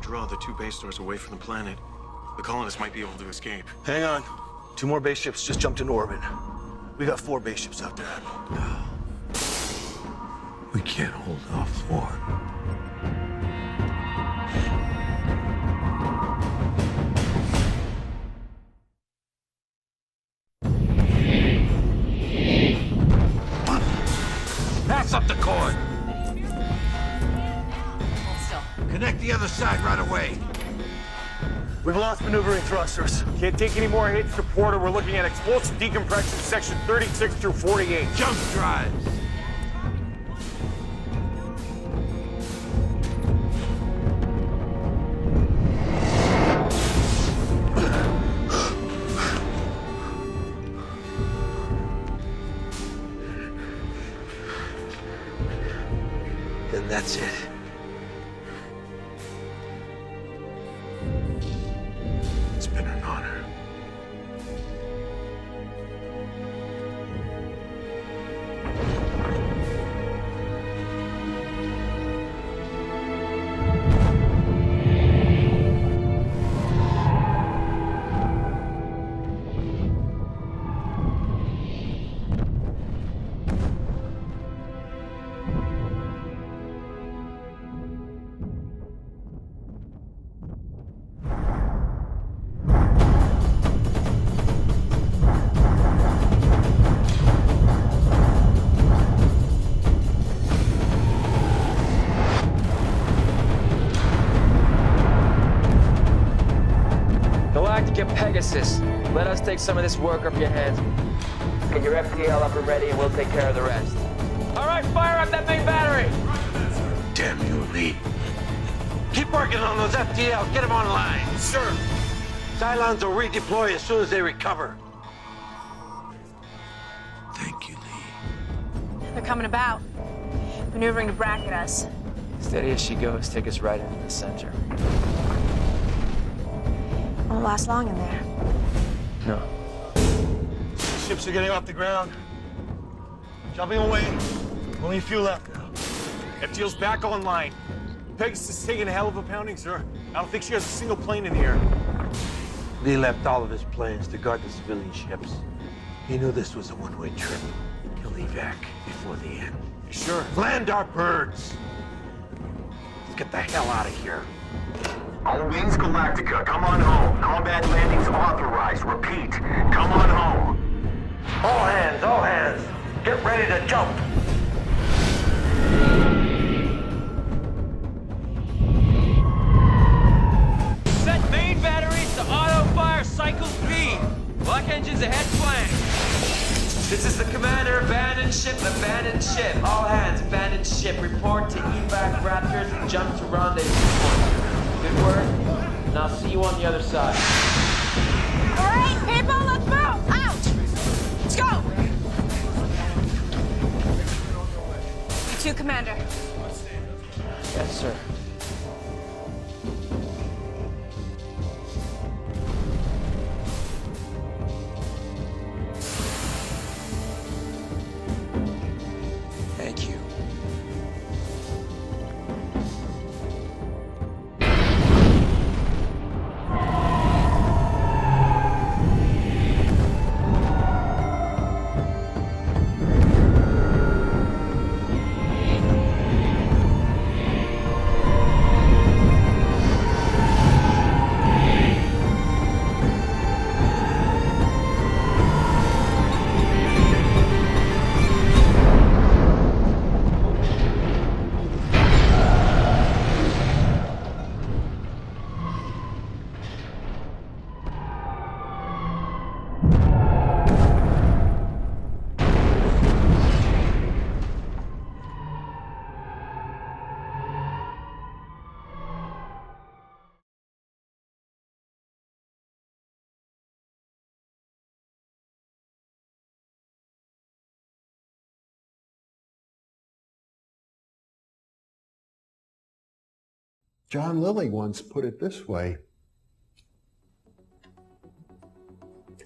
draw the 2 base stars away from the planet, the colonists might be able to escape. Hang on. 2 more base ships just jumped into orbit. We got 4 base ships out there. We can't hold off 4. Pass up the cord! Hold still. Connect the other side right away. We've lost maneuvering thrusters. Can't take any more hits to port, or we're looking at explosive decompression section 36 through 48. Jump drives. Then that's it. It's been an honor. Galactic and Pegasus, let us take some of this work off your hands. Get your FTL up and ready, and we'll take care of the rest. All right, fire up that big battery! Damn you, Lee. Keep working on those FTLs. Get them online. Sir! Cylons will redeploy as soon as they recover. Thank you, Lee. They're coming about. Maneuvering to bracket us. Steady as she goes, take us right into the center. Won't last long in there. No. Ships are getting off the ground. Jumping away. Only a few left now. FTL's back online. Pegasus is taking a hell of a pounding, sir. I don't think she has a single plane in the air. Lee left all of his planes to guard the civilian ships. He knew this was a one-way trip. He'll evac before the end. Sure. Land our birds! Let's get the hell out of here. All wings Galactica, come on home. Combat landings authorized. Repeat, come on home. All hands, get ready to jump. Set main batteries to auto-fire cycle speed. Lock engines ahead flank. This is the commander, abandoned ship. All hands, abandoned ship. Report to evac Raptors and jump to rendezvous point. Good work, and I'll see you on the other side. All right, people, let's move! Out! Let's go! You too, Commander. Yes, sir. Thank you. John Lilly once put it this way: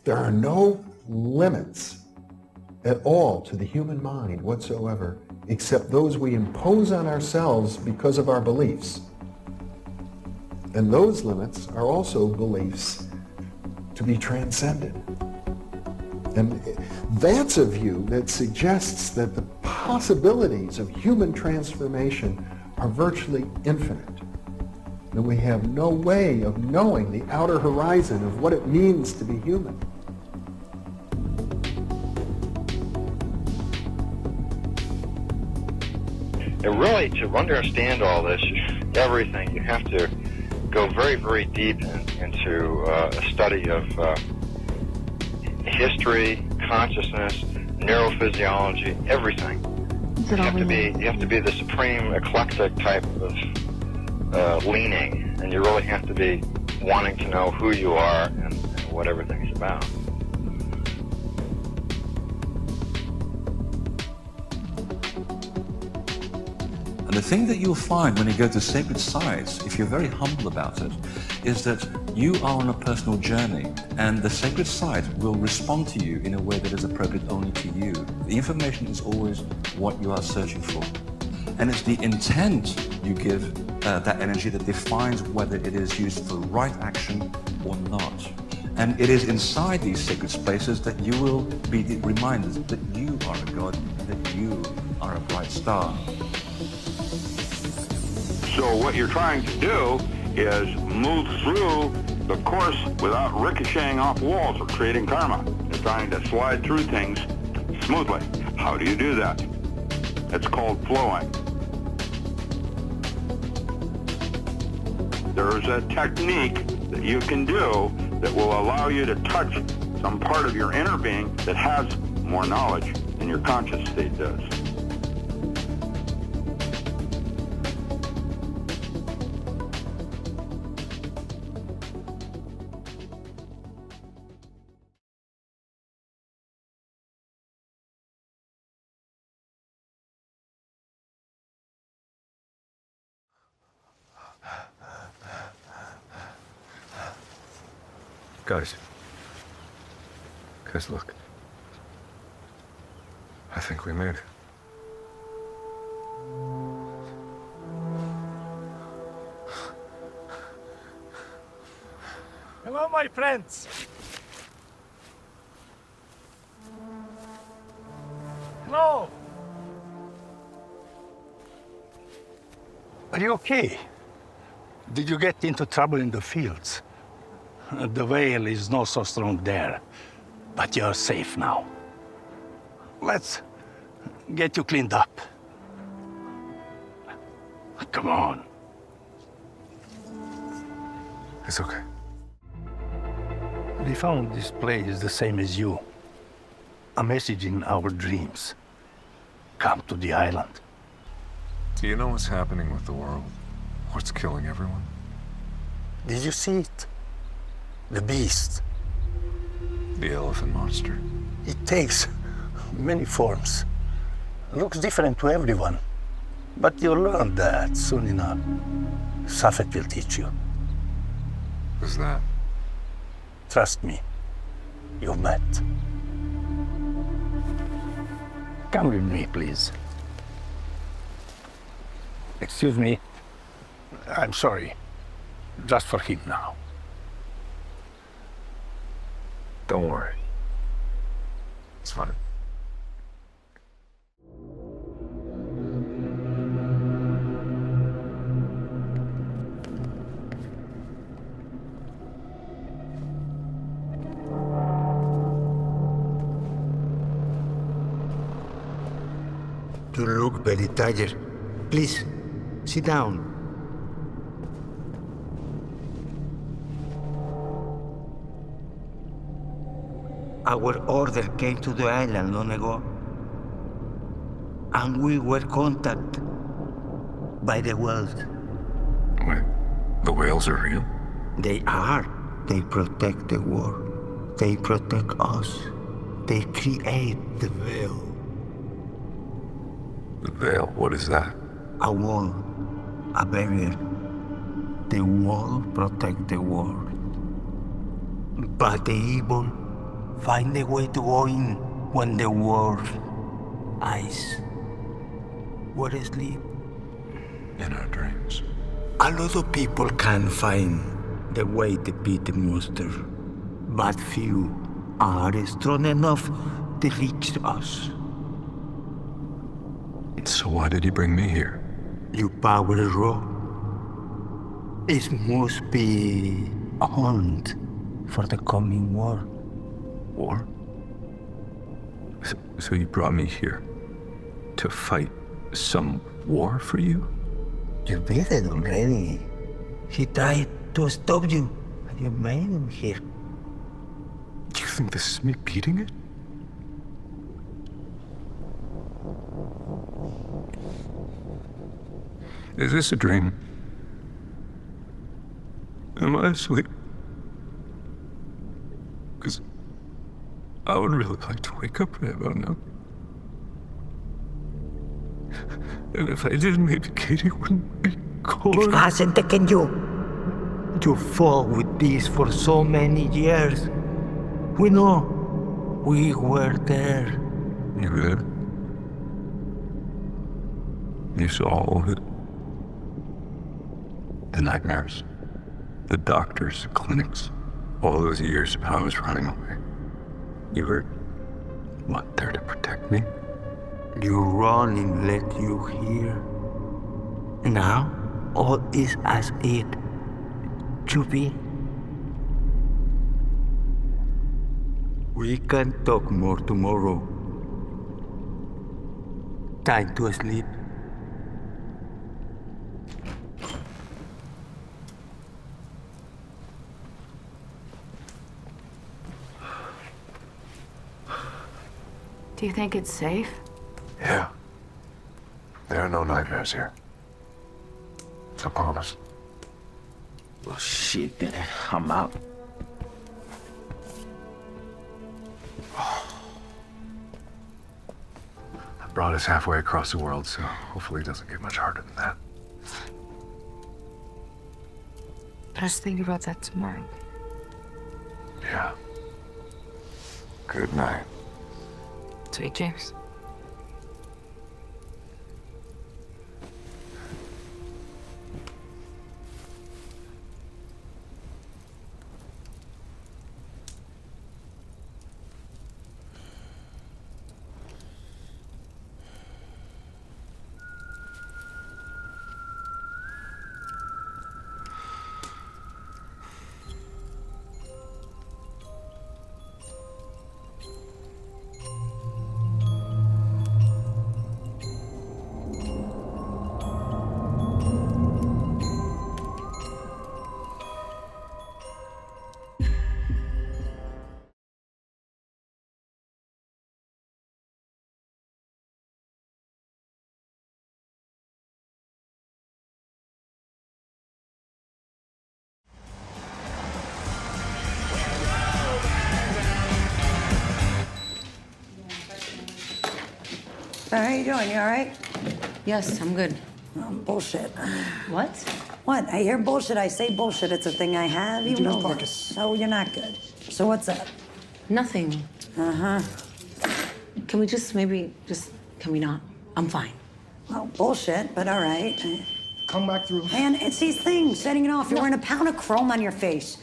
there are no limits at all to the human mind whatsoever, except those we impose on ourselves because of our beliefs. And those limits are also beliefs to be transcended. And that's a view that suggests that the possibilities of human transformation are virtually infinite. And we have no way of knowing the outer horizon of what it means to be human. And really, to understand all this, everything, you have to go very, very deep into a study of history, consciousness, neurophysiology, everything. You have to be the supreme eclectic type of leaning, and you really have to be wanting to know who you are and what everything's about. And the thing that you'll find when you go to sacred sites, if you're very humble about it, is that you are on a personal journey, and the sacred site will respond to you in a way that is appropriate only to you. The information is always what you are searching for. And it's the intent you give that energy that defines whether it is used for right action or not. And it is inside these sacred spaces that you will be reminded that you are a god, that you are a bright star. So what you're trying to do is move through the course without ricocheting off walls or creating karma. You're trying to slide through things smoothly. How do you do that? It's called flowing. There's a technique that you can do that will allow you to touch some part of your inner being that has more knowledge than your conscious state does. Guys, look. I think we made it. Hello, my friends. Hello. Are you okay? Did you get into trouble in the fields? The veil is not so strong there, but you're safe now. Let's get you cleaned up. Come on. It's okay. We found this place the same as you. A message in our dreams. Come to the island. Do you know what's happening with the world? What's killing everyone? Did you see it? The beast. The elephant monster. It takes many forms. Looks different to everyone. But you'll learn that soon enough. Safed will teach you. Who's that? Trust me. You've met. Come with me, please. Excuse me. I'm sorry. Just for him now. Don't worry. It's fine. You look very tired. Please, sit down. Our order came to the island long ago, and we were contacted by the whales. Wait, the whales are real? They are. They protect the world. They protect us. They create the veil. The veil, what is that? A wall, a barrier. The wall protects the world. But the evil find a way to go in when the world's eyes were asleep. In our dreams. A lot of people can find the way to beat the monster, but few are strong enough to reach us. So why did he bring me here? Your power is raw. It must be a hunt for the coming war. War? So you brought me here to fight some war for you? You beat it already. He tried to stop you, and you made him here. You think this is me beating it? Is this a dream? Am I asleep? Because I would really like to wake up right about now. And if I did, maybe Katie wouldn't be cold. It hasn't taken you. You fought with this for so many years. We know. We were there. You did? You saw all of it? The nightmares, the doctors, the clinics, all those years of how I was running away. You were, what, there to protect me? You run and let you here. Now, all is as it should be. We can talk more tomorrow. Time to sleep. Do you think it's safe? Yeah. There are no nightmares here. I promise. Well, shit, I'm out. I brought us halfway across the world, so hopefully it doesn't get much harder than that. Let's think about that tomorrow. Yeah. Good night. Sweet dreams. So how you doing? You all right? Yes, I'm good. Oh, bullshit. What? What? I hear bullshit. I say bullshit. It's a thing I have. You know this. So you're not good. So what's up? Nothing. Uh-huh. Can we just can we not? I'm fine. Well, bullshit, but all right. Come back through. Man, it's these things, setting it off. You're wearing a pound of chrome on your face.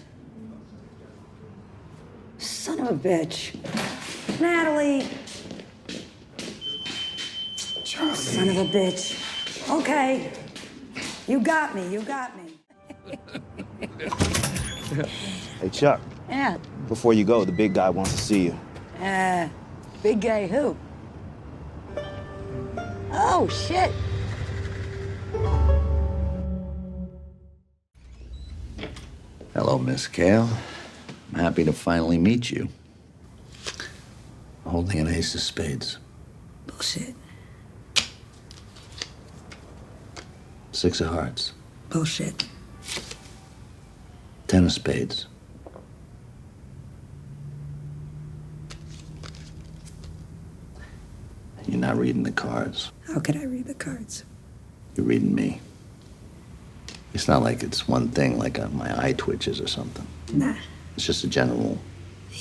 Son of a bitch. Natalie. Charlie. Son of a bitch. Okay. You got me. You got me. Hey, Chuck. Yeah. Before you go, the big guy wants to see you. Big guy who? Oh, shit. Hello, Miss Kale. I'm happy to finally meet you. Holding an ace of spades. Bullshit. 6 of hearts. Bullshit. 10 of spades. You're not reading the cards. How could I read the cards? You're reading me. It's not like it's one thing, like my eye twitches or something. Nah. It's just a general.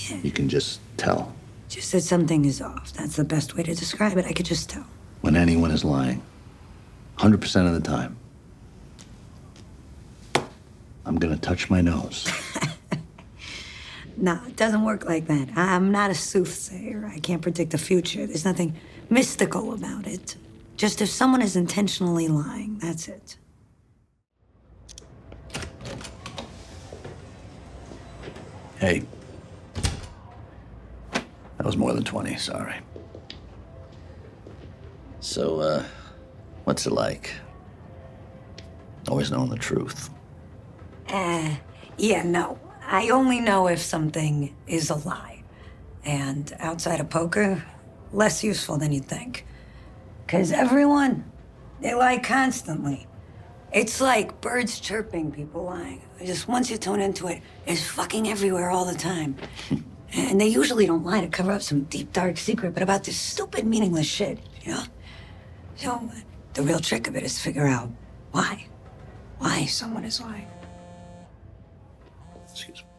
Yeah. You can just tell Just that something is off. That's the best way to describe it. I could just tell. when anyone is lying. 100% of the time. I'm gonna touch my nose. No, it doesn't work like that. I'm not a soothsayer. I can't predict the future. There's nothing mystical about it. Just if someone is intentionally lying, that's it. Hey. That was more than 20, sorry. So, what's it like? Always knowing the truth. Yeah, no. I only know if something is a lie. And outside of poker, less useful than you'd think. Because everyone, they lie constantly. It's like birds chirping, people lying. Just once you tune into it, it's fucking everywhere all the time. And they usually don't lie to cover up some deep, dark secret, but about this stupid, meaningless shit, you know? So, the real trick of it is to figure out why. Why someone is lying. Excuse me.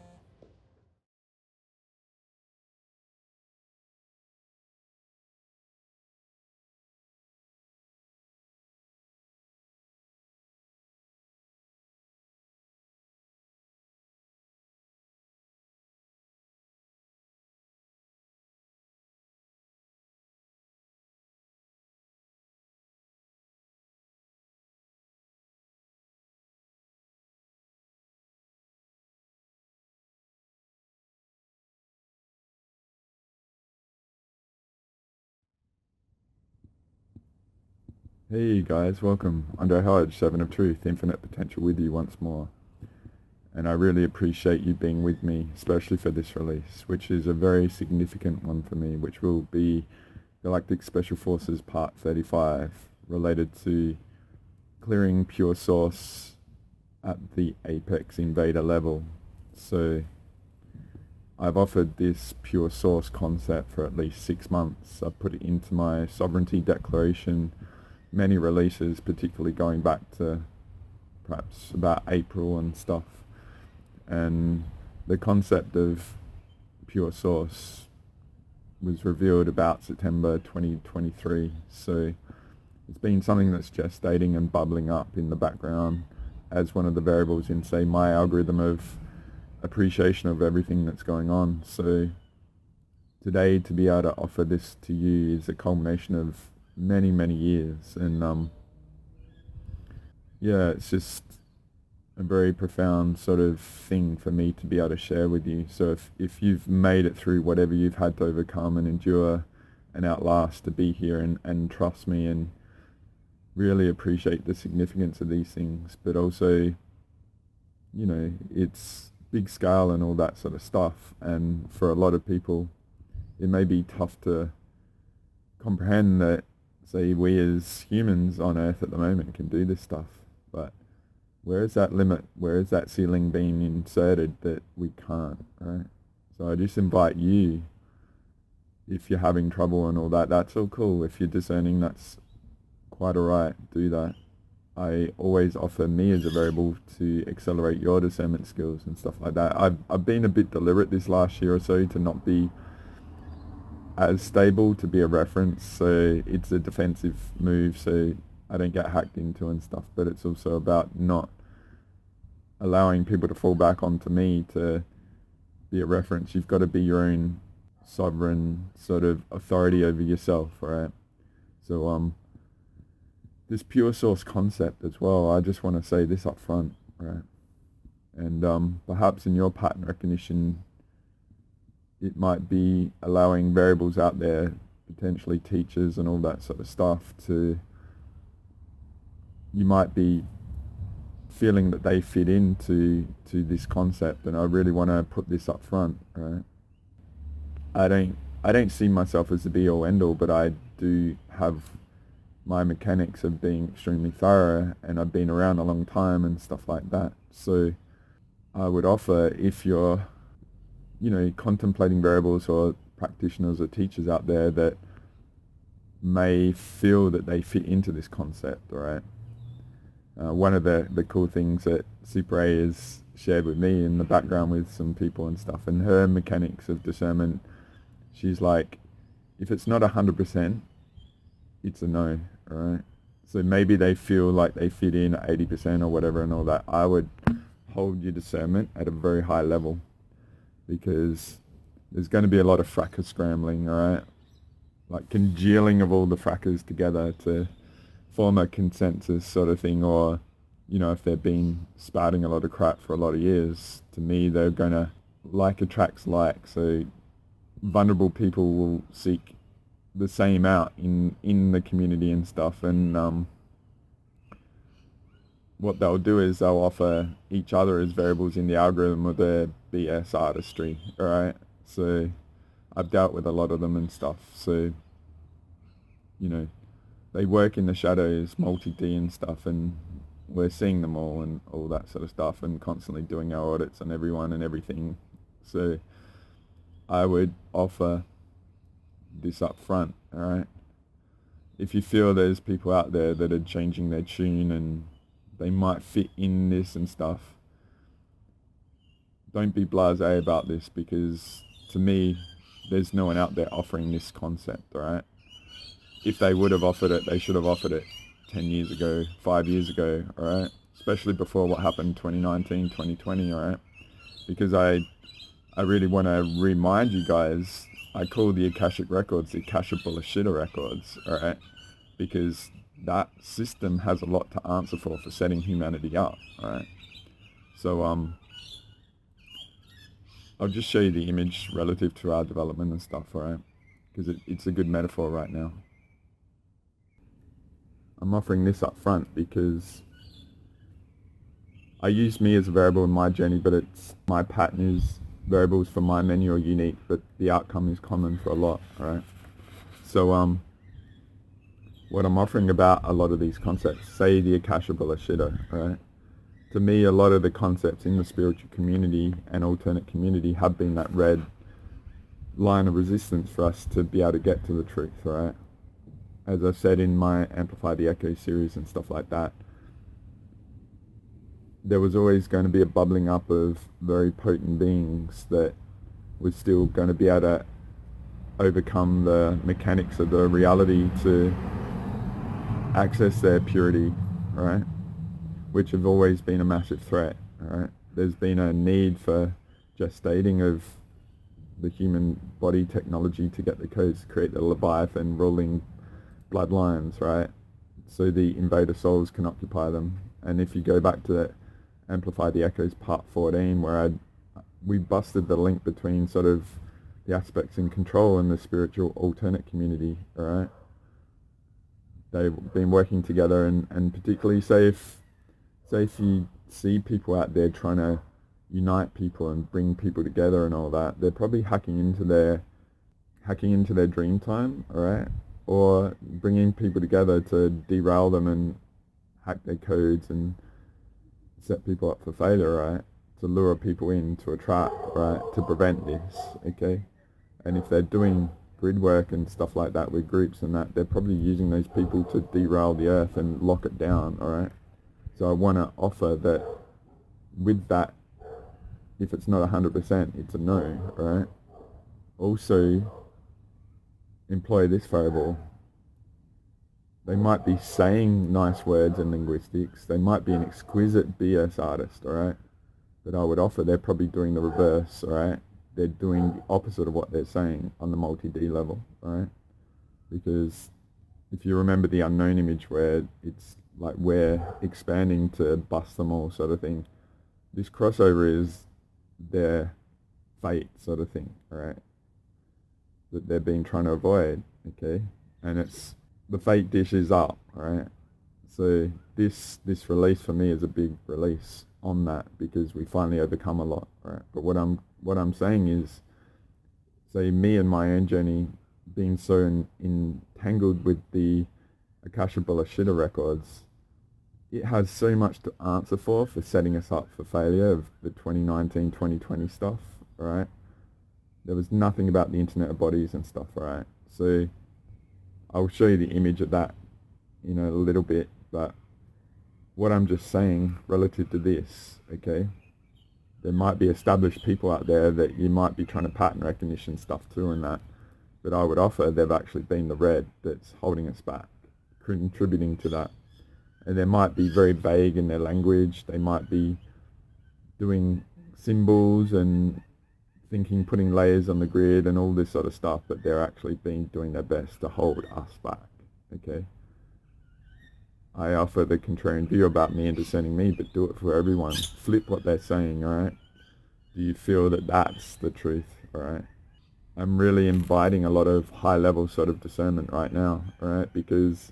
Hey guys, welcome. Andre Hodge, Seven of Truth, Infinite Potential with you once more. And I really appreciate you being with me, especially for this release, which is a very significant one for me, which will be Galactic Special Forces Part 35, related to clearing pure source at the Apex Invader level. So I've offered this pure source concept for at least 6 months. I've put it into my sovereignty declaration, many releases, particularly going back to perhaps about April and stuff. And the concept of pure source was revealed about September 2023. So it's been something that's gestating and bubbling up in the background as one of the variables in, say, my algorithm of appreciation of everything that's going on. So today, to be able to offer this to you is a culmination of many, many years. And yeah, it's just a very profound sort of thing for me to be able to share with you. So if you've made it through whatever you've had to overcome and endure and outlast to be here and trust me and really appreciate the significance of these things, but also, you know, it's big scale and all that sort of stuff. And for a lot of people, it may be tough to comprehend that, say, we as humans on Earth at the moment can do this stuff. But where is that limit? Where is that ceiling being inserted that we can't, right? So I just invite you, if you're having trouble and all that, that's all cool. If you're discerning, that's quite alright, do that. I always offer me as a variable to accelerate your discernment skills and stuff like that. I've been a bit deliberate this last year or so to not be as stable, to be a reference, so it's a defensive move so I don't get hacked into and stuff, but it's also about not allowing people to fall back onto me to be a reference. You've got to be your own sovereign sort of authority over yourself, right? So this pure source concept as well, I just want to say this up front, right? And perhaps in your pattern recognition, it might be allowing variables out there, potentially teachers and all that sort of stuff, to, you might be feeling that they fit into this concept, and I really want to put this up front, right? I don't see myself as the be all end all, but I do have my mechanics of being extremely thorough, and I've been around a long time and stuff like that. So I would offer, if you're, you know, contemplating variables or practitioners or teachers out there that may feel that they fit into this concept, all right? One of the cool things that SuperA has shared with me in the background with some people and stuff, and her mechanics of discernment, she's like, if it's not 100%, it's a no, all right? So maybe they feel like they fit in 80% or whatever and all that. I would hold your discernment at a very high level, because there's going to be a lot of fracker scrambling, all right? Like congealing of all the frackers together to form a consensus sort of thing, or, you know, if they've been spouting a lot of crap for a lot of years, to me, they're going to like attracts like. So vulnerable people will seek the same out in the community and stuff, and what they'll do is they'll offer each other as variables in the algorithm of their BS artistry, alright? So I've dealt with a lot of them and stuff, so, you know, they work in the shadows, multi-D and stuff, and we're seeing them all and all that sort of stuff, and constantly doing our audits on everyone and everything. So I would offer this up front, alright? If you feel there's people out there that are changing their tune and they might fit in this and stuff, don't be blasé about this, because to me, there's no one out there offering this concept, alright? If they would have offered it, they should have offered it 10 years ago, 5 years ago, alright? Especially before what happened 2019, 2020, alright? Because I really want to remind you guys, I call the Akashic Records the Akashable Shitter Records, alright? Because that system has a lot to answer for setting humanity up, alright? So, I'll just show you the image relative to our development and stuff, alright? Because it's a good metaphor right now. I'm offering this up front because I use me as a variable in my journey, but it's my pattern is variables for my menu are unique, but the outcome is common for a lot, alright? So, what I'm offering about a lot of these concepts, say the Akashable Shitter, right? To me, a lot of the concepts in the spiritual community and alternate community have been that red line of resistance for us to be able to get to the truth, right? As I said in my Amplify the Echo series and stuff like that, there was always going to be a bubbling up of very potent beings that was still going to be able to overcome the mechanics of the reality to access their purity, right? Which have always been a massive threat, right? There's been a need for gestating of the human body technology to get the codes to create the Leviathan ruling bloodlines, right? So the invader souls can occupy them. And if you go back to Amplify the Echoes part 14, where we busted the link between sort of the aspects in control and the spiritual alternate community, all right? They've been working together, and particularly say if you see people out there trying to unite people and bring people together and all that, they're probably hacking into their dream time, all right? Or bringing people together to derail them and hack their codes and set people up for failure, right? To lure people into a trap, right? To prevent this, okay? And if they're doing grid work and stuff like that with groups and that, they're probably using those people to derail the earth and lock it down, all right? So I want to offer that with that, if it's not 100%, it's a no, all right? Also, employ this variable. They might be saying nice words in linguistics. They might be an exquisite BS artist, all right? But I would offer they're probably doing the reverse, all right? They're doing the opposite of what they're saying on the multi-D level, all right? Because if you remember the unknown image where it's like we're expanding to bust them all sort of thing, this crossover is their fate sort of thing, all right? That they've been trying to avoid, okay? And it's the fate dish is up, all right? So this release for me is a big release on that, because we finally overcome a lot, right? But what I'm saying is, say me and my own journey being so entangled with the Akashable Shitter records, it has so much to answer for setting us up for failure of the 2019, 2020 stuff, all right? There was nothing about the Internet of Bodies and stuff, all right? So I'll show you the image of that in a little bit, but what I'm just saying relative to this, okay, there might be established people out there that you might be trying to pattern recognition stuff too and that, but I would offer they've actually been the red that's holding us back, contributing to that. And they might be very vague in their language, they might be doing symbols and putting layers on the grid and all this sort of stuff, but they're actually doing their best to hold us back, okay? I offer the contrarian view about me and discerning me, but do it for everyone. Flip what they're saying, all right? Do you feel that that's the truth, all right? I'm really inviting a lot of high-level sort of discernment right now, all right? Because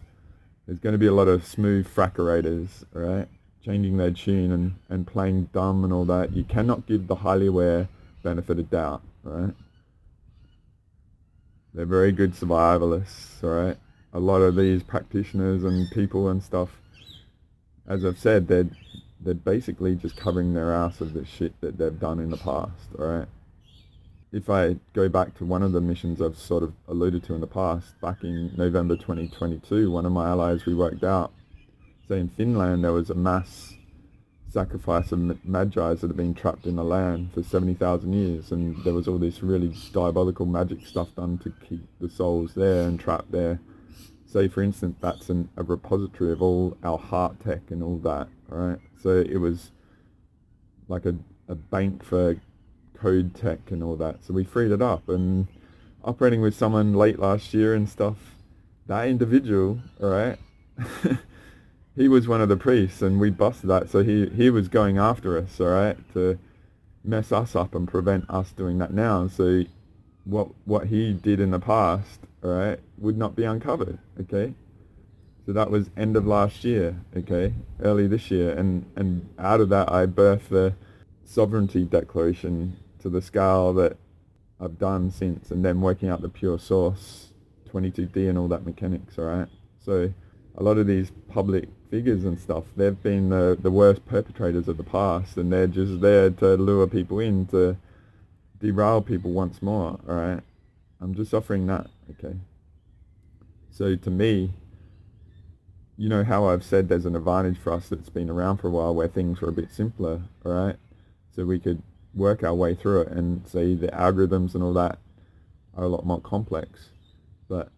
there's going to be a lot of smooth frackerators, all right? Changing their tune and playing dumb and all that. You cannot give the highly aware benefit of doubt, right? They're very good survivalists, all right? A lot of these practitioners and people and stuff, as I've said, they're basically just covering their ass of the shit that they've done in the past, all right? If I go back to one of the missions I've sort of alluded to in the past, back in November 2022, one of my allies we worked out, say in Finland there was a mass sacrifice of Magi's that had been trapped in the land for 70,000 years, and there was all this really diabolical magic stuff done to keep the souls there and trapped there. Say for instance that's a repository of all our heart tech and all that, alright? So it was like a bank for code tech and all that. So we freed it up, and operating with someone late last year and stuff, that individual, alright, he was one of the priests and we busted that. So he was going after us, alright, to mess us up and prevent us doing that now. So what he did in the past, alright, would not be uncovered, okay? So that was end of last year, okay, early this year, and out of that I birthed the sovereignty declaration to the scale that I've done since, and then working out the pure source 22D and all that mechanics, alright? So a lot of these public figures and stuff, they've been the worst perpetrators of the past, and they're just there to lure people in, to derail people once more, alright? I'm just offering that, okay? So to me, you know how I've said there's an advantage for us that's been around for a while where things were a bit simpler, alright? So we could work our way through it, and say the algorithms and all that are a lot more complex. But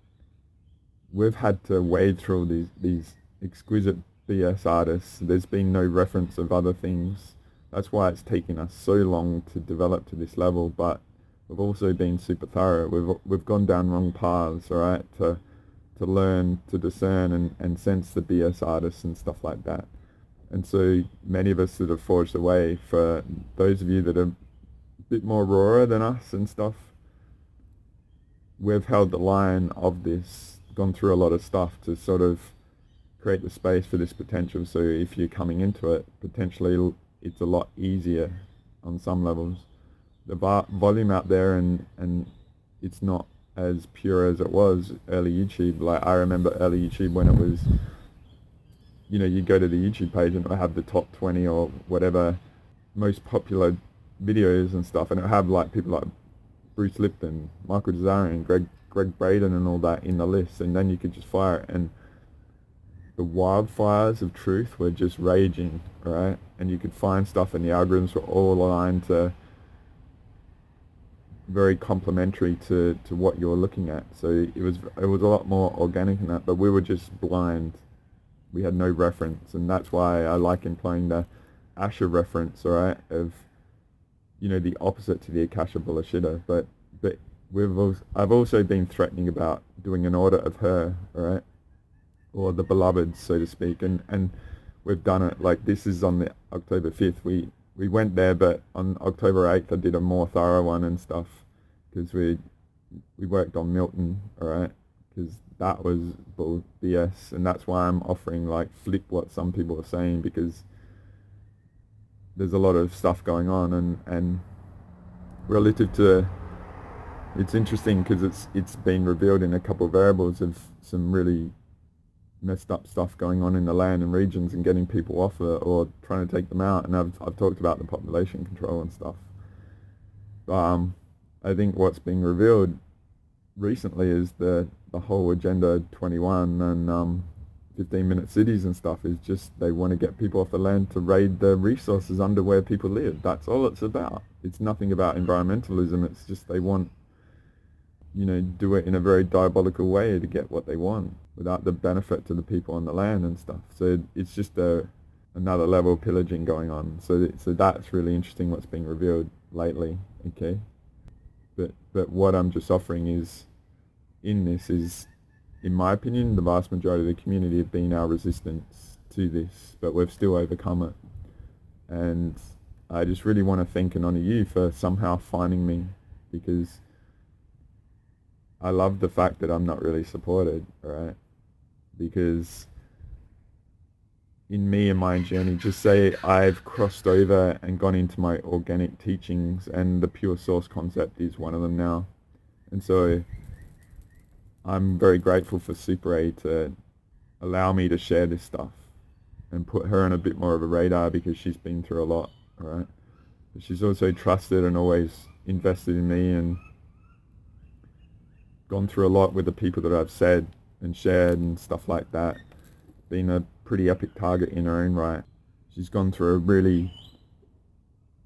we've had to wade through these exquisite BS artists. There's been no reference of other things. That's why it's taken us so long to develop to this level, but we've also been super thorough. We've gone down wrong paths, alright, to learn, to discern and sense the BS artists and stuff like that. And so many of us that have forged the way, for those of you that are a bit more rawer than us and stuff, we've held the line of this, gone through a lot of stuff to sort of create the space for this potential. So if you're coming into it, potentially it's a lot easier on some levels. The volume out there, and it's not as pure as it was early YouTube. Like I remember early YouTube when it was, you know, you go to the YouTube page and it'll have the top 20 or whatever most popular videos and stuff, and it'll have like people like Bruce Lipton, Michael Desarian, Greg Braden and all that in the list, and then you could just fire it, and the wildfires of truth were just raging, right? And you could find stuff, and the algorithms were all aligned to very complementary to what you're looking at. So it was a lot more organic than that, but we were just blind. We had no reference, and that's why I like employing the Asher reference, alright, of, you know, the opposite to the Akasha Bullshitter. But I've also been threatening about doing an audit of her, alright, or the beloved, so to speak, and we've done it. Like, this is on the October 5th. We went there, but on October 8th I did a more thorough one and stuff, because we worked on Milton, alright, because that was bull BS, and that's why I'm offering, like, flip what some people are saying, because there's a lot of stuff going on, and relative to, it's interesting because it's been revealed in a couple of variables of some really messed up stuff going on in the land and regions, and getting people off it or trying to take them out. And I've talked about the population control and stuff. I think what's being revealed recently is the whole Agenda 21 and 15-minute cities and stuff is just, they want to get people off the land to raid the resources under where people live. That's all it's about. It's nothing about environmentalism. It's just they want, you know, do it in a very diabolical way to get what they want without the benefit to the people on the land and stuff. So it's just a another level of pillaging going on. So that's really interesting what's being revealed lately, okay? But what I'm just offering is, in this is, in my opinion, the vast majority of the community have been our resistance to this, but we've still overcome it. And I just really want to thank and honor you for somehow finding me, because I love the fact that I'm not really supported, right? Because in me and my journey, just say I've crossed over and gone into my organic teachings, and the pure source concept is one of them now. And so I'm very grateful for SuperA to allow me to share this stuff and put her on a bit more of a radar, because she's been through a lot, right? But she's also trusted and always invested in me and gone through a lot with the people that I've said and shared and stuff like that. Been a pretty epic target in her own right. She's gone through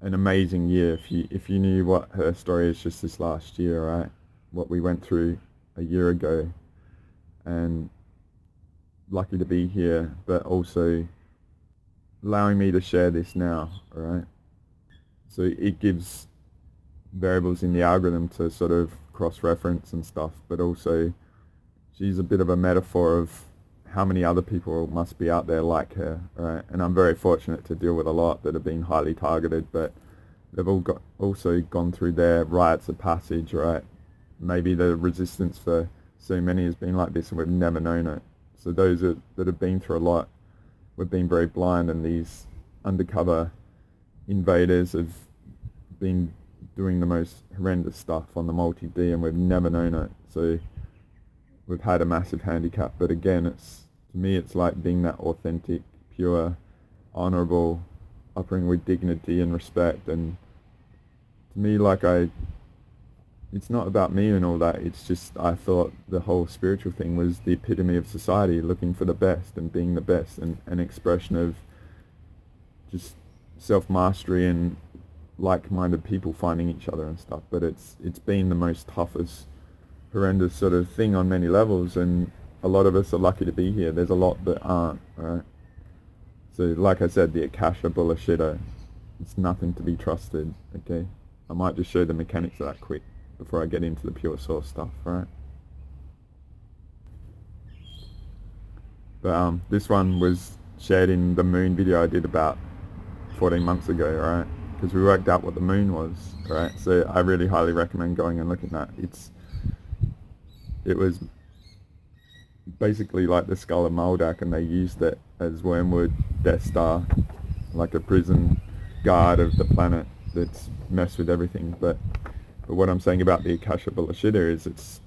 an amazing year. If you knew what her story is just this last year, right? What we went through a year ago, and lucky to be here, but also allowing me to share this now, alright? So it gives variables in the algorithm to sort of cross-reference and stuff, but also she's a bit of a metaphor of how many other people must be out there like her, right? And I'm very fortunate to deal with a lot that have been highly targeted, but they've all also gone through their rites of passage, right? Maybe the resistance for so many has been like this and we've never known it. So those that have been through a lot, we've been very blind, and these undercover invaders have been doing the most horrendous stuff on the multi-D, and we've never known it. So we've had a massive handicap. But again, to me it's like being that authentic, pure, honorable, operating with dignity and respect. And to me, it's not about me and all that. It's just, I thought the whole spiritual thing was the epitome of society, looking for the best and being the best, and an expression of just self-mastery and like-minded people finding each other and stuff. But it's been the most toughest, horrendous sort of thing on many levels, and a lot of us are lucky to be here. There's a lot that aren't, right? So like I said, the Akasha bullshitter, it's nothing to be trusted, okay? I might just show the mechanics of that quick before I get into the pure source stuff, right? But this one was shared in the moon video I did about 14 months ago, right? Because we worked out what the moon was, right? So I really highly recommend going and looking at that. It was basically like the skull of Moldak, and they used it as Wormwood, Death Star, like a prison guard of the planet that's messed with everything. But what I'm saying about the Akasha bullshitter is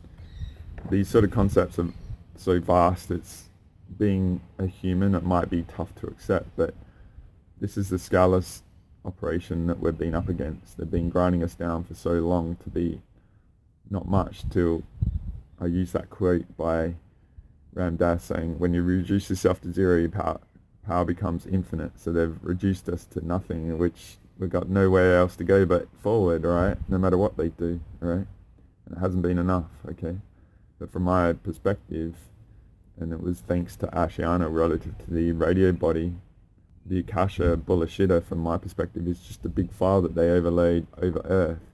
these sort of concepts are so vast. It's being a human, it might be tough to accept, but this is the scaleless operation that we've been up against. They've been grinding us down for so long to be not much, till I use that quote by Ram Dass saying, when you reduce yourself to zero, your power becomes infinite. So they've reduced us to nothing, which we've got nowhere else to go but forward, right? No matter what they do, right? And it hasn't been enough, okay? But from my perspective, and it was thanks to Ashiana relative to the radio body, the Akasha bullshitter, from my perspective, is just a big file that they overlaid over Earth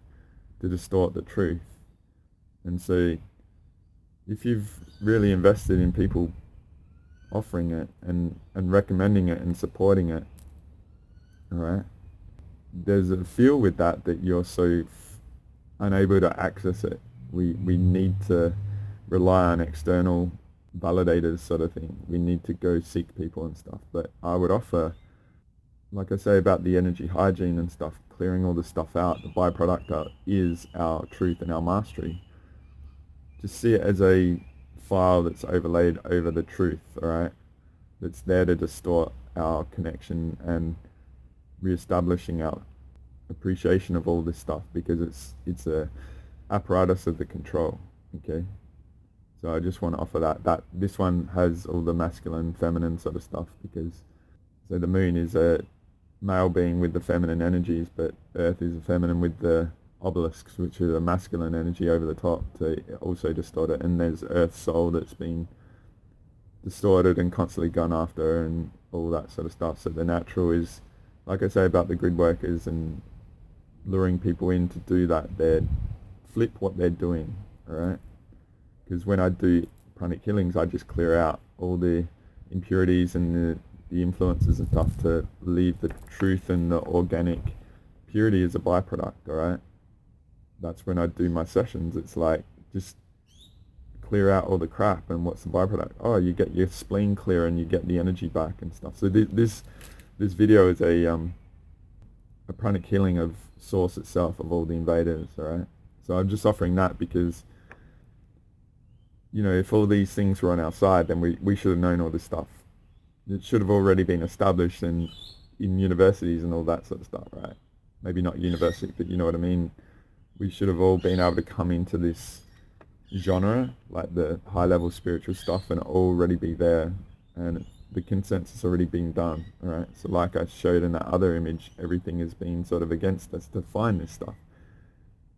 to distort the truth. And so if you've really invested in people offering it and recommending it and supporting it, alright, there's a feel with that you're so unable to access it. We need to rely on external validators, sort of thing. We need to go seek people and stuff. But I would offer, like I say about the energy hygiene and stuff, clearing all the stuff out, the byproduct is our truth and our mastery. Just see it as a file that's overlaid over the truth, alright? That's there to distort our connection and re-establishing our appreciation of all this stuff, because it's a apparatus of the control, okay? So I just want to offer that this one has all the masculine, feminine sort of stuff, because so the moon is a male being with the feminine energies, but Earth is a feminine with the obelisks, which is a masculine energy over the top to also distort it. And there's Earth's soul that's been distorted and constantly gone after and all that sort of stuff. So the natural is, like I say about the grid workers and luring people in to do that, they flip what they're doing, alright? Because when I do pranic healings, I just clear out all the impurities and the influences and stuff to leave the truth and the organic purity as a byproduct, alright? That's when I do my sessions. It's like, just clear out all the crap, and what's the byproduct? Oh, you get your spleen clear and you get the energy back and stuff. So this video is a pranic healing of source itself, of all the invaders, alright? So I'm just offering that because, you know, if all these things were on our side, then we should have known all this stuff. It should have already been established in universities and all that sort of stuff, right? Maybe not university, but you know what I mean. We should have all been able to come into this genre, like the high-level spiritual stuff, and already be there, and the consensus already been done, alright? So like I showed in that other image, everything has been sort of against us to find this stuff.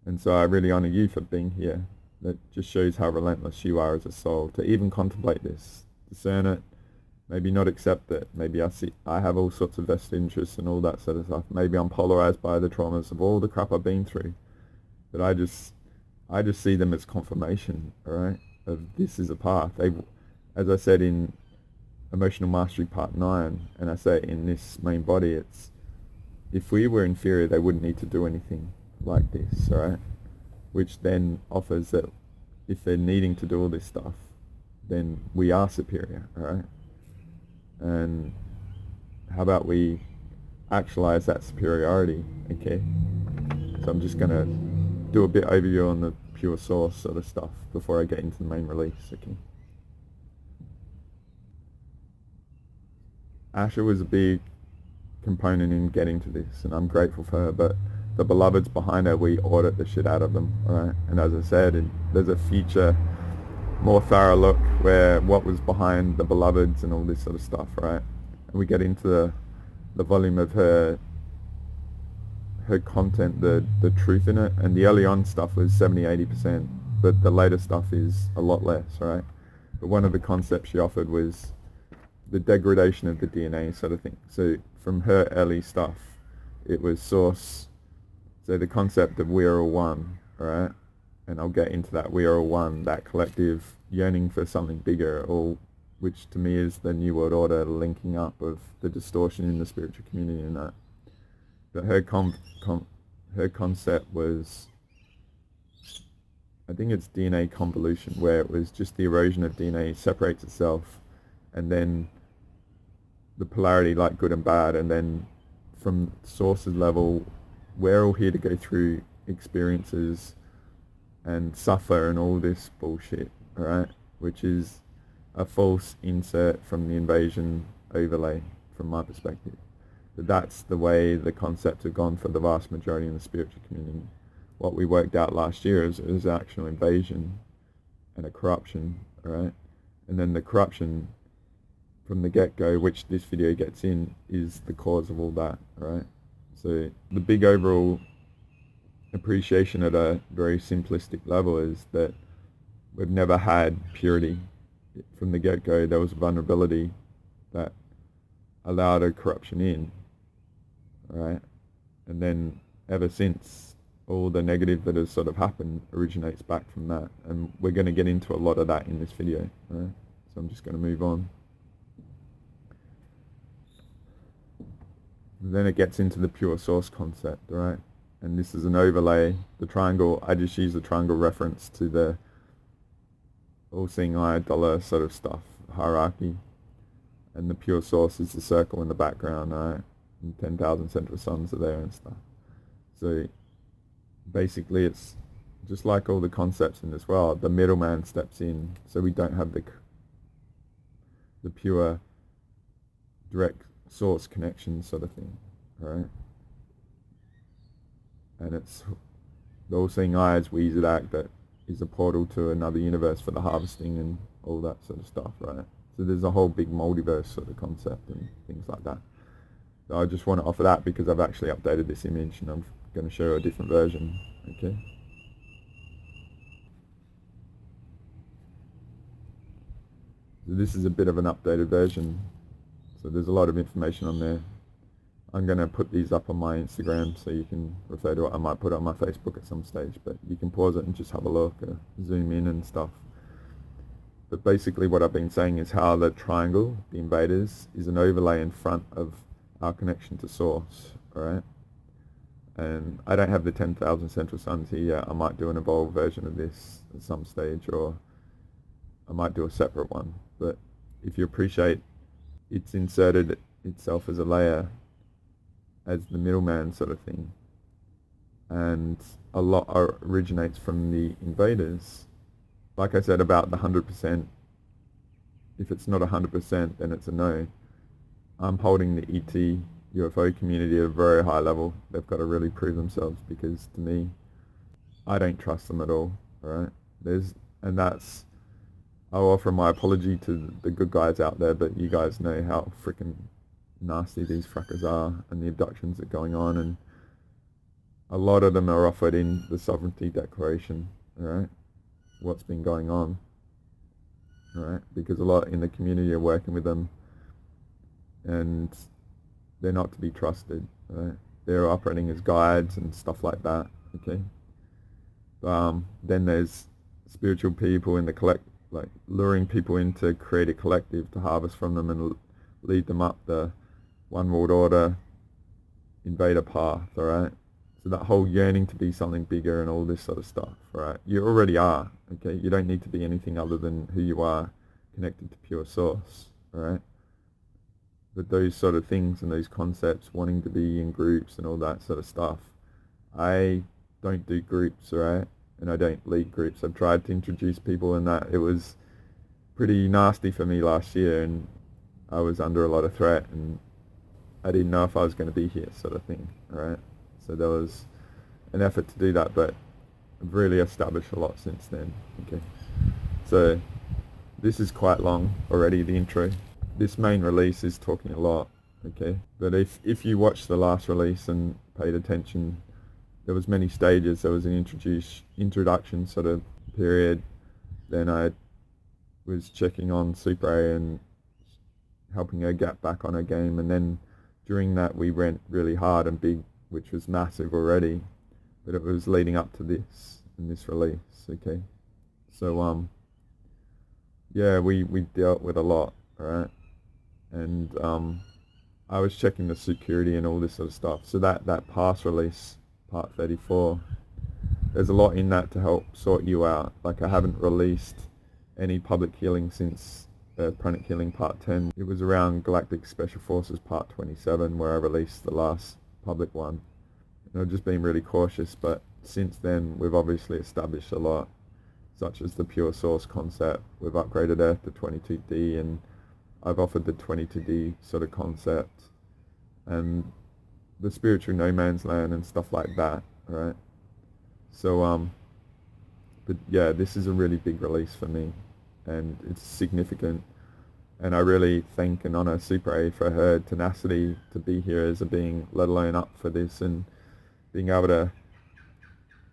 And so I really honor you for being here. That just shows how relentless you are as a soul to even contemplate this, discern it, maybe not accept it. Maybe I have all sorts of vested interests and all that sort of stuff. Maybe I'm polarized by the traumas of all the crap I've been through. But I just see them as confirmation, alright, of this is a path. As I said in Emotional Mastery Part 9, and I say in this main body, it's, if we were inferior, they wouldn't need to do anything like this, alright? Which then offers that if they're needing to do all this stuff, then we are superior, alright? And how about we actualize that superiority, okay? So I'm just going to do a bit overview on the pure source sort of stuff before I get into the main release, okay? Asha was a big component in getting to this, and I'm grateful for her, but the beloveds behind her, we audit the shit out of them, alright? And as I said, there's a future, more thorough look where what was behind the beloveds and all this sort of stuff, right? And we get into the volume of her content, the truth in it, and the early on stuff was 70-80%, but the later stuff is a lot less, right? But one of the concepts she offered was the degradation of the DNA sort of thing. So from her early stuff, it was source, so the concept of we are all one, right? And I'll get into that, we are all one, that collective yearning for something bigger, all which to me is the New World Order linking up of the distortion in the spiritual community and that. But her concept was, I think it's DNA convolution, where it was just the erosion of DNA separates itself, and then the polarity like good and bad, and then from sources level, we're all here to go through experiences and suffer and all this bullshit, alright? Which is a false insert from the invasion overlay, from my perspective. But that's the way the concepts have gone for the vast majority in the spiritual community. What we worked out last year is actual invasion and a corruption, alright? And then the corruption from the get-go, which this video gets in, is the cause of all that, alright? So the big overall appreciation at a very simplistic level is that we've never had purity. From the get-go, there was a vulnerability that allowed a corruption in, right? And then ever since, all the negative that has sort of happened originates back from that, and we're going to get into a lot of that in this video, right? So I'm just going to move on. Then it gets into the pure source concept, right? And this is an overlay. The triangle, I just use the triangle reference to the all-seeing eye, dollar sort of stuff, hierarchy. And the pure source is the circle in the background, right? And 10,000 central suns are there and stuff. So basically it's just like all the concepts in this world, the middleman steps in, so we don't have the pure direct source connection sort of thing, right? And it's the all-seeing eye is Weezadak, that is a portal to another universe for the harvesting and all that sort of stuff, right? So there's a whole big multiverse sort of concept and things like that. So I just want to offer that because I've actually updated this image and I'm going to show a different version, okay? This is a bit of an updated version, so there's a lot of information on there. I'm going to put these up on my Instagram so you can refer to it. I might put it on my Facebook at some stage, but you can pause it and just have a look or zoom in and stuff. But basically what I've been saying is how the triangle, the invaders, is an overlay in front of our connection to source, alright? And I don't have the 10,000 central suns here yet. I might do an evolved version of this at some stage, or I might do a separate one. But if you appreciate, it's inserted itself as a layer, as the middleman sort of thing, and a lot originates from the invaders. Like I said about the 100%, if it's not 100%, then it's a no. I'm holding the ET UFO community at a very high level. They've got to really prove themselves, because to me, I don't trust them at all, alright? I'll offer my apology to the good guys out there, but you guys know how freaking nasty these frackers are, and the abductions that are going on, and a lot of them are offered in the sovereignty declaration, alright? What's been going on, alright? Because a lot in the community are working with them, and they're not to be trusted, right? They're operating as guides and stuff like that, okay? Then there's spiritual people in the like luring people in to create a collective to harvest from them and lead them up the one world order invader path, alright? So that whole yearning to be something bigger and all this sort of stuff, right? You already are, okay? You don't need to be anything other than who you are, connected to pure source, alright? But those sort of things and those concepts, wanting to be in groups and all that sort of stuff, I don't do groups, right? And I don't lead groups. I've tried to introduce people in that. It was pretty nasty for me last year, and I was under a lot of threat, and I didn't know if I was going to be here, sort of thing, right? So there was an effort to do that, but I've really established a lot since then, okay? So this is quite long already, the intro. This main release is talking a lot, okay? But if you watched the last release and paid attention, there was many stages. There was an introduction sort of period. Then I was checking on SuperA and helping her get back on her game. And then during that, we went really hard and big, which was massive already. But it was leading up to this, and this release, okay? So, yeah, we dealt with a lot, alright? And I was checking the security and all this sort of stuff. So that past release, part 34, there's a lot in that to help sort you out. Like, I haven't released any public healing since Pranic Healing part 10. It was around Galactic Special Forces part 27 where I released the last public one. And I've just been really cautious, but since then we've obviously established a lot, such as the pure source concept. We've upgraded Earth to 22D, and I've offered the 22D sort of concept and the spiritual no man's land and stuff like that, right? So, but yeah, this is a really big release for me, and it's significant. And I really thank and honor SuperA for her tenacity to be here as a being, let alone up for this, and being able to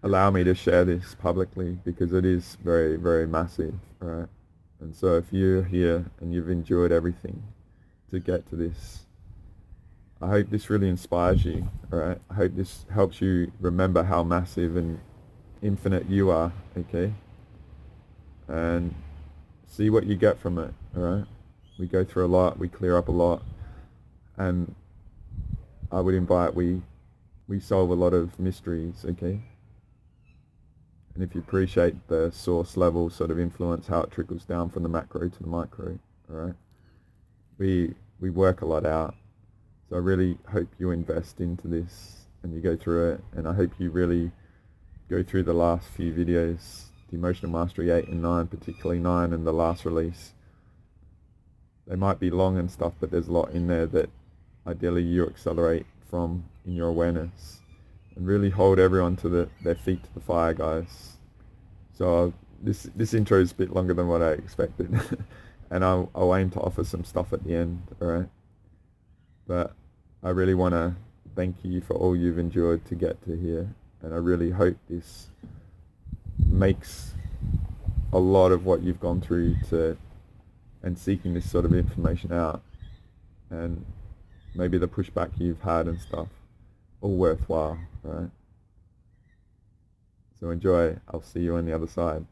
allow me to share this publicly, because it is very, very massive, right? And so if you're here and you've endured everything to get to this, I hope this really inspires you, alright? I hope this helps you remember how massive and infinite you are, okay? And see what you get from it, alright? We go through a lot, we clear up a lot, and I would invite we solve a lot of mysteries, okay? And if you appreciate the source level sort of influence, how it trickles down from the macro to the micro, alright? We work a lot out. So I really hope you invest into this and you go through it, and I hope you really go through the last few videos, the Emotional Mastery 8 and 9, particularly 9 and the last release. They might be long and stuff, but there's a lot in there that ideally you accelerate from in your awareness. And really hold everyone to their feet to the fire, guys. So this intro is a bit longer than what I expected. And I'll aim to offer some stuff at the end, alright? But I really want to thank you for all you've endured to get to here. And I really hope this makes a lot of what you've gone through to and seeking this sort of information out, and maybe the pushback you've had and stuff, all worthwhile, right? So enjoy. I'll see you on the other side.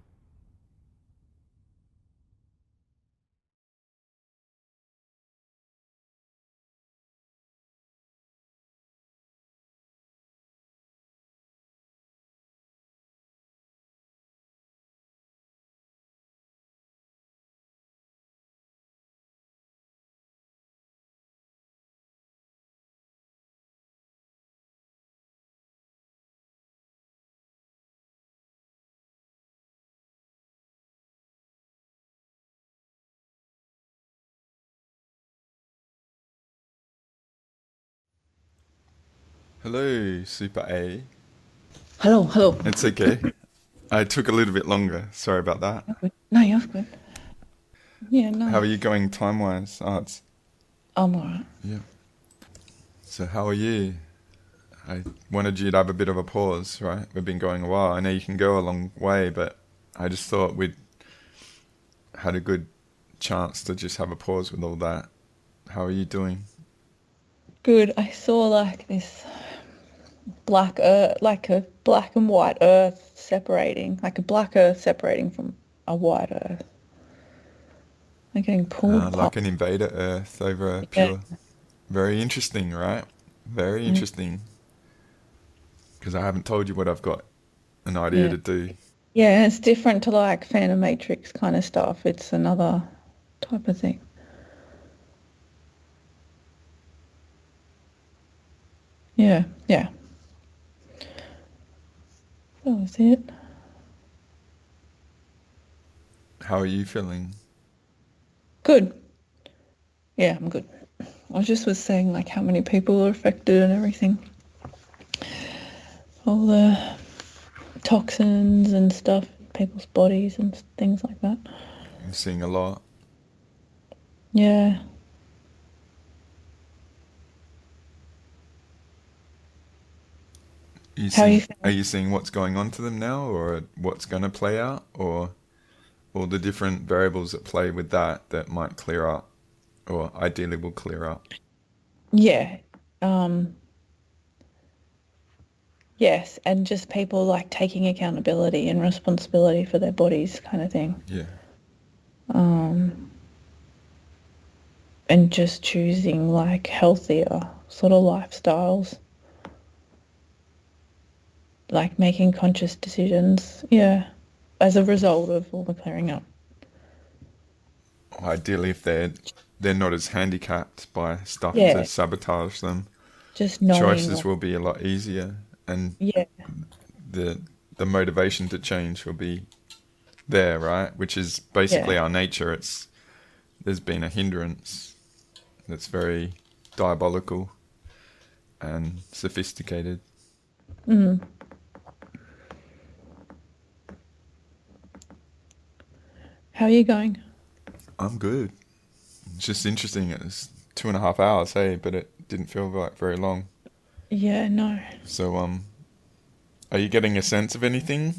Hello, SuperA. Hello. It's okay. I took a little bit longer. Sorry about that. No, you're good. Yeah, no. How are you going time-wise? I'm alright. Yeah. So how are you? I wanted you to have a bit of a pause, right? We've been going a while. I know you can go a long way, but I just thought we'd had a good chance to just have a pause with all that. How are you doing? Good. I saw like this black earth, like a black and white earth separating, like a black earth separating from a white earth. Like getting pulled like an invader earth over a pure... Very interesting, right? Very interesting. Because I haven't told you what I've got an idea to do. Yeah, it's different to like Phantom Matrix kind of stuff. It's another type of thing. Yeah. That was it. How are you feeling? Good. Yeah, I'm good. I just was saying like how many people are affected and everything. All the toxins and stuff, people's bodies and things like that. I'm seeing a lot. Yeah. Are you seeing what's going on to them now, or what's going to play out, or all the different variables that play with that might clear up, or ideally will clear up? Yeah. Yes, and just people like taking accountability and responsibility for their bodies kind of thing. Yeah. And just choosing like healthier sort of lifestyles. Like making conscious decisions, as a result of all the clearing up. Ideally, if they're not as handicapped by stuff to sabotage them, just knowing choices will be a lot easier, and the motivation to change will be there, right? Which is basically our nature. There's been a hindrance that's very diabolical and sophisticated. Mm. How are you going? I'm good. It's just interesting. It was 2.5 hours, hey, but it didn't feel like very long. Yeah, no. So, are you getting a sense of anything?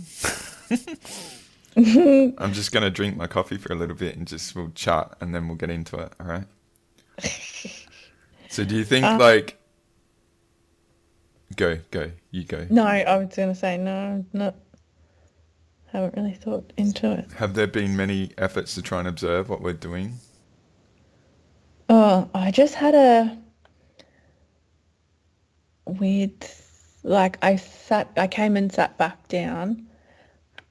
I'm just going to drink my coffee for a little bit and we'll chat and then we'll get into it, all right? So do you think you go. No, I was going to say no, haven't really thought into it. Have there been many efforts to try and observe what we're doing? Oh, I just had a weird, like I came and sat back down.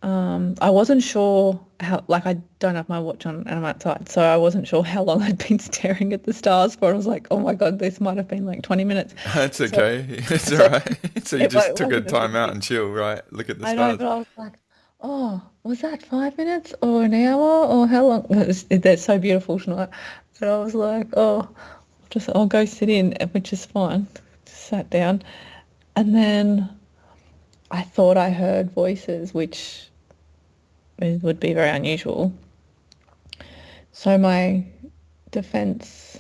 I wasn't sure how, like I don't have my watch on and I'm outside, so I wasn't sure how long I'd been staring at the stars for. I was like, oh my God, this might have been like 20 minutes. That's okay. It's all right. So you just took a time out and chill, right? Look at the stars. I know, but I was like, oh, was that 5 minutes or an hour or how long? That's so beautiful tonight. But I was like, oh, I'll go sit in, which is fine. Just sat down. And then I thought I heard voices, which would be very unusual. So my defense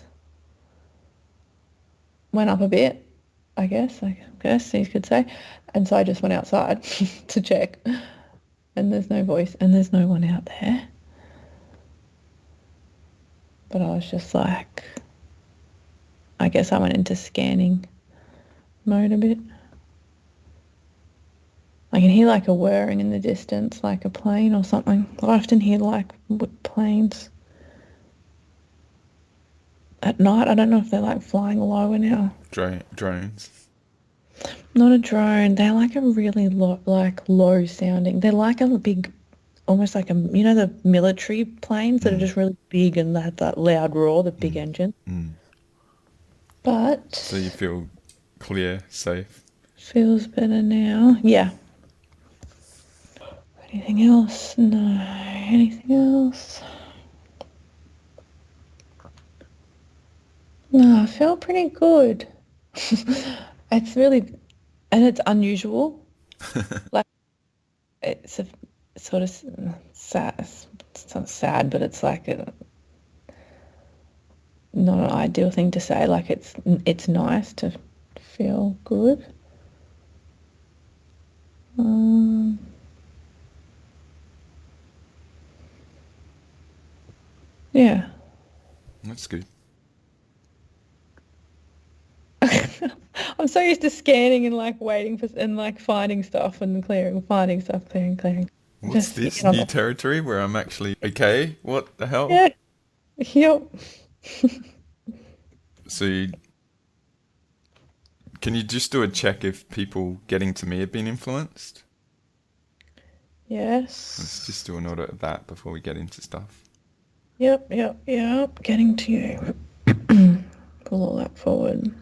went up a bit, I guess you could say. And so I just went outside to check. And there's no voice and there's no one out there. But I was just like, I guess I went into scanning mode a bit. I can hear like a whirring in the distance, like a plane or something. I often hear like planes at night. I don't know if they're like flying lower now. Drones. Not a drone. They're like a really low sounding. They're like a big, almost like the military planes that are just really big and they have that loud roar, the big engine. But So you feel clear, safe? feels better now. Yeah. Anything else? No. Anything else? No, I feel pretty good. It's really, and it's unusual. Like, it's a sort of sad. It's not sad, but it's like not an ideal thing to say. Like, it's nice to feel good. Yeah. That's good. I'm so used to scanning and like waiting for and like finding stuff and clearing, finding stuff, clearing. What's this new territory where I'm actually okay? What the hell? Yeah. Yep. So can you just do a check if people getting to me have been influenced? Yes. Let's just do an audit of that before we get into stuff. Yep. Getting to you. Pull all that forward.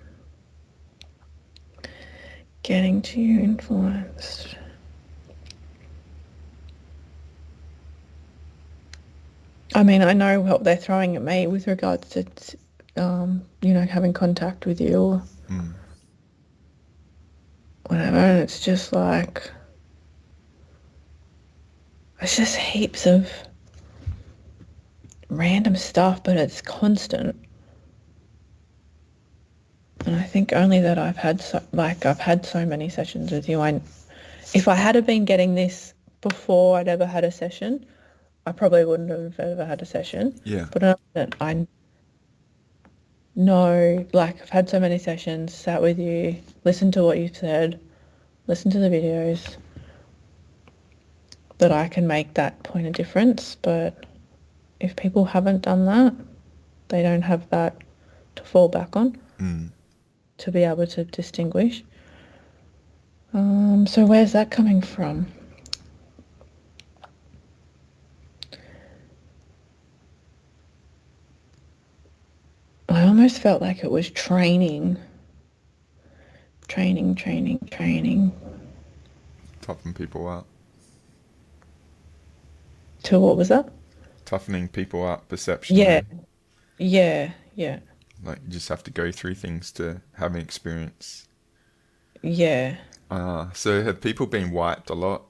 Getting to you influenced. I mean, I know what they're throwing at me with regards to, having contact with you or whatever, and it's just like, it's just heaps of random stuff, but it's constant. And I think only that I've had so many sessions with you. If I had been getting this before I'd ever had a session, I probably wouldn't have ever had a session. Yeah. But I know, like, I've had so many sessions, sat with you, listened to what you've said, listened to the videos, that I can make that point of difference. But if people haven't done that, they don't have that to fall back on. To be able to distinguish. So where's that coming from? I almost felt like it was training. Toughen people up. To what was that? Toughening people up, perception. Yeah. Like, you just have to go through things to have an experience. Yeah. So have people been wiped a lot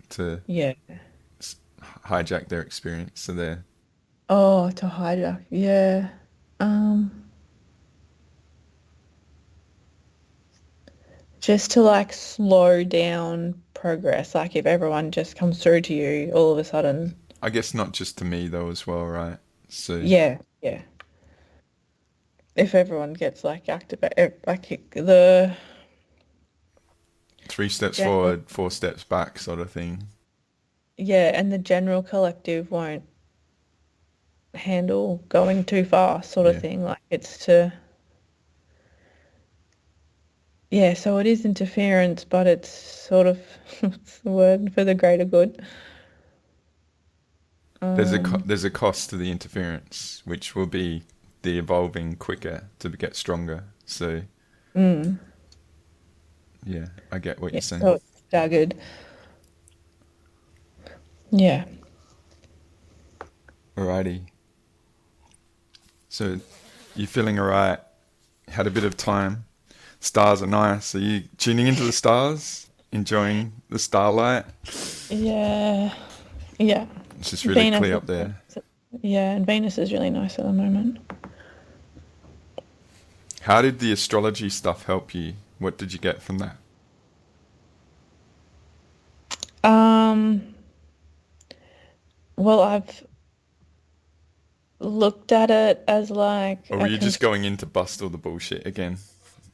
to hijack their experience? So they're... Oh, to hijack, yeah. Just to like slow down progress. Like if everyone just comes through to you all of a sudden. I guess not just to me though as well, right? So yeah. If everyone gets like activated, like the 3 steps forward, 4 steps back sort of thing. Yeah, and the general collective won't handle going too fast sort of thing. Like it's to... Yeah, so it is interference, but it's sort of, what's the word, for the greater good. There's a cost to the interference, which will be the evolving quicker to get stronger. So, yeah, I get what you're saying. So it's staggered. Yeah. Alrighty. So, you're feeling alright. Had a bit of time. Stars are nice. Are you tuning into the stars? Enjoying the starlight? Yeah. It's just really clear up there. Yeah, and Venus is really nice at the moment. How did the astrology stuff help you? What did you get from that? Well, I've looked at it as like Or were you just going in to bust all the bullshit again?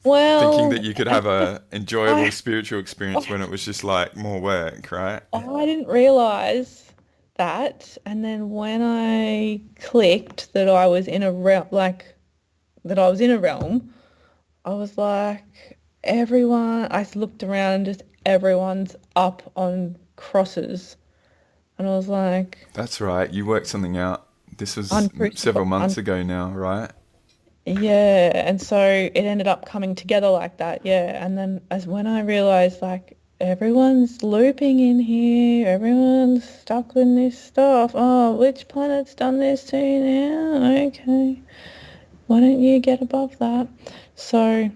well, Thinking that you could have a enjoyable spiritual experience when it was just like more work, right? I didn't realize that, and then when I clicked that I was in a realm, I was like, everyone. I looked around and just everyone's up on crosses, and I was like, That's right. You worked something out. This was uncrucified. several months ago now, right? Yeah, and so it ended up coming together like that, yeah. And then as when I realized like everyone's looping in here, everyone's stuck in this stuff. Oh, which planet's done this to you now? Okay. Why don't you get above that? So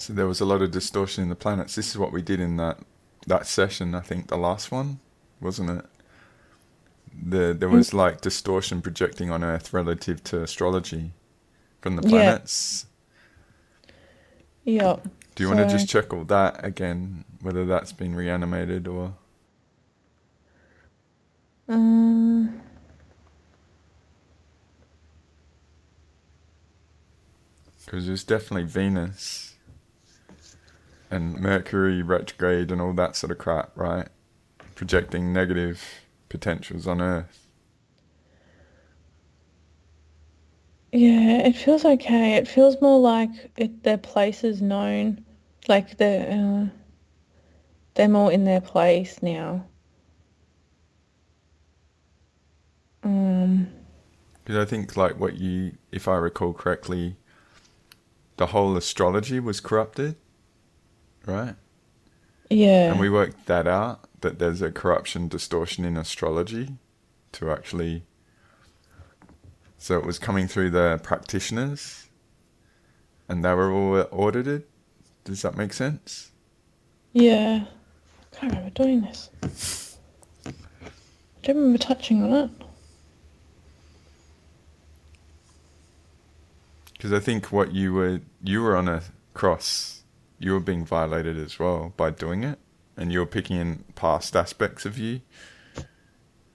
there was a lot of distortion in the planets. This is what we did in that session, I think the last one, wasn't it? There was like distortion projecting on Earth relative to astrology from the planets. Yeah. Do you want to just check all that again, whether that's been reanimated or? Because there's definitely Venus and Mercury retrograde and all that sort of crap, right? Projecting negative potentials on Earth. Yeah, it feels okay. It feels more like their place is known, like they're more in their place now. Because I think like if I recall correctly, the whole astrology was corrupted, right? Yeah. And we worked that out, that there's a corruption distortion in astrology to actually... So it was coming through the practitioners and they were all audited. Does that make sense? Yeah. I can't remember doing this. I don't remember touching on it. Because I think what you were on a cross, you were being violated as well by doing it, and you were picking in past aspects of you.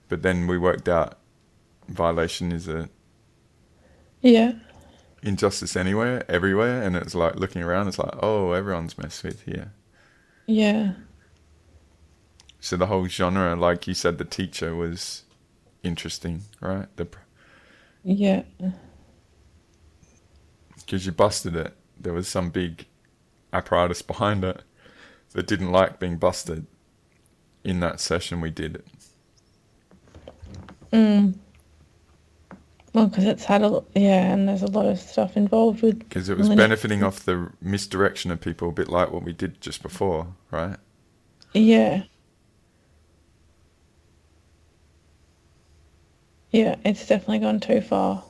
But then we worked out violation is a injustice everywhere, and it's like looking around, it's like, oh, everyone's messed with here. Yeah. So the whole genre, like you said, the teacher was interesting, right? Yeah. Because you busted it. There was some big apparatus behind it that didn't like being busted in that session we did. Well, because it's had and there's a lot of stuff involved with... Because it was benefiting off the misdirection of people, a bit like what we did just before, right? Yeah. Yeah, it's definitely gone too far.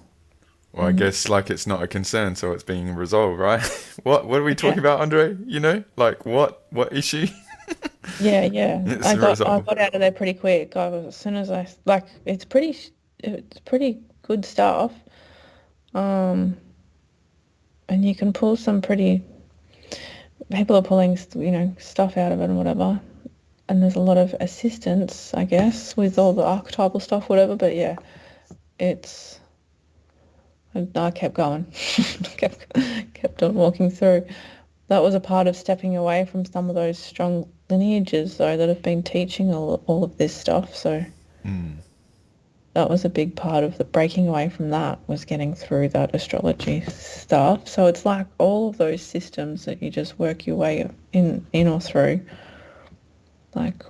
Well, I guess like it's not a concern, so it's being resolved, right? What are we talking about, Andre? You know, like what issue? Yeah. I got out of there pretty quick. As soon as it's pretty good stuff. And you can pull some pretty... People are pulling, stuff out of it and whatever. And there's a lot of assistance, I guess, with all the archetypal stuff, whatever. But yeah, I kept going, kept on walking through. That was a part of stepping away from some of those strong lineages, though, that have been teaching all of this stuff. So that was a big part of the breaking away from that, was getting through that astrology stuff. So it's like all of those systems that you just work your way in or through, like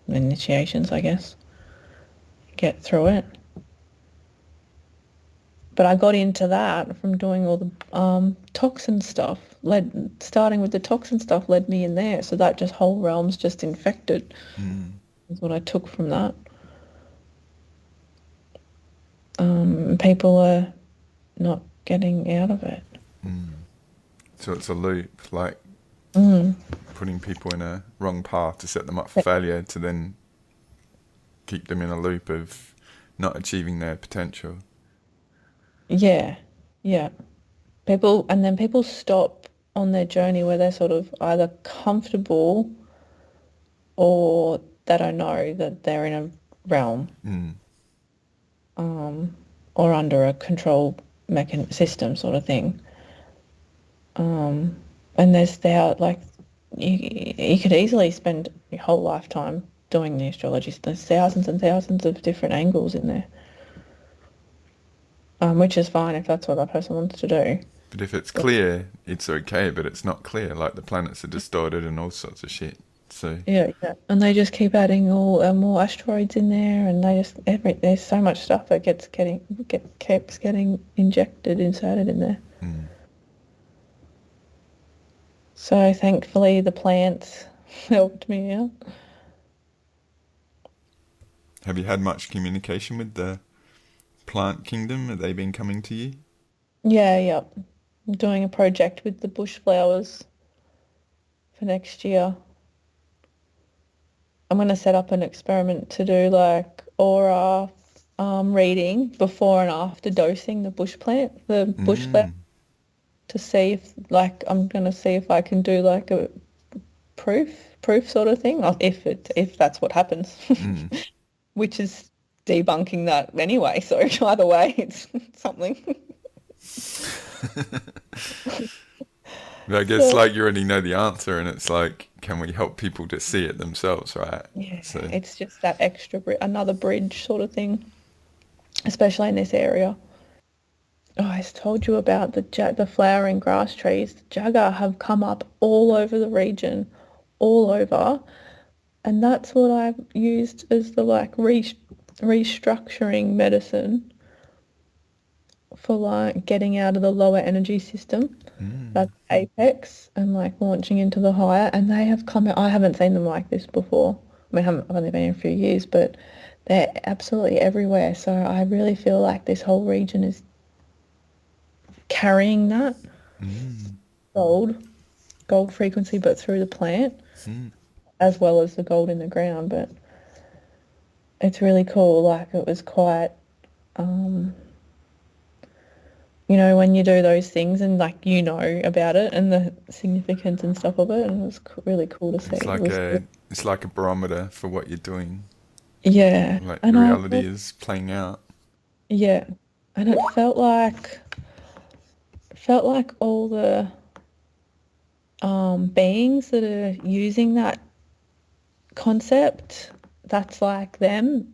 initiations, I guess. Get through it. But I got into that from doing all the toxin stuff. Starting with the toxin stuff led me in there. So that just whole realm's just infected. Is what I took from that. People are not getting out of it. So it's a loop, like putting people in a wrong path to set them up for failure, to then keep them in a loop of not achieving their potential. Yeah. People stop on their journey where they're sort of either comfortable or they don't know that they're in a realm. or under a control system sort of thing. And there's like you could easily spend your whole lifetime doing the astrology. There's thousands and thousands of different angles in there, which is fine if that's what that person wants to do. But if it's clear, it's okay, but it's not clear, like the planets are distorted and all sorts of shit. So yeah. And they just keep adding more asteroids in there, and they just there's so much stuff that keeps getting inserted in there. So thankfully the plants helped me out. have you had much communication with the plant kingdom? Have they been coming to you? Yeah. I'm doing a project with the bush flowers for next year. I'm going to set up an experiment to do like aura reading before and after dosing the bush flower, to see if I'm going to see if I can do like a proof sort of thing, if that's what happens, which is debunking that anyway. So either way, it's something. I guess like you already know the answer, and it's like, can we help people to see it themselves, right? Yeah, so it's just that extra another bridge sort of thing, especially in this area. Oh, I told you about the flowering grass trees. The jaguar have come up all over the region, all over, and that's what I've used as the like restructuring medicine for like getting out of the lower energy system, that's apex, and like launching into the higher. And they have come out. I haven't seen them like this before. I mean, I've only been here a few years, but they're absolutely everywhere. So I really feel like this whole region is carrying that gold frequency, but through the plant, as well as the gold in the ground. But it's really cool. Like, it was quite, when you do those things and like about it and the significance and stuff of it, and it was really cool to see. It's like a barometer for what you're doing. Yeah, like the reality is playing out. Yeah, and it felt like all the beings that are using that concept, that's like them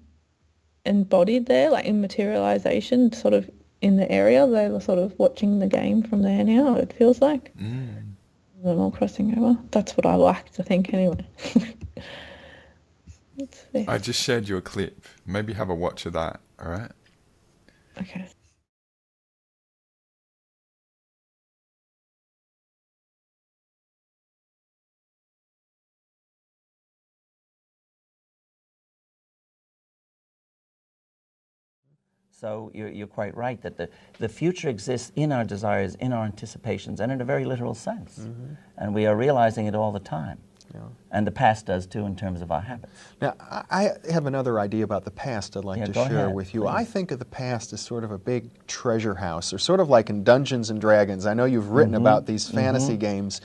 embodied there, like in materialization, sort of in the area. They were sort of watching the game from there now, it feels like. Them all crossing over. That's what I like to think anyway. I just shared you a clip. Maybe have a watch of that, all right? Okay. So you're quite right that the future exists in our desires, in our anticipations, and in a very literal sense. And we are realizing it all the time. Yeah. And the past does too in terms of our habits. Now, I have another idea about the past I'd like to share with you. Please. I think of the past as sort of a big treasure house, or sort of like in Dungeons and Dragons. I know you've written about these fantasy games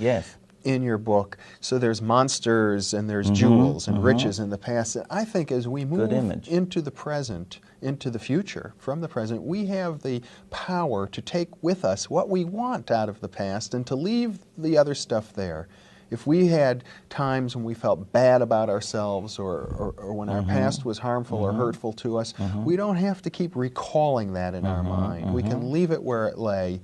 in your book. So there's monsters and there's jewels and riches in the past. And I think as we move into the present, into the future, from the present, we have the power to take with us what we want out of the past and to leave the other stuff there. If we had times when we felt bad about ourselves or when our past was harmful or hurtful to us, we don't have to keep recalling that in our mind. We can leave it where it lay.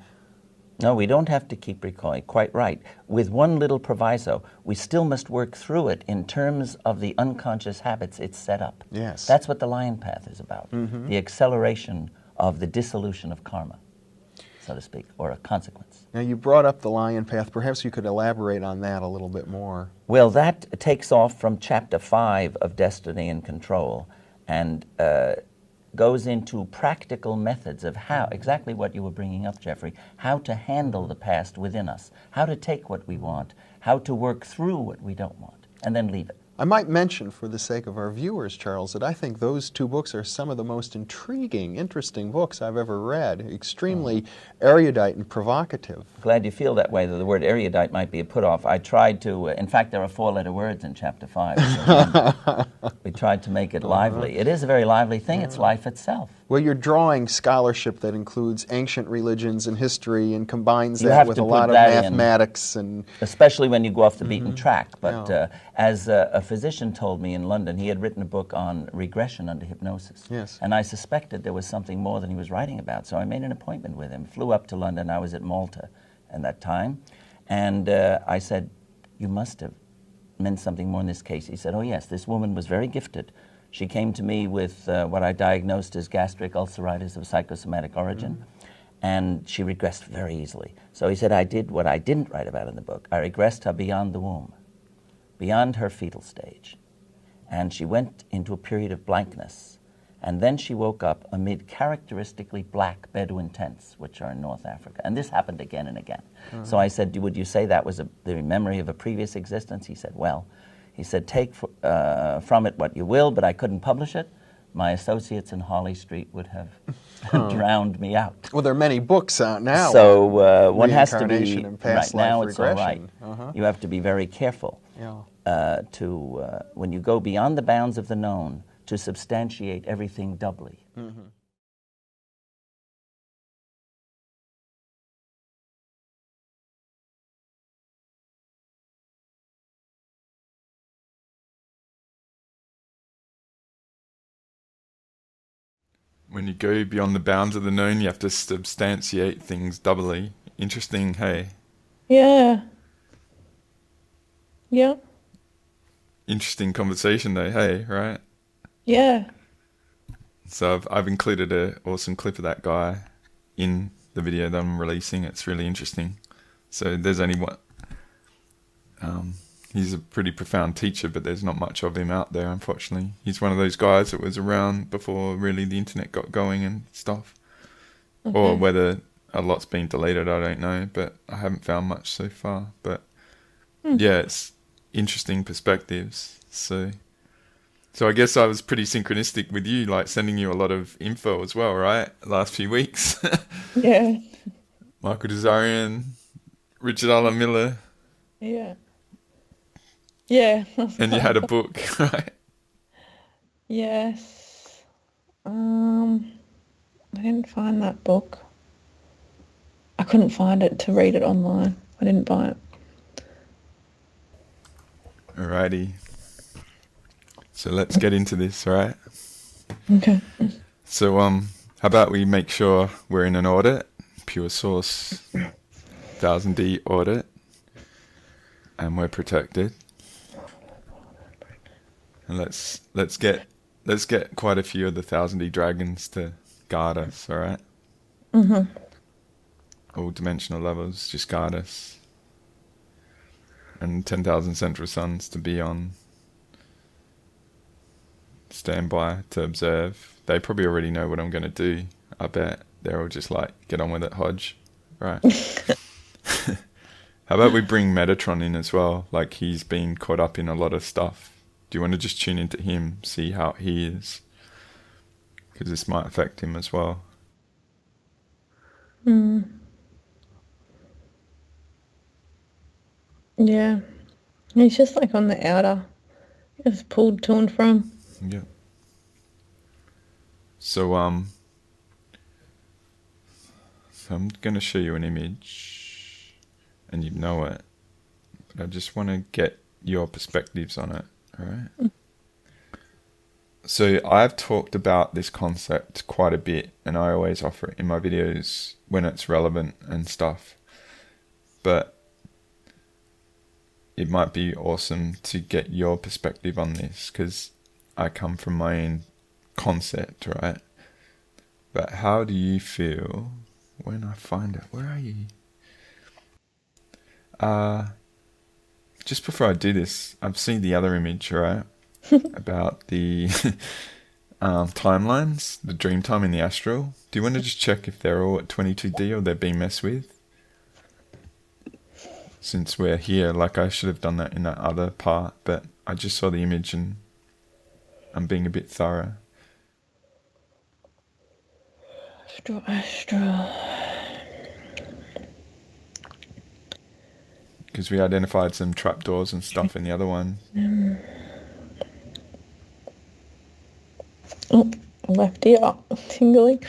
No, we don't have to keep recalling, quite right. With one little proviso, we still must work through it in terms of the unconscious habits it's set up. Yes. That's what the lion path is about, the acceleration of the dissolution of karma, so to speak, or a consequence. Now, you brought up the lion path. Perhaps you could elaborate on that a little bit more. Well, that takes off from Chapter 5 of Destiny and Control and goes into practical methods of how, exactly what you were bringing up, Jeffrey, how to handle the past within us, how to take what we want, how to work through what we don't want, and then leave it. I might mention, for the sake of our viewers, Charles, that I think those two books are some of the most intriguing, interesting books I've ever read. Extremely erudite and provocative. Glad you feel that way, though the word erudite might be a put-off. I tried to, in fact, there are 4-letter words in Chapter 5. So we tried to make it lively. It is a very lively thing. It's life itself. Well, you're drawing scholarship that includes ancient religions and history and combines You that have with to a put lot of that in, mathematics and... especially when you go off the beaten track. But Yeah. as a physician told me in London, he had written a book on regression under hypnosis. Yes. And I suspected there was something more than he was writing about. So I made an appointment with him, flew up to London. I was at Malta at that time. And I said, you must have meant something more in this case. He said, oh yes, this woman was very gifted. She came to me with what I diagnosed as gastric ulceritis of psychosomatic origin, and she regressed very easily. So he said, I did what I didn't write about in the book. I regressed her beyond the womb, beyond her fetal stage. And she went into a period of blankness. And then she woke up amid characteristically black Bedouin tents, which are in North Africa. And this happened again and again. So I said, would you say that was the memory of a previous existence? He said, well, he said, take from it what you will, but I couldn't publish it. My associates in Harley Street would have drowned me out. Well, there are many books out now. So one has to be, Reincarnation and past right now life it's all right. regression. You have to be very careful when you go beyond the bounds of the known, to substantiate everything doubly. When you go beyond the bounds of the known, you have to substantiate things doubly. Interesting, hey? Yeah. Yeah. Interesting conversation though, hey, right? Yeah. So I've included an awesome clip of that guy in the video that I'm releasing. It's really interesting. So there's only one. He's a pretty profound teacher, but there's not much of him out there, unfortunately. He's one of those guys that was around before really the internet got going and stuff. Okay. Or whether a lot's been deleted, I don't know, but I haven't found much so far. But yeah, it's interesting perspectives. So I guess I was pretty synchronistic with you, like sending you a lot of info as well, right? The last few weeks. Yeah. Michael Desarian, Richard Allen Miller. Yeah. Yeah. And you had a book, right? Yes. I didn't find that book. I couldn't find it to read it online. I didn't buy it. Alrighty. So let's get into this, right? Okay. So how about we make sure we're in an audit, pure source 1000D audit, and we're protected. And let's get quite a few of the 1000D dragons to guard us, all right? All dimensional levels, just guard us. And 10,000 central suns to be on standby to observe. They probably already know what I'm going to do. I bet they're all just like, get on with it, Hodge. Right. How about we bring Metatron in as well? Like, he's been caught up in a lot of stuff. Do you want to just tune into him, see how he is? Because this might affect him as well. Yeah. He's just like on the outer. Just pulled to and from. Yeah. So I'm going to show you an image, and you know it, but I just want to get your perspectives on it, all right? So I've talked about this concept quite a bit, and I always offer it in my videos when it's relevant and stuff, but it might be awesome to get your perspective on this, because I come from my own concept, right? But how do you feel when I find it? Where are you? Just before I do this, I've seen the other image, right? About the timelines, the dream time in the astral. Do you want to just check if they're all at 22D or they're being messed with? Since we're here, like I should have done that in that other part, but I just saw the image and I'm being a bit thorough. Astral. Because we identified some trapdoors and stuff in the other one. Oh, left ear tingling.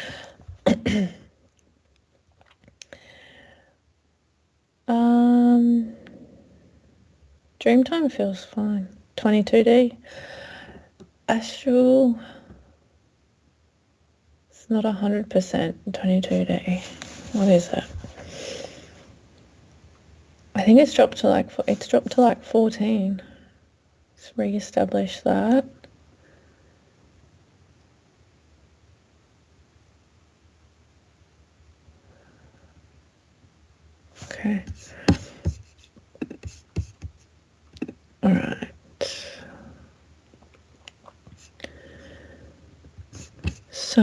Dreamtime feels fine. 22D. Astral, it's not 100% 22D. What is it? I think it's dropped to like 14. Let's re-establish that. Okay. All right. So,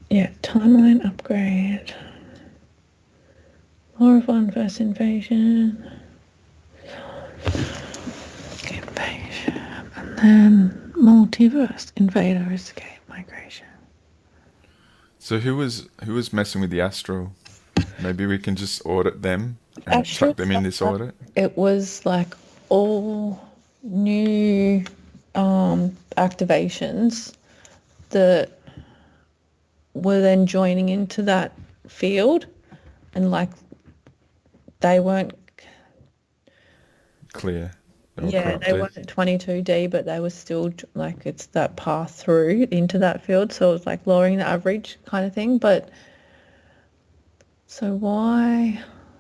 yeah, timeline upgrade. More of one first invasion. Invasion. And then multiverse invader escape migration. So who was messing with the astral? Maybe we can just audit them and chuck them in this audit. It was like all new activations that were then joining into that field, and like they weren't clear. They weren't 22D, but they were still like, it's that path through into that field, so it was like lowering the average kind of thing. But so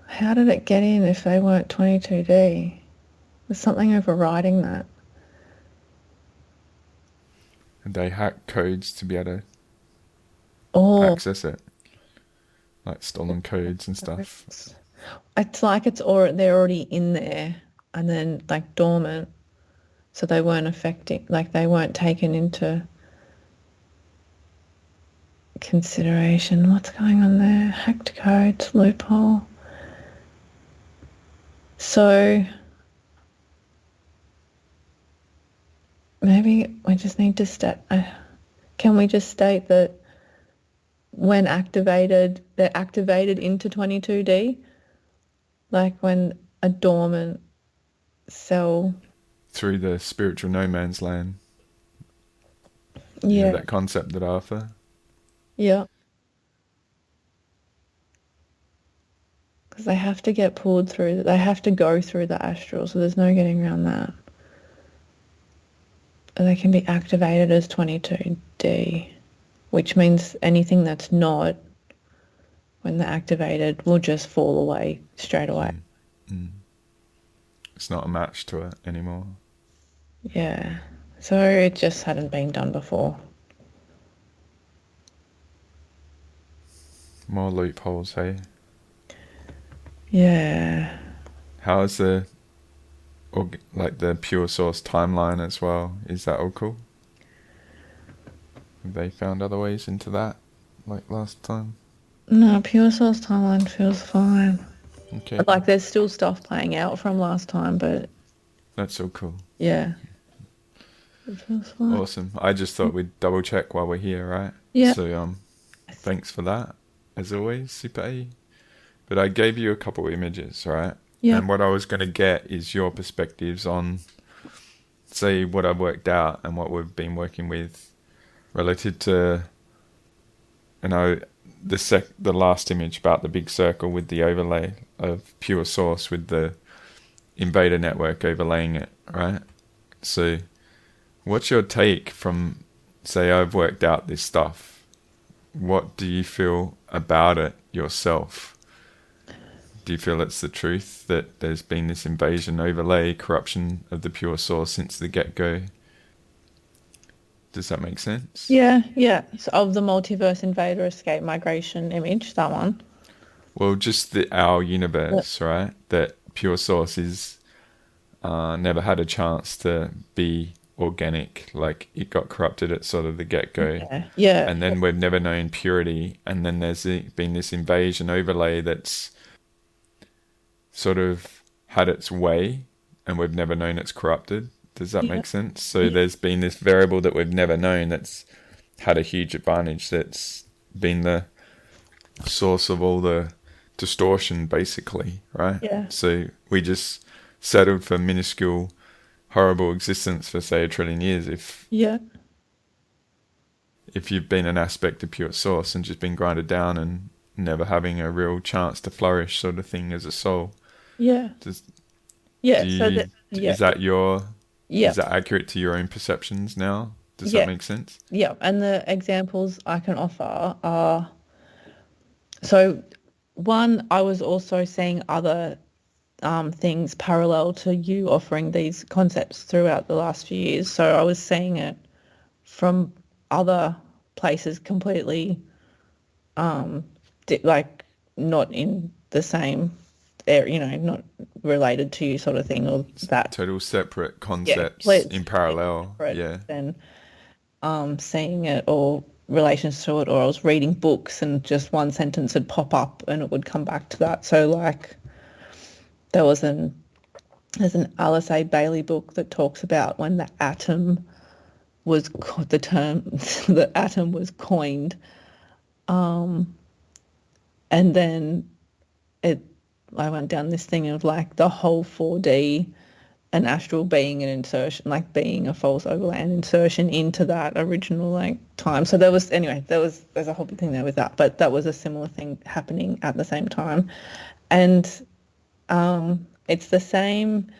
how did it get in if they weren't 22D? There's something overriding that. And they hack codes to be able to access it, like stolen codes and stuff. It's like they're already in there and then like dormant, so they weren't they weren't taken into consideration. What's going on there? Hacked codes, loophole. So maybe we just need to can we just state that when activated, they're activated into 22D? Like when a dormant cell... Through the spiritual no man's land. Yeah. You know, that concept that Arthur... Yeah. Because they have to get pulled through, they have to go through the astral, so there's no getting around that. And they can be activated as 22D, which means anything that's not, when they're activated, will just fall away straight away. It's not a match to it anymore. Yeah. So it just hadn't been done before. More loopholes, hey? Yeah. How is the pure source timeline as well? Is that all cool? Have they found other ways into that, like last time? No, pure source timeline feels fine. Okay. Like there's still stuff playing out from last time, but... That's all cool. Yeah. It feels fine. Awesome. I just thought we'd double check while we're here, right? Yeah. So thanks for that, as always, SuperA. But I gave you a couple images, right? Yeah. And what I was going to get is your perspectives on, say, what I've worked out and what we've been working with related to, the last image about the big circle with the overlay of pure source with the invader network overlaying it, right? So what's your take from, say, I've worked out this stuff. What do you feel about it yourself? Do you feel it's the truth that there's been this invasion, overlay, corruption of the pure source since the get-go? Does that make sense? Yeah. So of the multiverse invader escape migration image, that one. Well, just our universe, right? That pure source is never had a chance to be organic. Like it got corrupted at sort of the get-go. Yeah. And then we've never known purity. And then there's been this invasion overlay that's sort of had its way and we've never known it's corrupted. Does that make sense? So there's been this variable that we've never known that's had a huge advantage, that's been the source of all the distortion, basically, right? Yeah. So we just settled for minuscule, horrible existence for, say, 1 trillion years if if you've been an aspect of pure source and just been grinded down and never having a real chance to flourish, sort of thing, as a soul. Yeah. Is that accurate to your own perceptions now? Does that make sense? Yeah, and the examples I can offer are, so one, I was also seeing other things parallel to you offering these concepts throughout the last few years. So I was seeing it from other places completely, like not in the same area, not related to you, sort of thing, or that. Total separate concepts in parallel. Yeah. And seeing it or relations to it, or I was reading books and just one sentence would pop up and it would come back to that. So like there's an Alice A. Bailey book that talks about when the atom was the atom was coined, and then I went down this thing of like the whole 4D, an astral being an insertion, like being a false overlay, an insertion into that original like time. So there's a whole big thing there with that, but that was a similar thing happening at the same time. And it's the same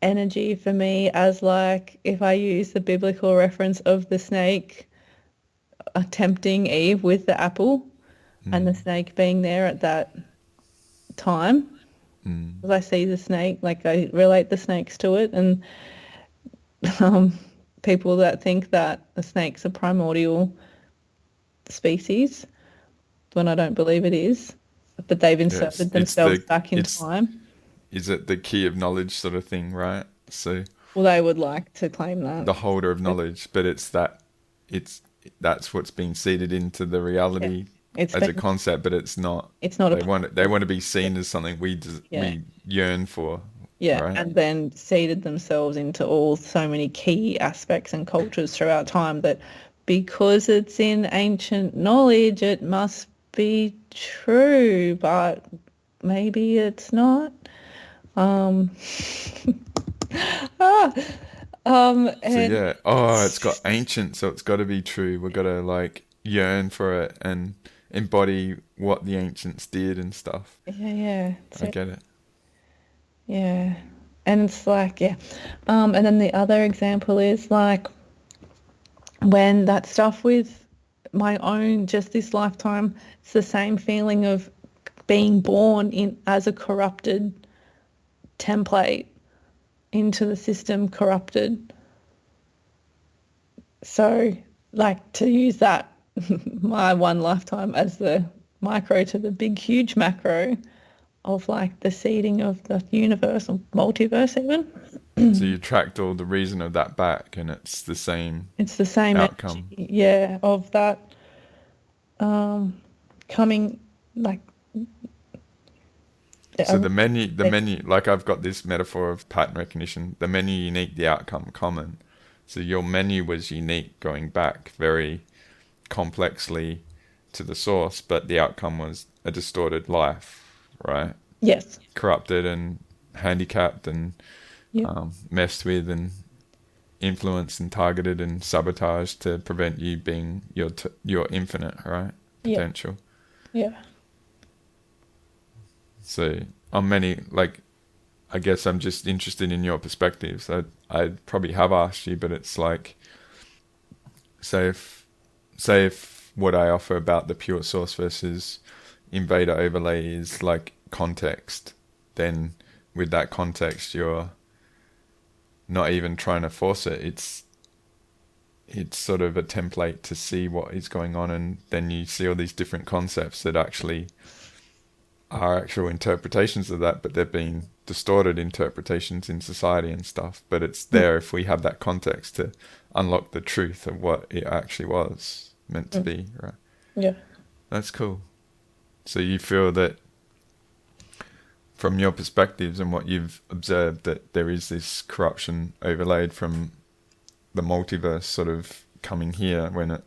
energy for me as like if I use the biblical reference of the snake tempting Eve with the apple, and the snake being there at that time. Because I see the snake, like I relate the snakes to it, and people that think that the snake's a primordial species, when I don't believe it is, but they've inserted themselves back in time. Is it the key of knowledge sort of thing, right? So, well, they would like to claim that. The holder of knowledge, but that's what's being seeded into the reality. As a concept, but it's not. It's not. They want to be seen as something we yearn for. Yeah, right? And then seeded themselves into so many key aspects and cultures throughout time that because it's in ancient knowledge, it must be true, but maybe it's not. It's got ancient, so it's got to be true. We've got to like yearn for it and embody what the ancients did and stuff. Yeah. I get it. Yeah. And it's like, and then the other example is like when that stuff with my own, just this lifetime, it's the same feeling of being born in as a corrupted template into the system, corrupted. So like to use that my one lifetime as the micro to the big huge macro of like the seeding of the universe or multiverse even. So you tracked all the reason of that back and it's the same outcome. Of that coming like so the menu, like I've got this metaphor of pattern recognition, the menu unique, the outcome common. So your menu was unique going back very complexly to the source, but the outcome was a distorted life, right? Yes. Corrupted and handicapped and messed with and influenced and targeted and sabotaged to prevent you being your infinite, right? Potential. Yeah. So on many, like, I guess I'm just interested in your perspectives. I probably have asked you, but it's like, say if what I offer about the pure source versus invader overlay is like context, then with that context you're not even trying to force it. It's sort of a template to see what is going on, and then you see all these different concepts that actually are actual interpretations of that, but they've been distorted interpretations in society and stuff. But it's there if we have that context to unlock the truth of what it actually was meant to be, right? Yeah. That's cool. So you feel that from your perspectives and what you've observed that there is this corruption overlaid from the multiverse sort of coming here when it...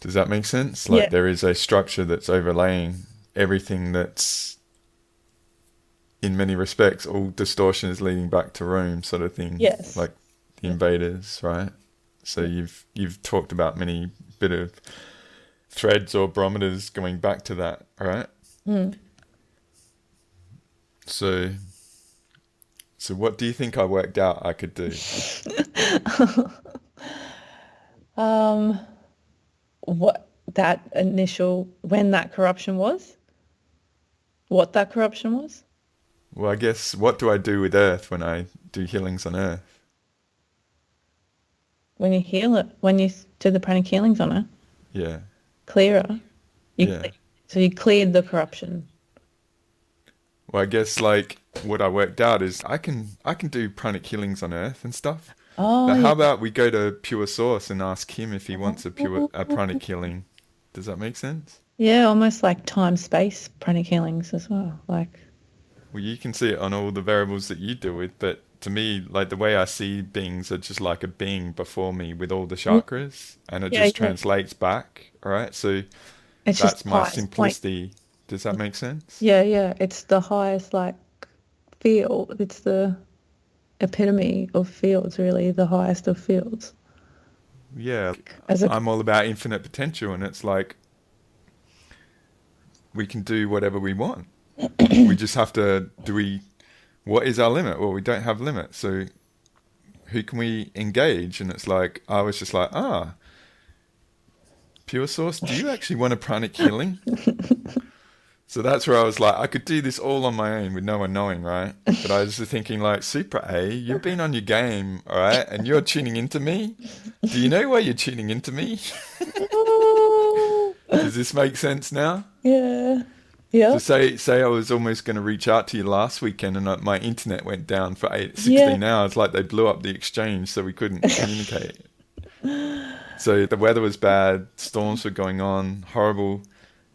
Does that make sense? Like there is a structure that's overlaying everything that's in many respects all distortion is leading back to Rome sort of thing. Yes. Like the invaders, right? So you've talked about many bit of threads or barometers going back to that, all right? Mm. So what do you think I worked out I could do? What that initial, when that corruption was? What that corruption was? Well, I guess, what do I do with Earth when I do healings on Earth? When you heal it, when you do the pranic healings on it, Yeah. clearer. Yeah. So you cleared the corruption. Well, I guess like what I worked out is I can do pranic healings on Earth and stuff. Oh, Now, yeah. how about we go to Pure Source and ask him if he wants a pranic healing? Does that make sense? Yeah, almost like time-space pranic healings as well. Like, Well, you can see it on all the variables that you deal with, but to me, like the way I see beings are just like a being before me with all the chakras, and it just translates back. All right, so it's that's just my highest simplicity. Does that make sense? yeah, it's the highest like field. It's the epitome of fields, really, the highest of fields. Yeah, As a- I'm all about infinite potential, and it's like we can do whatever we want. We just have to what is our limit? Well, we don't have limit, so who can we engage? And it's like, I was just like, Pure Source, do you actually want a pranic healing? So that's where I was like, I could do this all on my own with no one knowing, right? But I was just thinking like, SuperA, you've been on your game, all right? And you're tuning into me. Do you know why you're tuning into me? Does this make sense now? Yeah. Yeah. So say I was almost going to reach out to you last weekend and my internet went down for 16 hours, like they blew up the exchange so we couldn't communicate. So the weather was bad, storms were going on, horrible.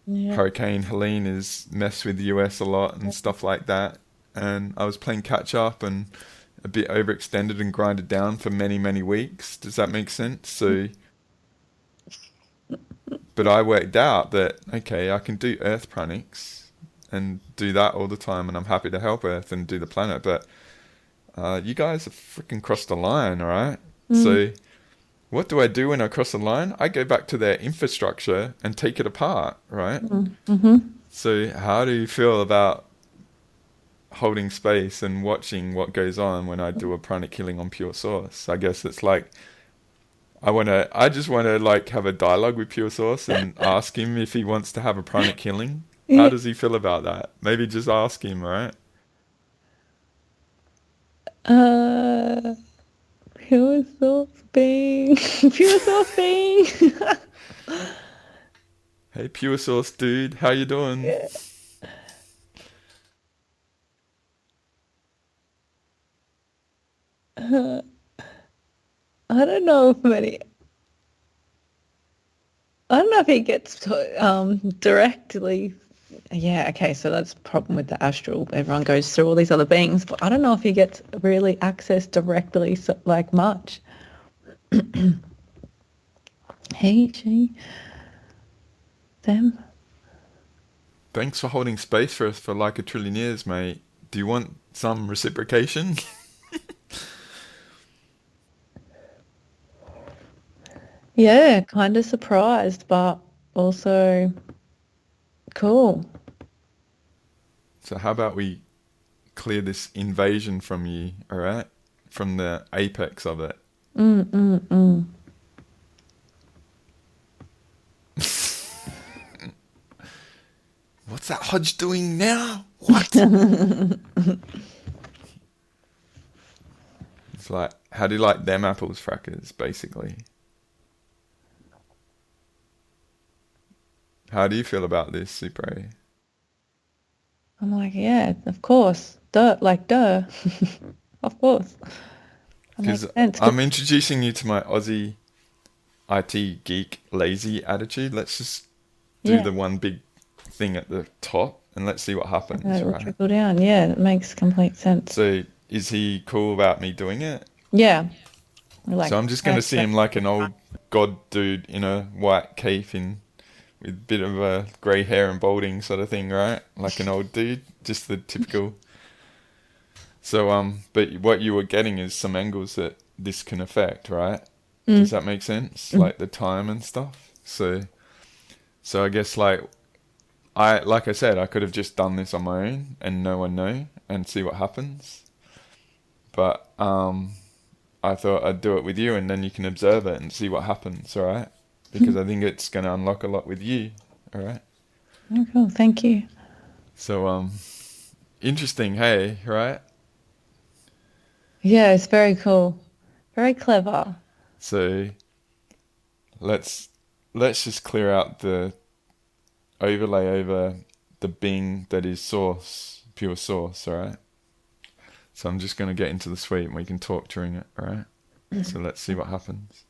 Hurricane Helene has messed with the US a lot and stuff like that. And I was playing catch up and a bit overextended and grinded down for many, many weeks. Does that make sense? So, but I worked out that, okay, I can do Earth pranics and do that all the time, and I'm happy to help Earth and do the planet. But you guys have freaking crossed the line, all right? So what do I do when I cross the line? I go back to their infrastructure and take it apart, right? Mm-hmm. So how do you feel about holding space and watching what goes on when I do a pranic healing on Pure Source? I guess it's like, I just want to like have a dialogue with Pure Source and ask him if he wants to have a pranic healing. How does he feel about that? Maybe just ask him, all right? Pure Source being. Pure Source being. Hey, Pure Source dude, how you doing? Yeah. I don't know if he gets directly. Yeah, okay, so that's the problem with the astral. Everyone goes through all these other beings, but I don't know if he gets really access directly, so, like much. Hey, she, them. Thanks for holding space for us for like 1 trillion years, mate. Do you want some reciprocation? Yeah, kind of surprised, but also cool. So how about we clear this invasion from you, all right? From the apex of it. What's that Hodge doing now? What? It's like, how do you like them apples, frackers, basically? How do you feel about this, SuperA? I'm like, yeah, of course. Duh. Of course. Because I'm introducing you to my Aussie IT geek lazy attitude. Let's just do the one big thing at the top and let's see what happens. It'll right? trickle down. Yeah, it makes complete sense. So is he cool about me doing it? Yeah. Like, so I'm just going to see him like an old god dude in a white cape with a bit of a grey hair and balding sort of thing, right? Like an old dude, just the typical. So, but what you were getting is some angles that this can affect, right? Does that make sense? Like the time and stuff. So I guess like I said, I could have just done this on my own and no one know and see what happens. But I thought I'd do it with you and then you can observe it and see what happens, all right? Because I think it's going to unlock a lot with you, all right? Oh, cool. Thank you. So, interesting, hey, right? Yeah, it's very cool. Very clever. So, let's just clear out the overlay over the being that is source, pure source, all right? So I'm just going to get into the suite and we can talk during it, all right? So let's see what happens.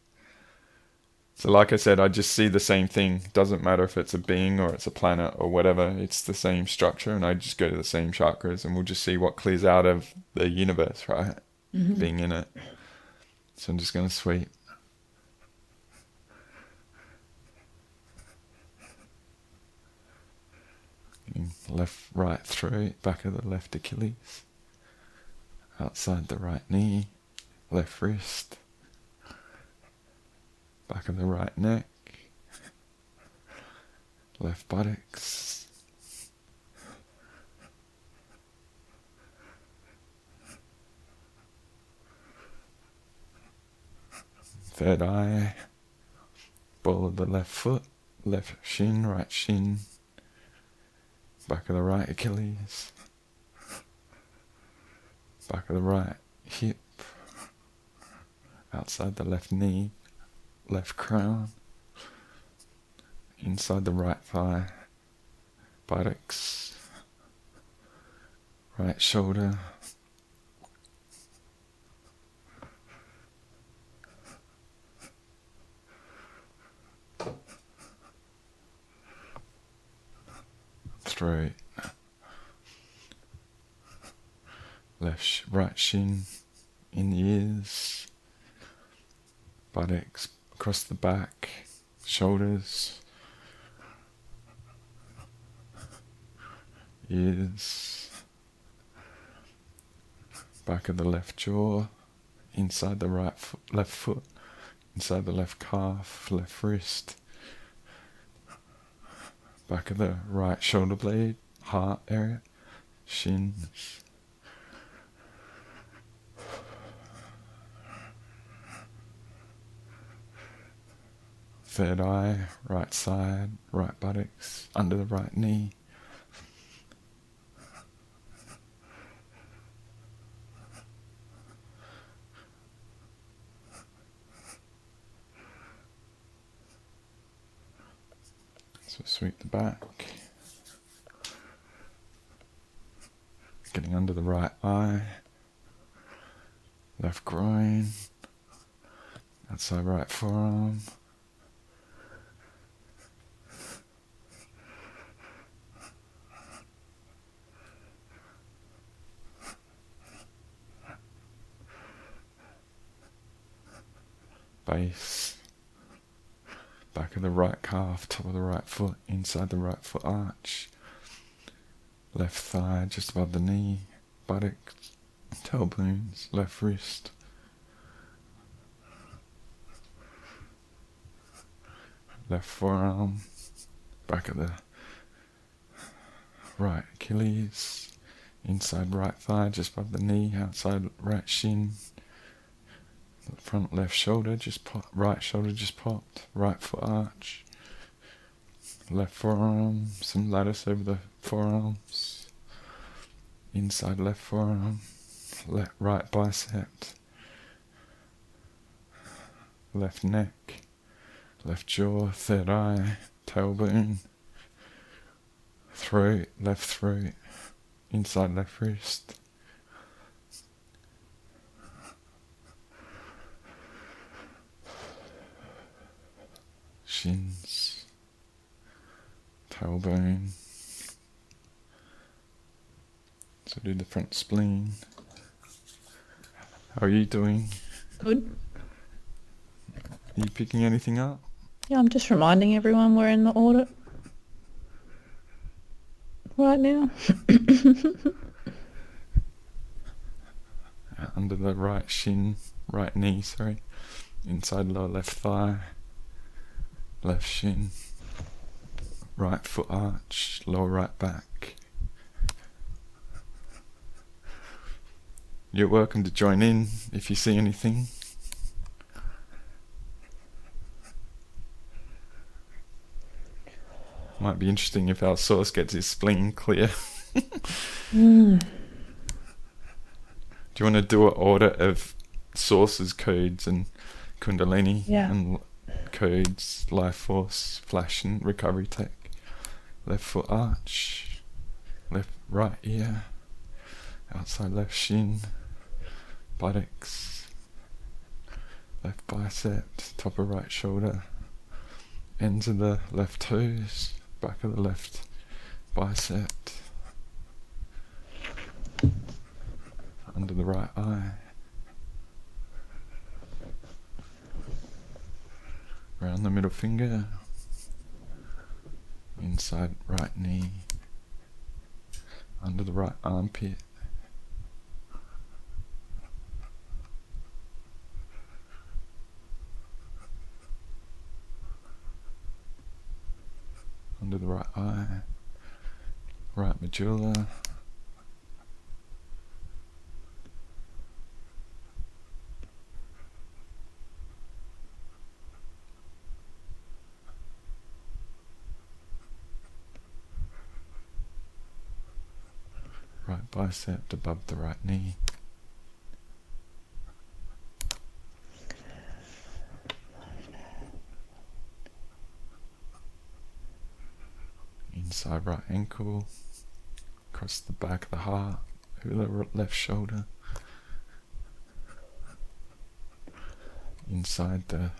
So like I said, I just see the same thing. Doesn't matter if it's a being or it's a planet or whatever. It's the same structure and I just go to the same chakras and we'll just see what clears out of the universe, right? Being in it. So I'm just going to sweep. Getting left, right throat, back of the left Achilles. Outside the right knee, left wrist. Back of the right neck, left buttocks, third eye, ball of the left foot, left shin, right shin, back of the right Achilles, back of the right hip, outside the left knee, left crown, inside the right thigh, buttocks, right shoulder, throat, right shin, in the ears, buttocks, across the back, shoulders, ears, back of the left jaw, inside the left foot, inside the left calf, left wrist, back of the right shoulder blade, heart area, shins, third eye, right side, right buttocks, under the right knee. So sweep the back. Getting under the right eye, left groin, outside right forearm. Base, back of the right calf, top of the right foot, inside the right foot arch, left thigh just above the knee, buttocks, tailbones, left wrist, left forearm, back of the right Achilles, inside right thigh just above the knee, outside right shin, front left shoulder just popped, right shoulder just popped, right foot arch, left forearm, some lattice over the forearms, inside left forearm, right bicep, left neck, left jaw, third eye, tailbone, throat, inside left wrist, shins, tailbone. So do the front spleen. How are you doing? Good. Are you picking anything up? Yeah, I'm just reminding everyone we're in the audit right now. Under the right shin, right knee, sorry. inside lower left thigh, left shin, right foot arch, lower right back. You're welcome to join in if you see anything. Might be interesting if our source gets his spleen clear. Do you want to do an order of sources, codes, and Kundalini? Yeah. And codes, life force, flash, and recovery tech. Left foot arch, left right ear, outside left shin, buttocks, left bicep, top of right shoulder, ends of the left toes, back of the left bicep, under the right eye, around the middle finger, inside right knee, under the right armpit, under the right eye, right medulla, right bicep above the right knee, inside right ankle, across the back of the heart, over the left shoulder, inside the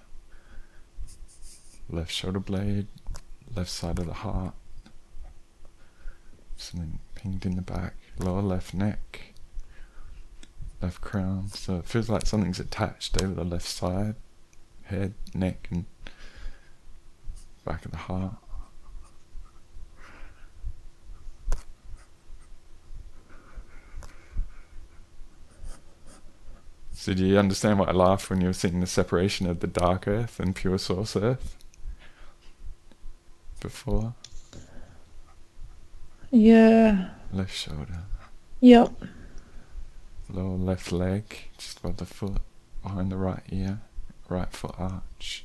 left shoulder blade, left side of the heart, something pinged in the back, lower left neck, left crown, so it feels like something's attached over the left side, head, neck, and back of the heart. So do you understand why I laughed when you were seeing the separation of the dark earth and pure source earth before? Yeah. Left shoulder. Yep. Lower left leg, just above the foot, behind the right ear, right foot arch.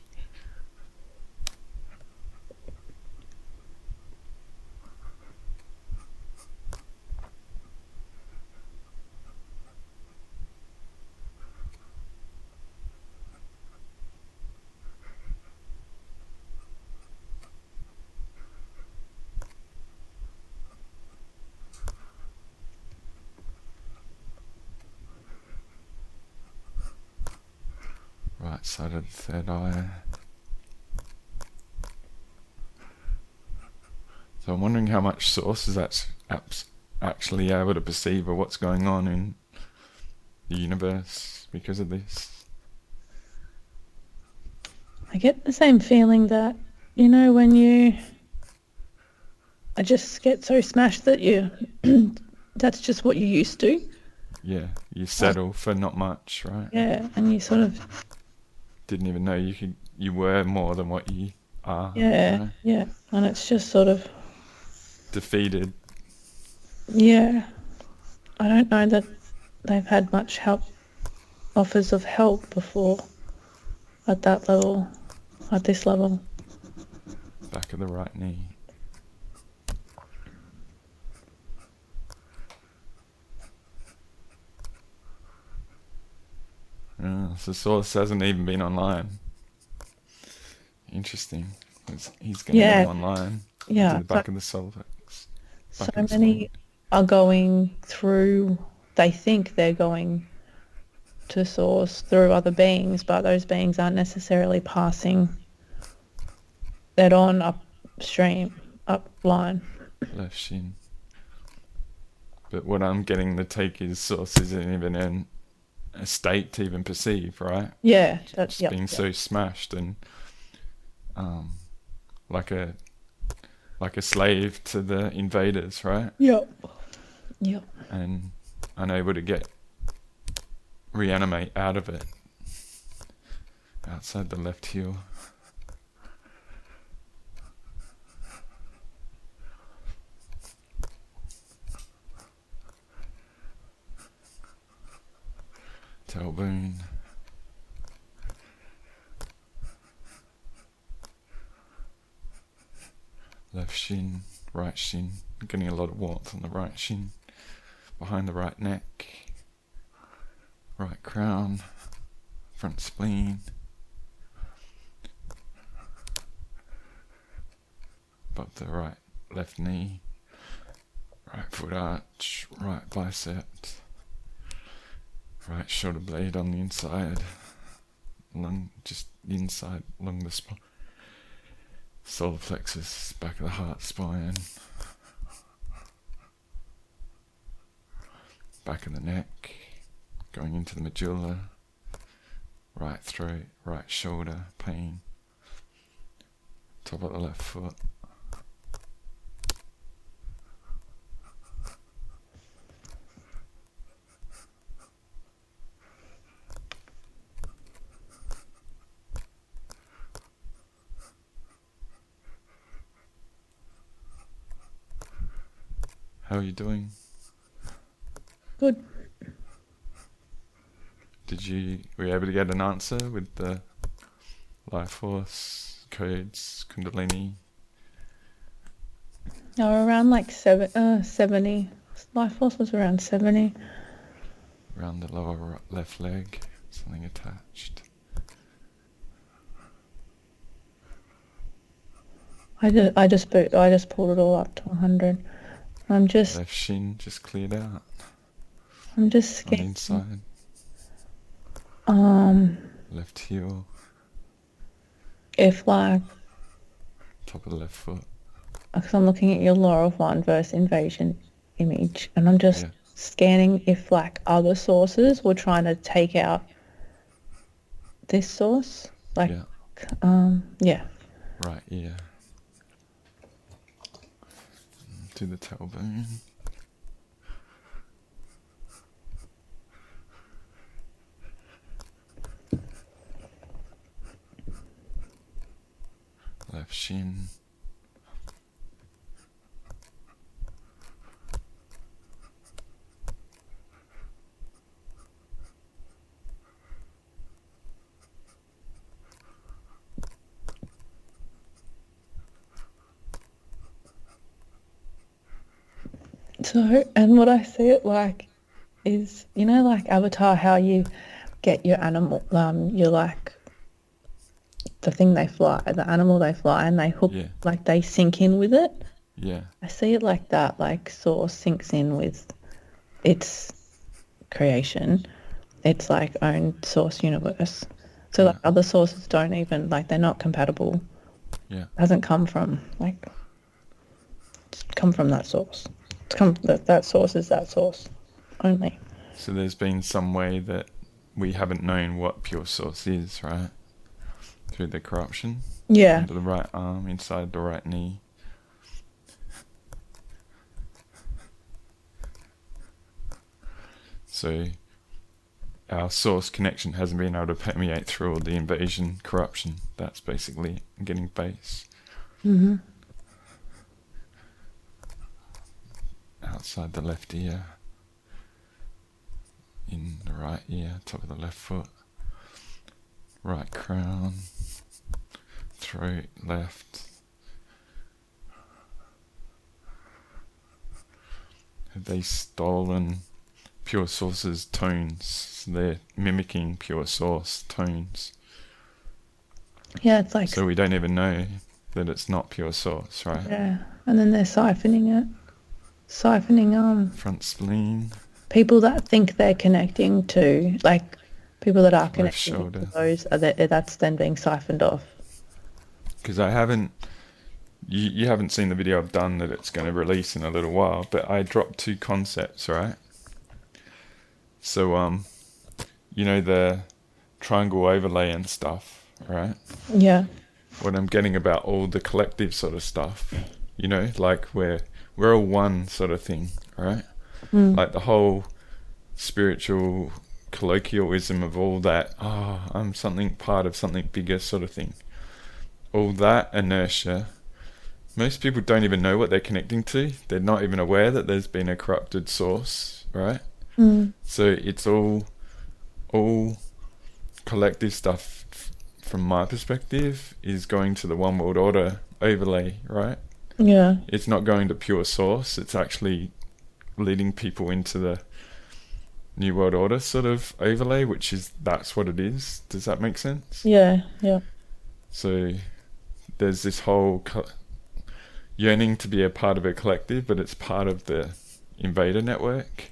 Right side of the third eye. So I'm wondering how much source is actually able to perceive of what's going on in the universe because of this. I get the same feeling that, you know, when I just get so smashed that that's just what you're used to. Yeah, you settle for not much, right? Yeah, and you sort of... Didn't even know you were more than what you are. Yeah, right? yeah, and it's just sort of... Defeated. Yeah. I don't know that they've had much offers of help before at that level, at this level. Back of the right knee. So Source hasn't even been online. Interesting. He's going to be online. Yeah. To the back of the cervix. So many are going through, they think they're going to Source through other beings, but those beings aren't necessarily passing that on upstream, up line. Left shin. But what I'm getting the take is Source isn't even in a state to even perceive, right? Yeah, that's being so smashed and like a slave to the invaders, right? Yep. And unable to reanimate out of it, outside the left heel. Tailbone. Left shin, right shin. I'm getting a lot of warmth on the right shin. Behind the right neck. Right crown. Front spleen. Above the right left knee. Right foot arch. Right bicep. Right shoulder blade on the inside, just inside along the spine, solar plexus, back of the heart, spine, back of the neck, going into the medulla, right throat, right shoulder, pain, top of the left foot. How are you doing? Good. Were you able to get an answer with the life force, codes, kundalini? No, around like 70. Life force was around 70. Around the lower left leg, something attached. I just pulled it all up to 100. I'm just left shin just cleared out. I'm just scared. On the inside. Left heel. If like top of the left foot. Because I'm looking at your Law of One verse invasion image, and I'm just scanning if like other sources were trying to take out this source. Like yeah. Right, yeah. To the tailbone. Left shin. So, and what I see it like is, you know, like Avatar, how you get your animal, you're like the thing they fly, the animal they fly, and they hook, like they sink in with it. Yeah. I see it like that, like Source sinks in with its creation, its like own source universe. So like other sources don't even, like they're not compatible. Yeah. It hasn't come from like, it's come from that source. It's come, that source is that source only. So there's been some way that we haven't known what pure source is, right? Through the corruption. Yeah. Under the right arm, inside the right knee. So our source connection hasn't been able to permeate through all the invasion corruption. That's basically getting base. Mm-hmm. Outside the left ear. In the right ear, top of the left foot. Right crown. Throat, left. Have they stolen pure source's tones? They're mimicking pure source tones. Yeah, it's like... So we don't even know that it's not pure source, right? Yeah, and then they're siphoning it. Siphoning, front spleen. People that think they're connecting to, like, people that are connecting shoulder. to those, that's then being siphoned off. Because I haven't... You haven't seen the video I've done that it's going to release in a little while, but I dropped 2 concepts, right? So, you know, the triangle overlay and stuff, right? Yeah. What I'm getting about all the collective sort of stuff, you know, like we're all one sort of thing, right? Like the whole spiritual colloquialism of all that, oh, I'm something part of something bigger sort of thing. All that inertia, most people don't even know what they're connecting to. They're not even aware that there's been a corrupted source, right? So it's all collective stuff from my perspective is going to the one world order overlay, right? Yeah. It's not going to pure source. It's actually leading people into the new world order sort of overlay, which is, that's what it is. Does that make sense? Yeah, yeah. So there's this whole yearning to be a part of a collective, but it's part of the invader network.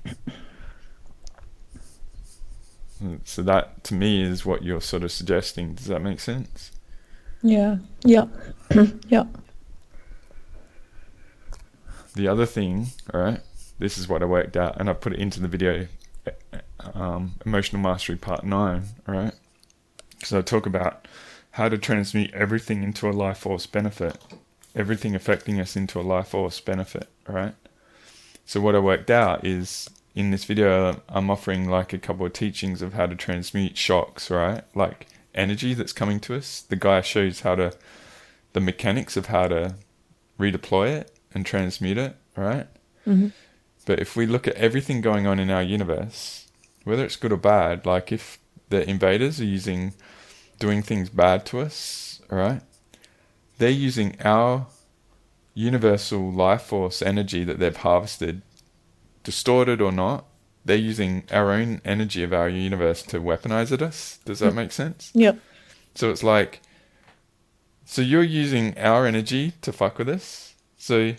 So that, to me, is what you're sort of suggesting. Does that make sense? Yeah, yeah, yeah. The other thing, all right, this is what I worked out, and I put it into the video, Emotional Mastery Part 9, all right? So I talk about how to transmute everything into a life force benefit, everything affecting us into a life force benefit, all right? So what I worked out is, in this video, I'm offering like a couple of teachings of how to transmute shocks, right? Like energy that's coming to us. The guy shows the mechanics of how to redeploy it and transmute it, right? But if we look at everything going on in our universe, whether it's good or bad, like if the invaders are doing things bad to us, all right? They're using our universal life force energy that they've harvested, distorted or not, they're using our own energy of our universe to weaponize at us. Does that make sense? Yep. So it's like, so you're using our energy to fuck with us. So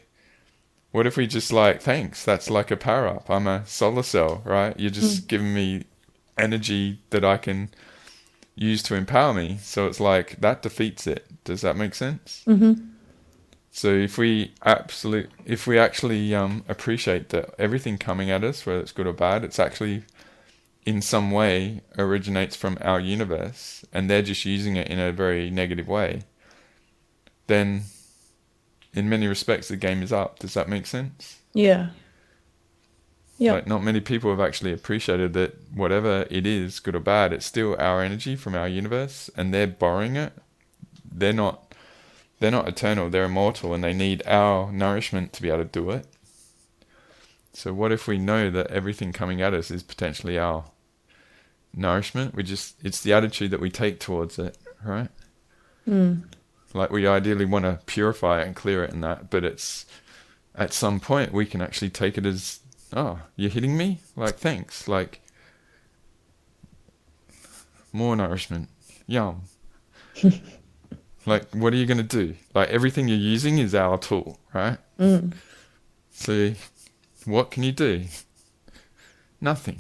what if we just like, thanks, that's like a power up. I'm a solar cell, right? You're just giving me energy that I can use to empower me. So it's like, that defeats it. Does that make sense? So if we actually appreciate that everything coming at us, whether it's good or bad, it's actually in some way originates from our universe, and they're just using it in a very negative way, then in many respects the game is up. Does that make sense? Yeah. Yeah. Like, not many people have actually appreciated that whatever it is, good or bad, it's still our energy from our universe, and they're borrowing it. They're not eternal, they're immortal, and they need our nourishment to be able to do it. So what if we know that everything coming at us is potentially our nourishment? It's the attitude that we take towards it, right? Like, we ideally want to purify it and clear it and that, but it's, at some point we can actually take it as, oh, you're hitting me? Like, thanks. Like, more nourishment. Yum. Like, what are you going to do? Like, everything you're using is our tool, right? So, what can you do? Nothing.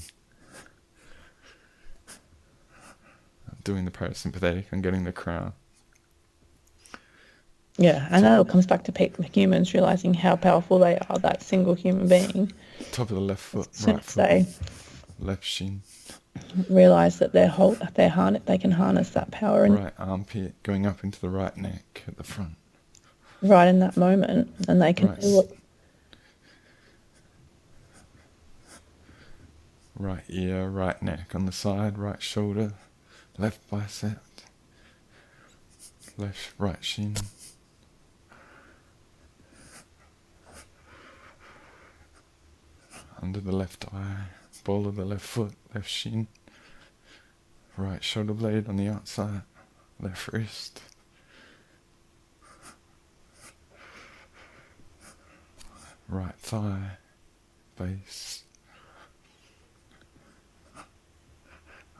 I'm doing the parasympathetic. I'm getting the crown. Yeah, and that all comes back to humans realizing how powerful they are, that single human being. Top of the left foot, right foot, left shin. Realize that they can harness that power, and right armpit going up into the right neck at the front. Right in that moment, and they can do it. Right ear, right neck on the side, right shoulder, left bicep, right shin. Under the left eye, ball of the left foot, left shin, right shoulder blade on the outside, left wrist, right thigh, base,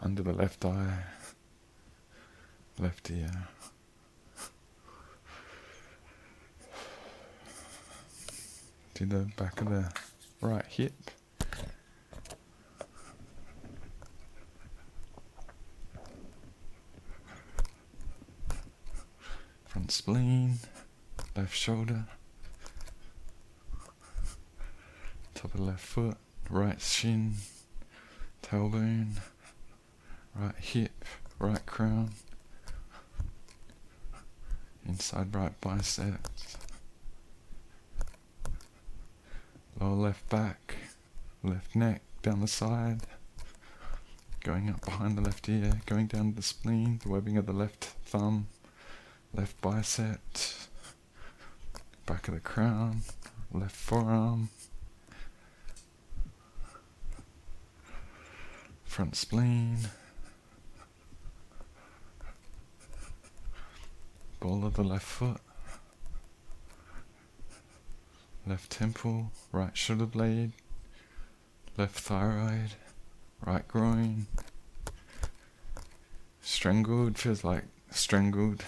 under the left eye, left ear. To the back of the right hip. Front spleen, left shoulder, top of the left foot, right shin, tailbone, right hip, right crown, inside right biceps, lower left back, left neck down the side, Going up behind the left ear, going down the spleen, the webbing of the left thumb, left bicep, back of the crown, left forearm, front spleen, ball of the left foot, left temple, right shoulder blade, left thyroid, right groin, strangled, feels like strangled,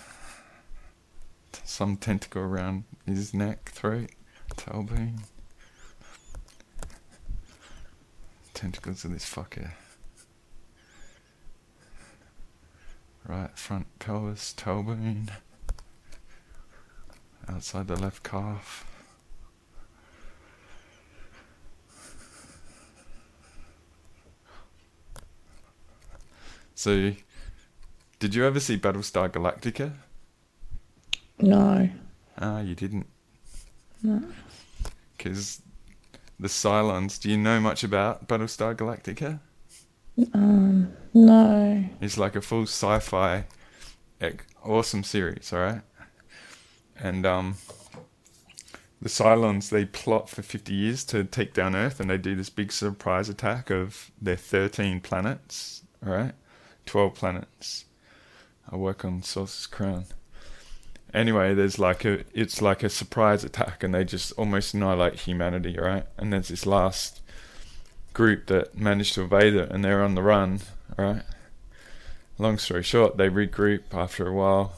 some tentacle around his neck, throat, tailbone, tentacles of this fucker, right front pelvis, tailbone, outside the left calf, so, did you ever see Battlestar Galactica? No. Ah, you didn't. No. Because the Cylons, do you know much about Battlestar Galactica? No. It's like a full sci-fi, awesome series, alright? And the Cylons, they plot for 50 years to take down Earth, and they do this big surprise attack of their 13 planets, alright? 12 planets. I work on Source's Crown. Anyway, it's like a surprise attack, and they just almost annihilate humanity, right? And there's this last group that managed to evade it, and they're on the run, right? Long story short, they regroup after a while,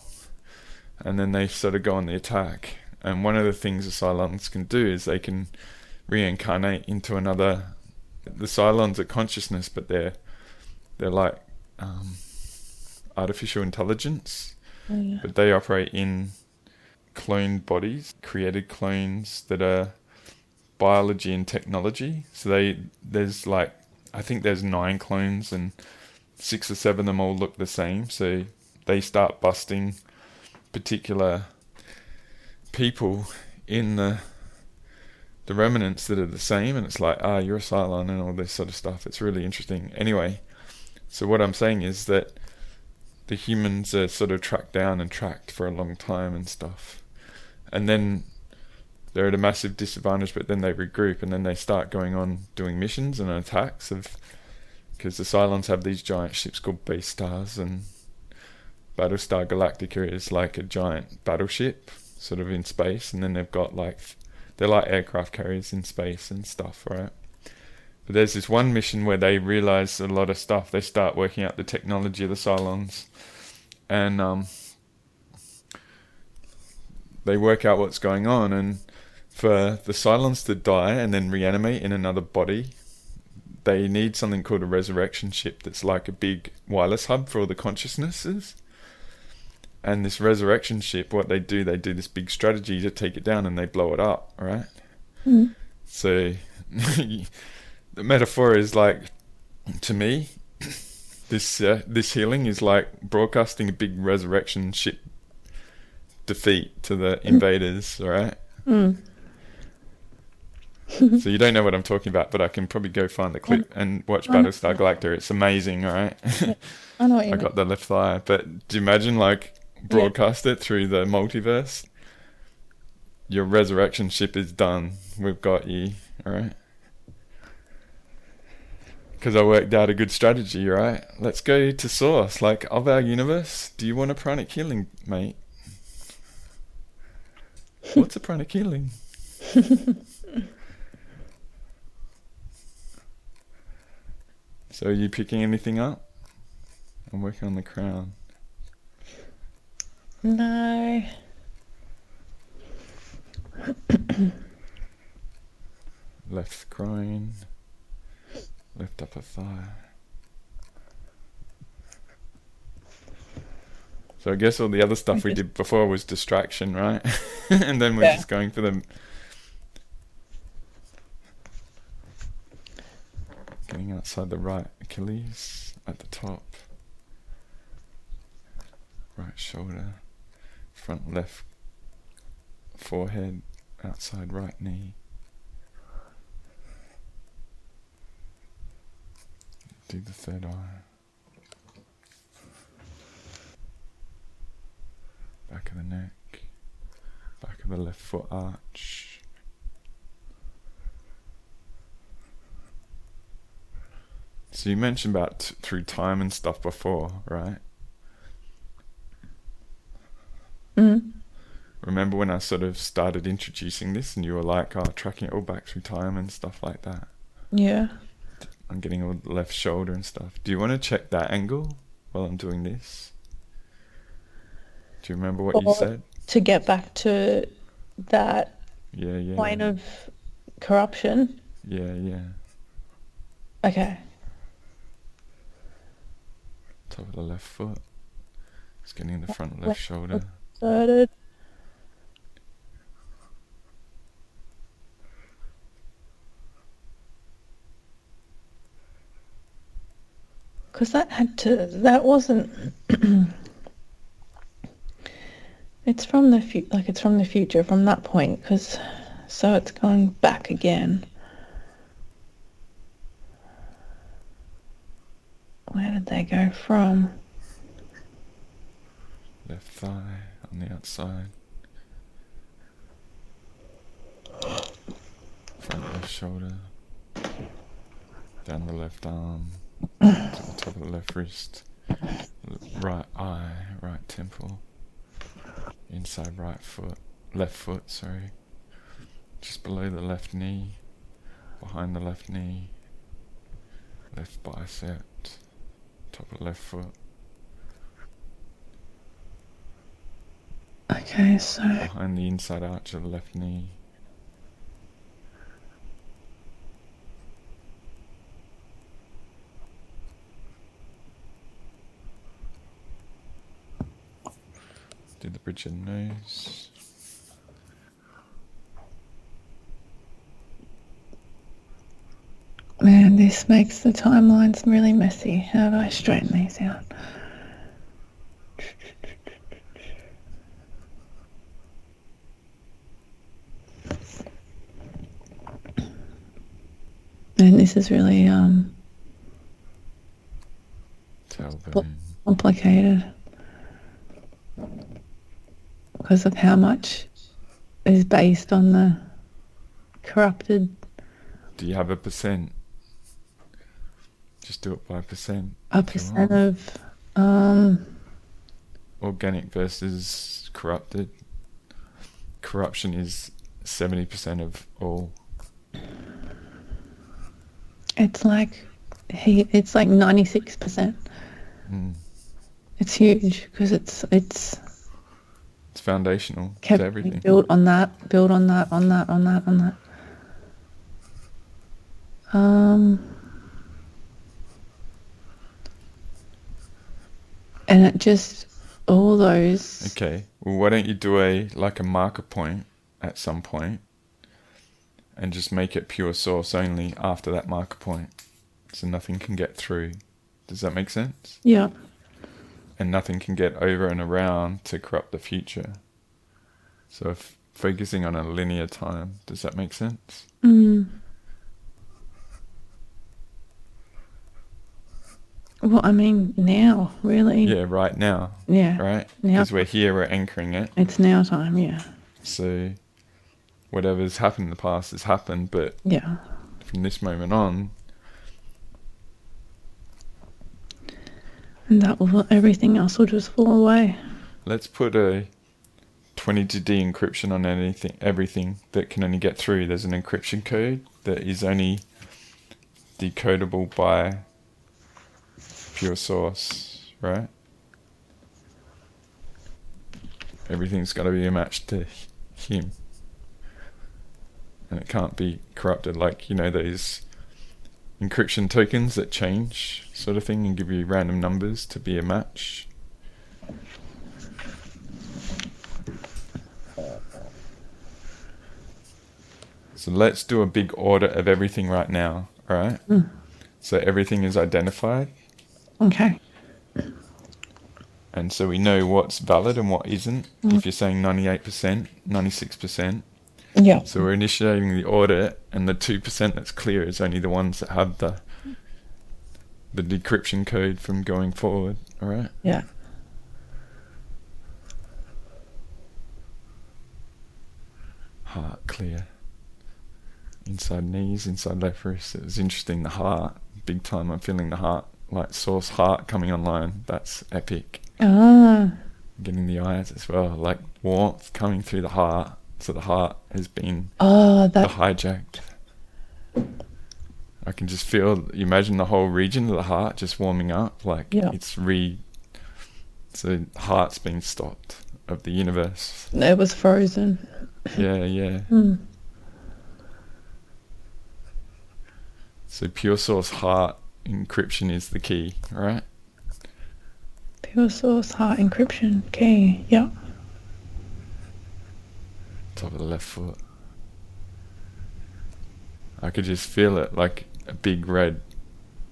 and then they sort of go on the attack. And one of the things the Cylons can do is they can reincarnate into another. The Cylons are consciousness, but they're like artificial intelligence, but they operate in cloned bodies, created clones that are biology and technology. So there's like, I think there's 9 clones, and 6 or 7 of them all look the same. So they start busting particular people in the remnants that are the same, and it's like, you're a Cylon and all this sort of stuff. It's really interesting. Anyway, so what I'm saying is that the humans are sort of tracked down and tracked for a long time and stuff. And then they're at a massive disadvantage, but then they regroup, and then they start going on doing missions and attacks because the Cylons have these giant ships called Beast Stars, and Battlestar Galactica is like a giant battleship sort of in space, and then they've got they're like aircraft carriers in space and stuff, right? But there's this one mission where they realize a lot of stuff. They start working out the technology of the Cylons, and they work out what's going on. And for the Cylons to die and then reanimate in another body, they need something called a resurrection ship that's like a big wireless hub for all the consciousnesses. And this resurrection ship, what they do this big strategy to take it down, and they blow it up, right? Mm. So the metaphor is like, to me, this healing is like broadcasting a big resurrection ship defeat to the invaders, all right? Mm. So you don't know what I'm talking about, but I can probably go find the clip and watch Battlestar Galactica. It's amazing, all right? I know what you I mean. got the left thigh, but do you imagine broadcast it through the multiverse? Your resurrection ship is done. We've got you, all right? Because I worked out a good strategy, right? Let's go to source, of our universe. Do you want a pranic healing, mate? What's a pranic healing? So are you picking anything up? I'm working on the crown. No. Left groin. Left upper thigh. So I guess all the other stuff we did before was distraction, right? And then we're just going for them. Getting outside the right Achilles at the top. Right shoulder. Front left forehead. Outside right knee. do the third eye. Back of the neck. Back of the left foot arch. So you mentioned about through time and stuff before, right? Remember when I sort of started introducing this and you were like, oh, tracking it all back through time and stuff like that? Yeah. I'm getting all the left shoulder and stuff. Do you want to check that angle while I'm doing this? Do you remember what you said? To get back to that Yeah. point of corruption? Yeah. Okay. Top of the left foot. Just getting the front left shoulder. Started. Because that wasn't, it's from the future from that point, so it's going back again. Where did they go from? Left thigh on the outside. Front left shoulder. Down the left arm. To the top of the left wrist. Right eye, right temple. Inside left foot, sorry. Just below the left knee. Behind the left knee. Left bicep. Top of the left foot. Okay, so behind the inside arch of the left knee. Do the bridge of the nose. Man, this makes the timelines really messy. How do I straighten these out? And this is really complicated because of how much is based on the corrupted. Do you have a percent? Just do it by percent. A percent of organic versus corrupted. Corruption is 70% of all. It's like 96%. It's huge because it's foundational to everything. Build on that. And it just all those. Okay. Well, why don't you do a marker point at some point, and just make it pure source only after that marker point, so nothing can get through. Does that make sense? Yeah. And nothing can get over and around to corrupt the future. So if focusing on a linear time, does that make sense? Well, I mean, now, really. Yeah, right now. Yeah. Right? Now. Because we're here, we're anchoring it. It's now time, yeah. So whatever's happened in the past has happened, but yeah, from this moment on. And everything else will just fall away. Let's put a 22D encryption on everything that can only get through. There's an encryption code that is only decodable by pure source, right? Everything's got to be matched to him. And it can't be corrupted, like, those encryption tokens that change sort of thing and give you random numbers to be a match. So let's do a big audit of everything right now, alright? So everything is identified. Okay. And so we know what's valid and what isn't. If you're saying 98%, 96%. Yeah. So we're initiating the audit, and the 2% that's clear is only the ones that have the decryption code from going forward, all right? Yeah. Heart clear. Inside knees, inside left wrist. It was interesting, the heart, big time. I'm feeling the heart, like source heart coming online. That's epic. Ah. Getting the eyes as well, like warmth coming through the heart. So the heart has been hijacked. I can just feel, imagine the whole region of the heart just warming up, like it's so the heart's been stopped of the universe. It was frozen. Yeah. So pure source heart encryption is the key, right? Pure source heart encryption key, yeah. Top of the left foot. I could just feel it, like a big red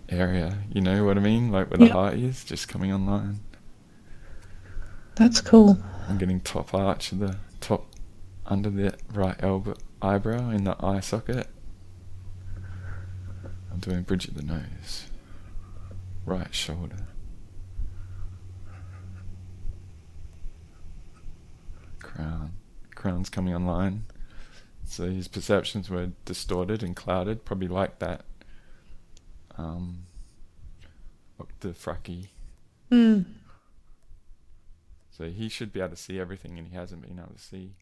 area, you know what I mean? Like where the heart is, just coming online. That's cool. I'm getting top arch of the top, under the right eyebrow in the eye socket. I'm doing bridge of the nose. Right shoulder. Crown. Crown's coming online. So his perceptions were distorted and clouded, probably like that. Oct5. So he should be able to see everything, and he hasn't been able to see.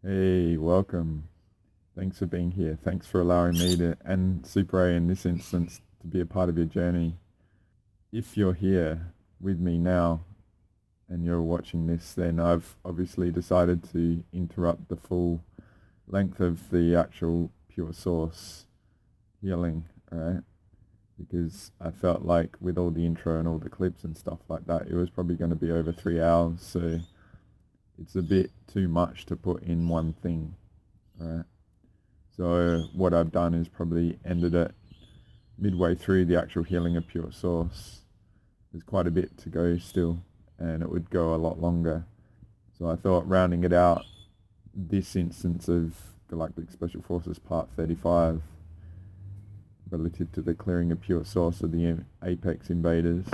Hey, welcome. Thanks for being here. Thanks for allowing me to, and SuperA in this instance, to be a part of your journey. If you're here with me now and you're watching this, then I've obviously decided to interrupt the full length of the actual pure source healing, alright? Because I felt like with all the intro and all the clips and stuff like that, it was probably going to be over 3 hours, so it's a bit too much to put in one thing, alright? So what I've done is probably ended it midway through the actual healing of pure source. There's quite a bit to go still, and it would go a lot longer. So I thought rounding it out, this instance of Galactic Special Forces Part 35, relative to the clearing of pure source of the Apex invaders,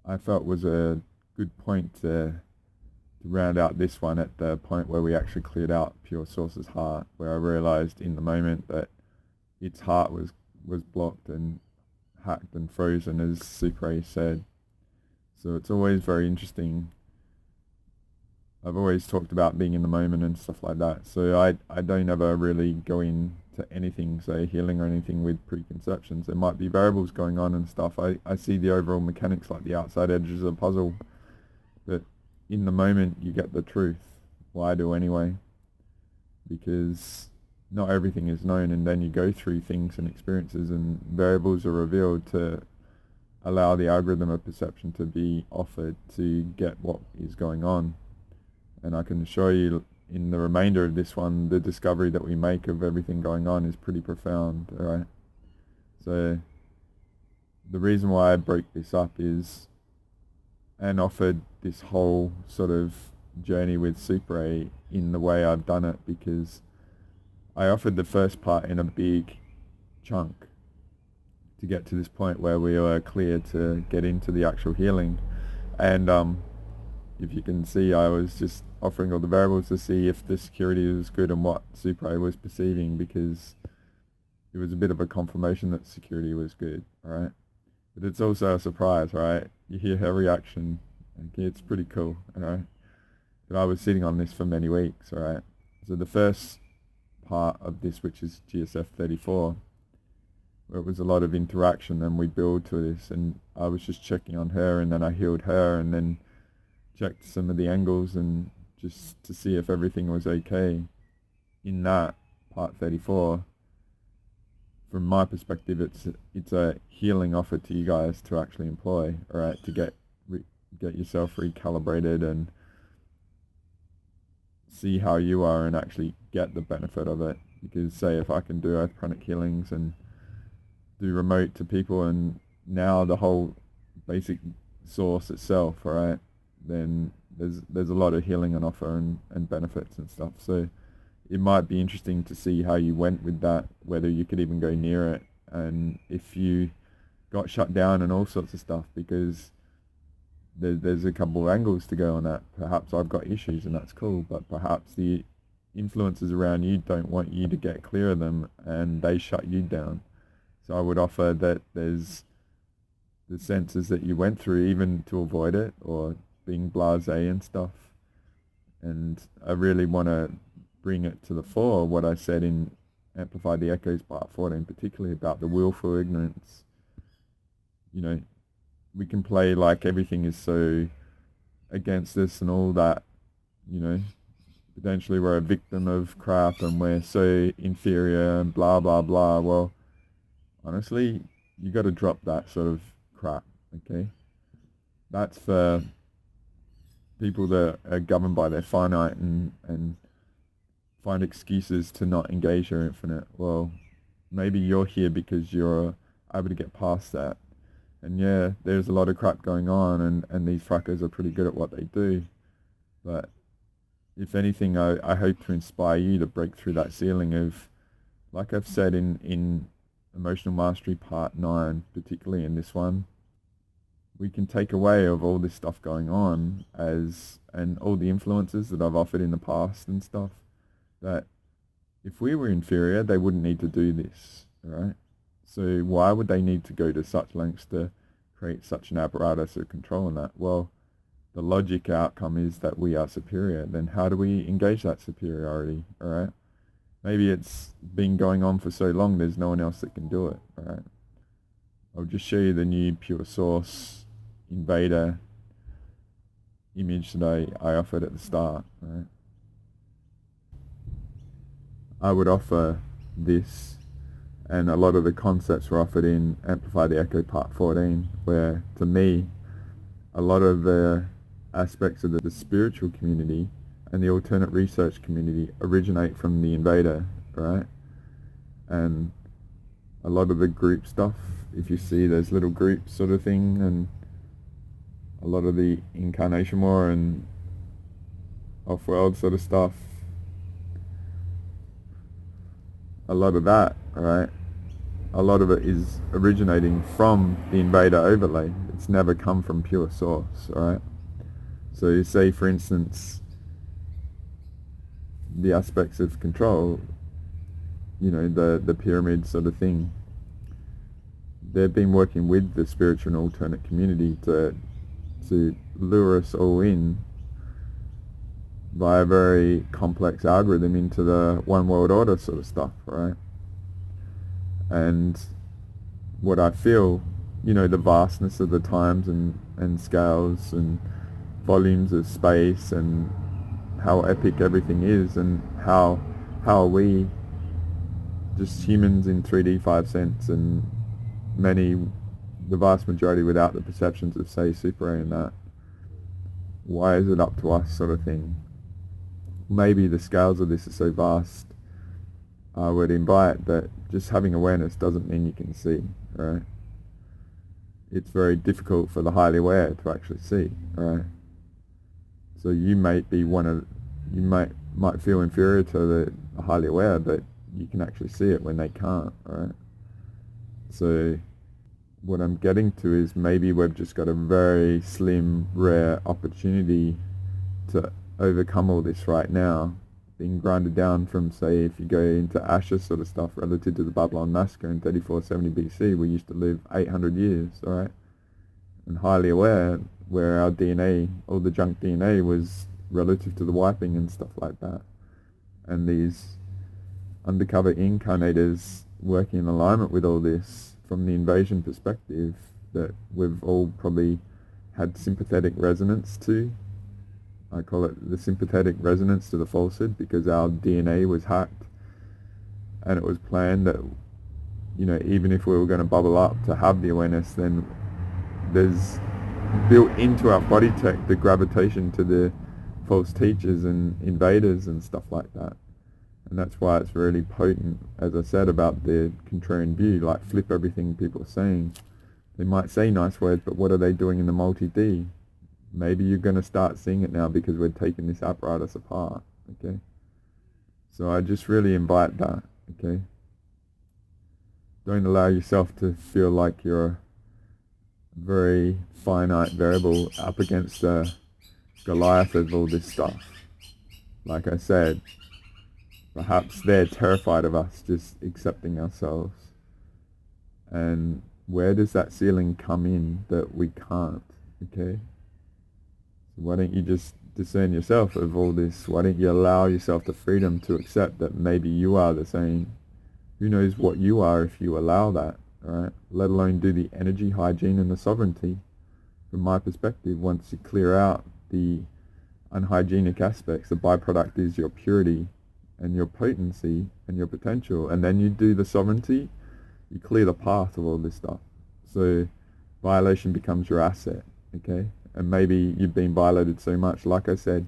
I felt was a good point to round out this one at the point where we actually cleared out pure source's heart, where I realized in the moment that its heart was blocked and hacked and frozen, as SuperA said. So it's always very interesting. I've always talked about being in the moment and stuff like that, so I don't ever really go into anything, say healing or anything, with preconceptions. There might be variables going on and stuff. I see the overall mechanics like the outside edges of a puzzle, but in the moment you get the truth. Well, I do anyway, because not everything is known, and then you go through things and experiences and variables are revealed to allow the algorithm of perception to be offered to get what is going on. And I can assure you in the remainder of this one, the discovery that we make of everything going on is pretty profound, alright? So the reason why I broke this up is, and offered this whole sort of journey with SuperA in the way I've done it, because I offered the first part in a big chunk to get to this point where we were clear to get into the actual healing. And if you can see, I was just offering all the variables to see if the security was good and what SuperA was perceiving, because it was a bit of a confirmation that security was good, alright? But it's also a surprise, right? You hear her reaction, okay, it's pretty cool, alright? But I was sitting on this for many weeks, alright? So the first part of this, which is GSF 34, where it was a lot of interaction and we build to this, and I was just checking on her, and then I healed her, and then checked some of the angles and just to see if everything was okay in that part 34. From my perspective, it's a healing offer to you guys to actually employ, all right, to get yourself recalibrated and see how you are and actually get the benefit of it. Because say if I can do earth pranic healings and do remote to people, and now the whole basic source itself, all right, then there's a lot of healing on offer and benefits and stuff. So it might be interesting to see how you went with that, whether you could even go near it, and if you got shut down and all sorts of stuff, because there's a couple of angles to go on that. Perhaps I've got issues and that's cool, but perhaps the influences around you don't want you to get clear of them and they shut you down. So I would offer that there's the senses that you went through even to avoid it, or being blasé and stuff. And I really want to bring it to the fore, what I said in Amplify the Echoes part 14, particularly about the willful ignorance. You know, we can play like everything is so against us and all that, you know, potentially we're a victim of crap and we're so inferior and blah, blah, blah. Well, honestly, you got to drop that sort of crap, okay? That's for people that are governed by their finite and find excuses to not engage your infinite. Well, maybe you're here because you're able to get past that. And yeah, there's a lot of crap going on, and these frackers are pretty good at what they do. But if anything, I hope to inspire you to break through that ceiling of, like I've said in Emotional Mastery Part 9, particularly in this one, we can take away of all this stuff going on and all the influences that I've offered in the past and stuff, that if we were inferior, they wouldn't need to do this, right? So why would they need to go to such lengths to create such an apparatus of control in that? Well, the logic outcome is that we are superior. Then how do we engage that superiority, all right? Maybe it's been going on for so long there's no one else that can do it, all right? I'll just show you the new Pure Source Invader image that I offered at the start, all right? I would offer this, and a lot of the concepts were offered in Amplify the Echo Part 14, where, to me, a lot of the aspects of the spiritual community and the alternate research community originate from the Invader, right? And a lot of the group stuff, if you see those little groups sort of thing, and a lot of the incarnation war and off-world sort of stuff, a lot of that, right? A lot of it is originating from the Invader overlay. It's never come from pure source, right? So you say, for instance, the aspects of control, you know, the pyramid sort of thing, they've been working with the spiritual and alternate community to lure us all in by a very complex algorithm into the one world order sort of stuff, right? And what I feel, you know, the vastness of the times and scales and volumes of space and how epic everything is, and how are we just humans in 3D 5 cents, and the vast majority without the perceptions of, say, SuperA and that. Why is it up to us, sort of thing? Maybe the scales of this are so vast, I would invite that just having awareness doesn't mean you can see, right? It's very difficult for the highly aware to actually see, right? So you might feel inferior to the highly aware, but you can actually see it when they can't, right? So what I'm getting to is maybe we've just got a very slim, rare opportunity to overcome all this right now, being grinded down from, say, if you go into Asher sort of stuff relative to the Babylon Massacre in 3470 BC, we used to live 800 years, all right? And highly aware, where our DNA, all the junk DNA, was relative to the wiping and stuff like that. And these undercover incarnators working in alignment with all this from the invasion perspective that we've all probably had sympathetic resonance to, I call it the sympathetic resonance to the falsehood, because our DNA was hacked, and it was planned that, you know, even if we were going to bubble up to have the awareness, then there's built into our body tech the gravitation to the false teachers and invaders and stuff like that. And that's why it's really potent, as I said, about the contrarian view, like flip everything people are saying. They might say nice words, but what are they doing in the multi-D? Maybe you're going to start seeing it now because we're taking this apparatus apart, okay? So I just really invite that, okay? Don't allow yourself to feel like you're a very finite variable up against the Goliath of all this stuff. Like I said, perhaps they're terrified of us just accepting ourselves. And where does that ceiling come in that we can't, okay? So why don't you just discern yourself of all this? Why don't you allow yourself the freedom to accept that maybe you are the same? Who knows what you are if you allow that, all right? Let alone do the energy hygiene and the sovereignty. From my perspective, once you clear out the unhygienic aspects, the byproduct is your purity and your potency and your potential, and then you do the sovereignty, you clear the path of all this stuff. So violation becomes your asset, okay? And maybe you've been violated so much. Like I said,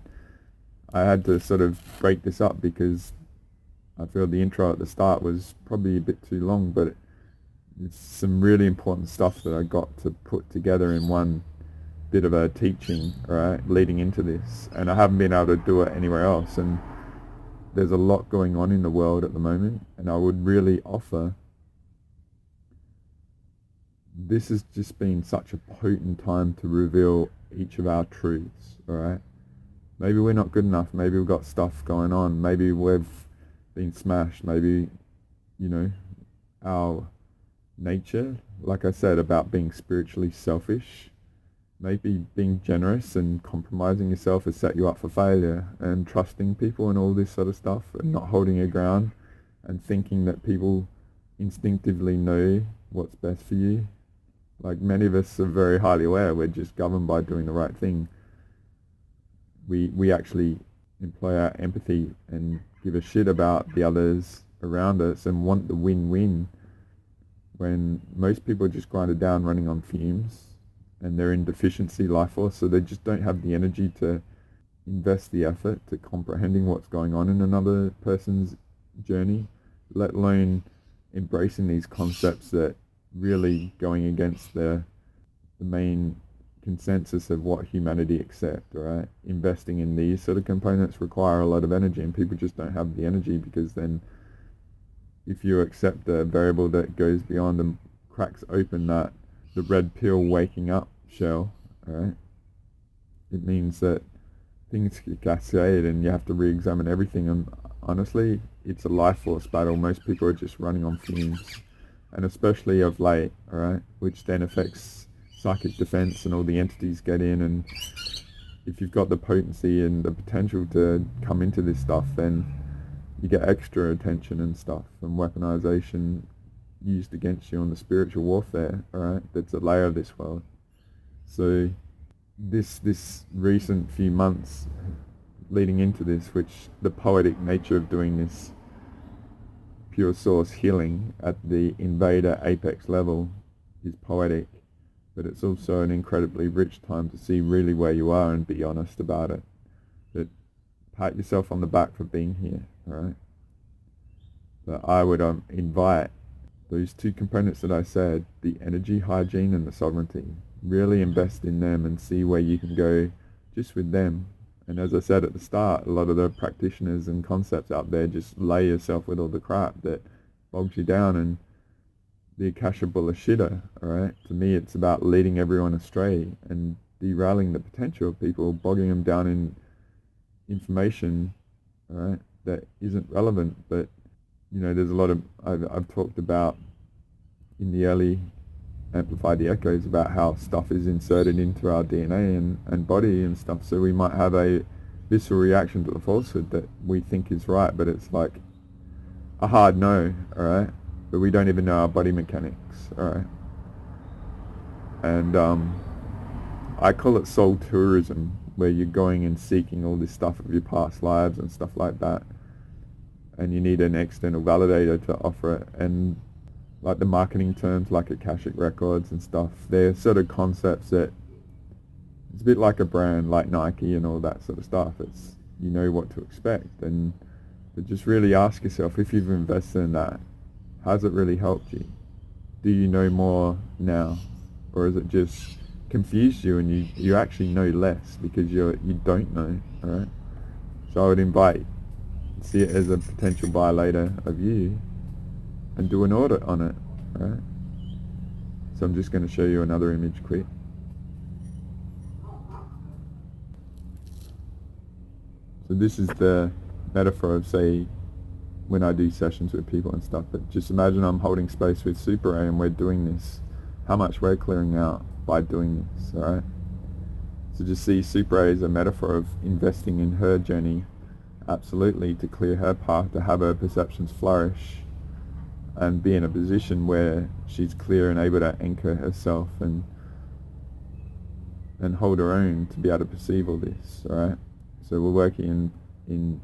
I had to sort of break this up because I feel the intro at the start was probably a bit too long, but it's some really important stuff that I got to put together in one bit of a teaching, right, leading into this. And I haven't been able to do it anywhere else. And there's a lot going on in the world at the moment, and I would really offer, this has just been such a potent time to reveal each of our truths, all right? Maybe we're not good enough, maybe we've got stuff going on, maybe we've been smashed, maybe, you know, our nature, like I said, about being spiritually selfish, maybe being generous and compromising yourself has set you up for failure, and trusting people and all this sort of stuff, and not holding your ground and thinking that people instinctively know what's best for you. Like, many of us are very highly aware we're just governed by doing the right thing. We actually employ our empathy and give a shit about the others around us and want the win-win, when most people are just grinded down running on fumes, and they're in deficiency life force, so they just don't have the energy to invest the effort to comprehending what's going on in another person's journey, let alone embracing these concepts that really going against the main consensus of what humanity accept, right? Investing in these sort of components require a lot of energy, and people just don't have the energy, because then if you accept a variable that goes beyond and cracks open that the red pill waking up shell, right, it means that things cascade and you have to re-examine everything. And honestly, it's a life force battle. Most people are just running on fumes, and especially of late, all right, which then affects psychic defense, and all the entities get in. And if you've got the potency and the potential to come into this stuff, then you get extra attention and stuff, and weaponization used against you on the spiritual warfare, all right? That's a layer of this world. So this recent few months leading into this, which the poetic nature of doing this pure source healing at the invader apex level is poetic, but it's also an incredibly rich time to see really where you are and be honest about it. That pat yourself on the back for being here, all right? But I would invite those two components that I said, the energy hygiene and the sovereignty, really invest in them and see where you can go just with them. And as I said at the start, a lot of the practitioners and concepts out there just lay yourself with all the crap that bogs you down, and the Akasha bullshit, alright? To me, it's about leading everyone astray and derailing the potential of people, bogging them down in information, alright, that isn't relevant. But, you know, there's a lot of, I've talked about in the early Amplify the Echoes about how stuff is inserted into our DNA and body and stuff, so we might have a visceral reaction to the falsehood that we think is right, but it's like a hard no, alright? But we don't even know our body mechanics, alright? And I call it soul tourism, where you're going and seeking all this stuff of your past lives and stuff like that, and you need an external validator to offer it. And like the marketing terms like Akashic Records and stuff, they're sort of concepts that it's a bit like a brand like Nike and all that sort of stuff. It's, you know what to expect, but just really ask yourself, if you've invested in that, has it really helped you? Do you know more now, or is it just confused you and you actually know less because you don't know? All right. So I would invite, see it as a potential buy later of you, and do an audit on it. All right. So I'm just going to show you another image quick. So this is the metaphor of, say, when I do sessions with people and stuff, but just imagine I'm holding space with SuperA and we're doing this, how much we're clearing out by doing this, alright? So just see SuperA as a metaphor of investing in her journey, absolutely, to clear her path, to have her perceptions flourish and be in a position where she's clear and able to anchor herself and hold her own to be able to perceive all this, alright? So we're working in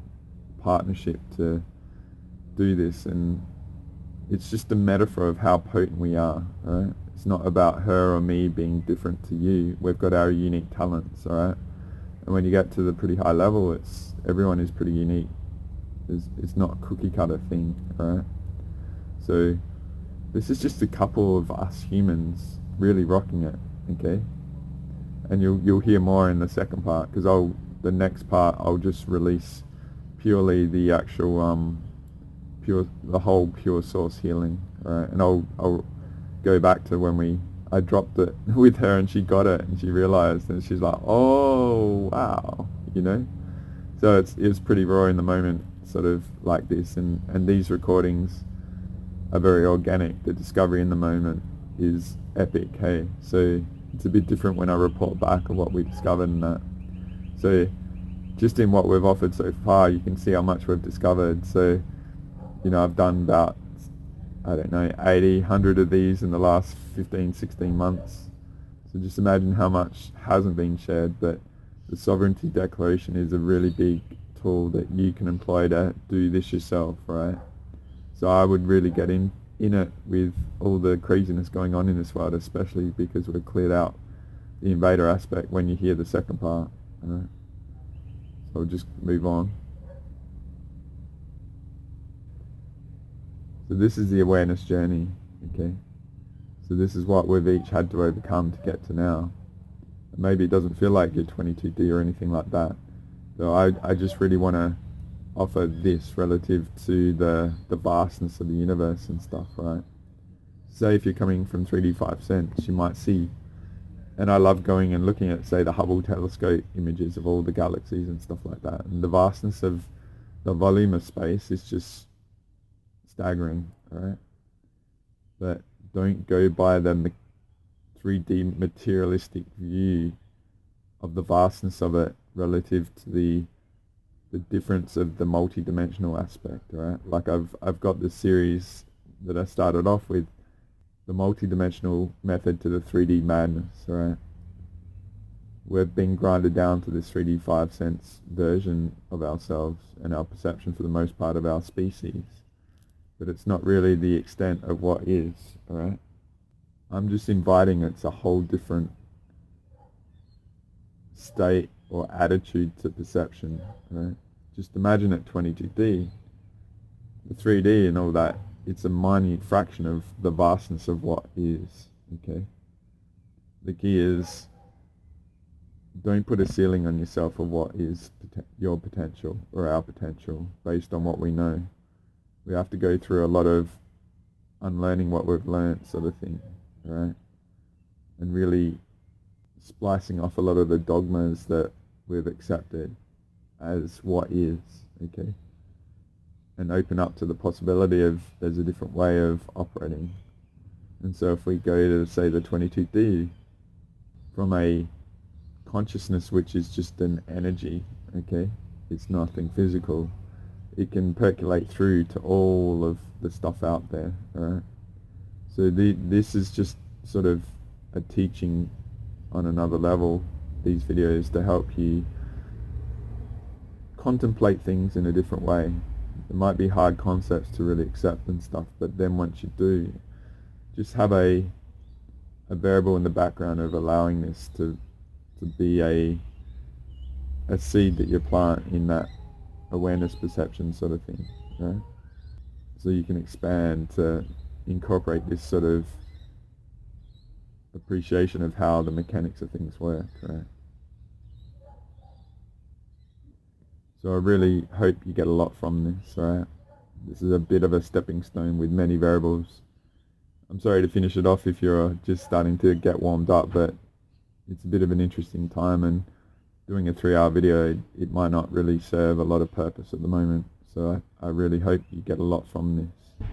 partnership to do this, and it's just a metaphor of how potent we are, alright? It's not about her or me being different to you. We've got our unique talents, alright? And when you get to the pretty high level, everyone is pretty unique. It's not a cookie cutter thing, alright? So this is just a couple of us humans really rocking it, okay? And you'll hear more in the second part, because the next part I'll just release purely the actual the whole pure source healing, right? And I'll go back to when I dropped it with her and she got it and she realized, and she's like, oh wow, you know. So it's pretty raw in the moment, sort of like this, and these recordings are very organic. The discovery in the moment is epic, hey? So it's a bit different when I report back of what we discovered and that. So just in what we've offered so far, you can see how much we've discovered. So, you know, I've done about, I don't know, 80, 100 of these in the last 15, 16 months. So just imagine how much hasn't been shared, but the sovereignty declaration is a really big tool that you can employ to do this yourself, right? So I would really get in it with all the craziness going on in this world, especially because we've cleared out the invader aspect when you hear the second part, right? So I'll just move on. So this is the awareness journey, okay? So this is what we've each had to overcome to get to now. And maybe it doesn't feel like you're 22D or anything like that. So I just really want to offer this relative to the vastness of the universe and stuff, right? Say if you're coming from 3D 5 cents, you might see, and I love going and looking at, say, the Hubble telescope images of all the galaxies and stuff like that. And the vastness of the volume of space is just staggering, right? But don't go by the 3D materialistic view of the vastness of it relative to the difference of the multi-dimensional aspect, right? Like I've got this series that I started off with, the multi-dimensional method to the 3D madness, right? We've been grinded down to this 3D 5 cents version of ourselves and our perception for the most part of our species, but it's not really the extent of what is, all right? I'm just inviting it's a whole different state or attitude to perception, right? Just imagine at 22D, the 3D and all that, it's a minute fraction of the vastness of what is, okay? The key is, don't put a ceiling on yourself of what is your potential or our potential based on what we know. We have to go through a lot of unlearning what we've learned, sort of thing, right? And really splicing off a lot of the dogmas that we've accepted as what is, okay? And open up to the possibility of there's a different way of operating. And so if we go to, say, the 22D, from a consciousness which is just an energy, okay? It's nothing physical. It can percolate through to all of the stuff out there, alright? So this is just sort of a teaching on another level these videos to help you contemplate things in a different way. It might be hard concepts to really accept and stuff, but then once you do, just have a variable in the background of allowing this to be a seed that you plant in that awareness perception sort of thing, right? So you can expand to incorporate this sort of appreciation of how the mechanics of things work, right? So I really hope you get a lot from this, right? This is a bit of a stepping stone with many variables. I'm sorry to finish it off if you're just starting to get warmed up, but it's a bit of an interesting time, and doing a 3-hour video, it might not really serve a lot of purpose at the moment. So I really hope you get a lot from this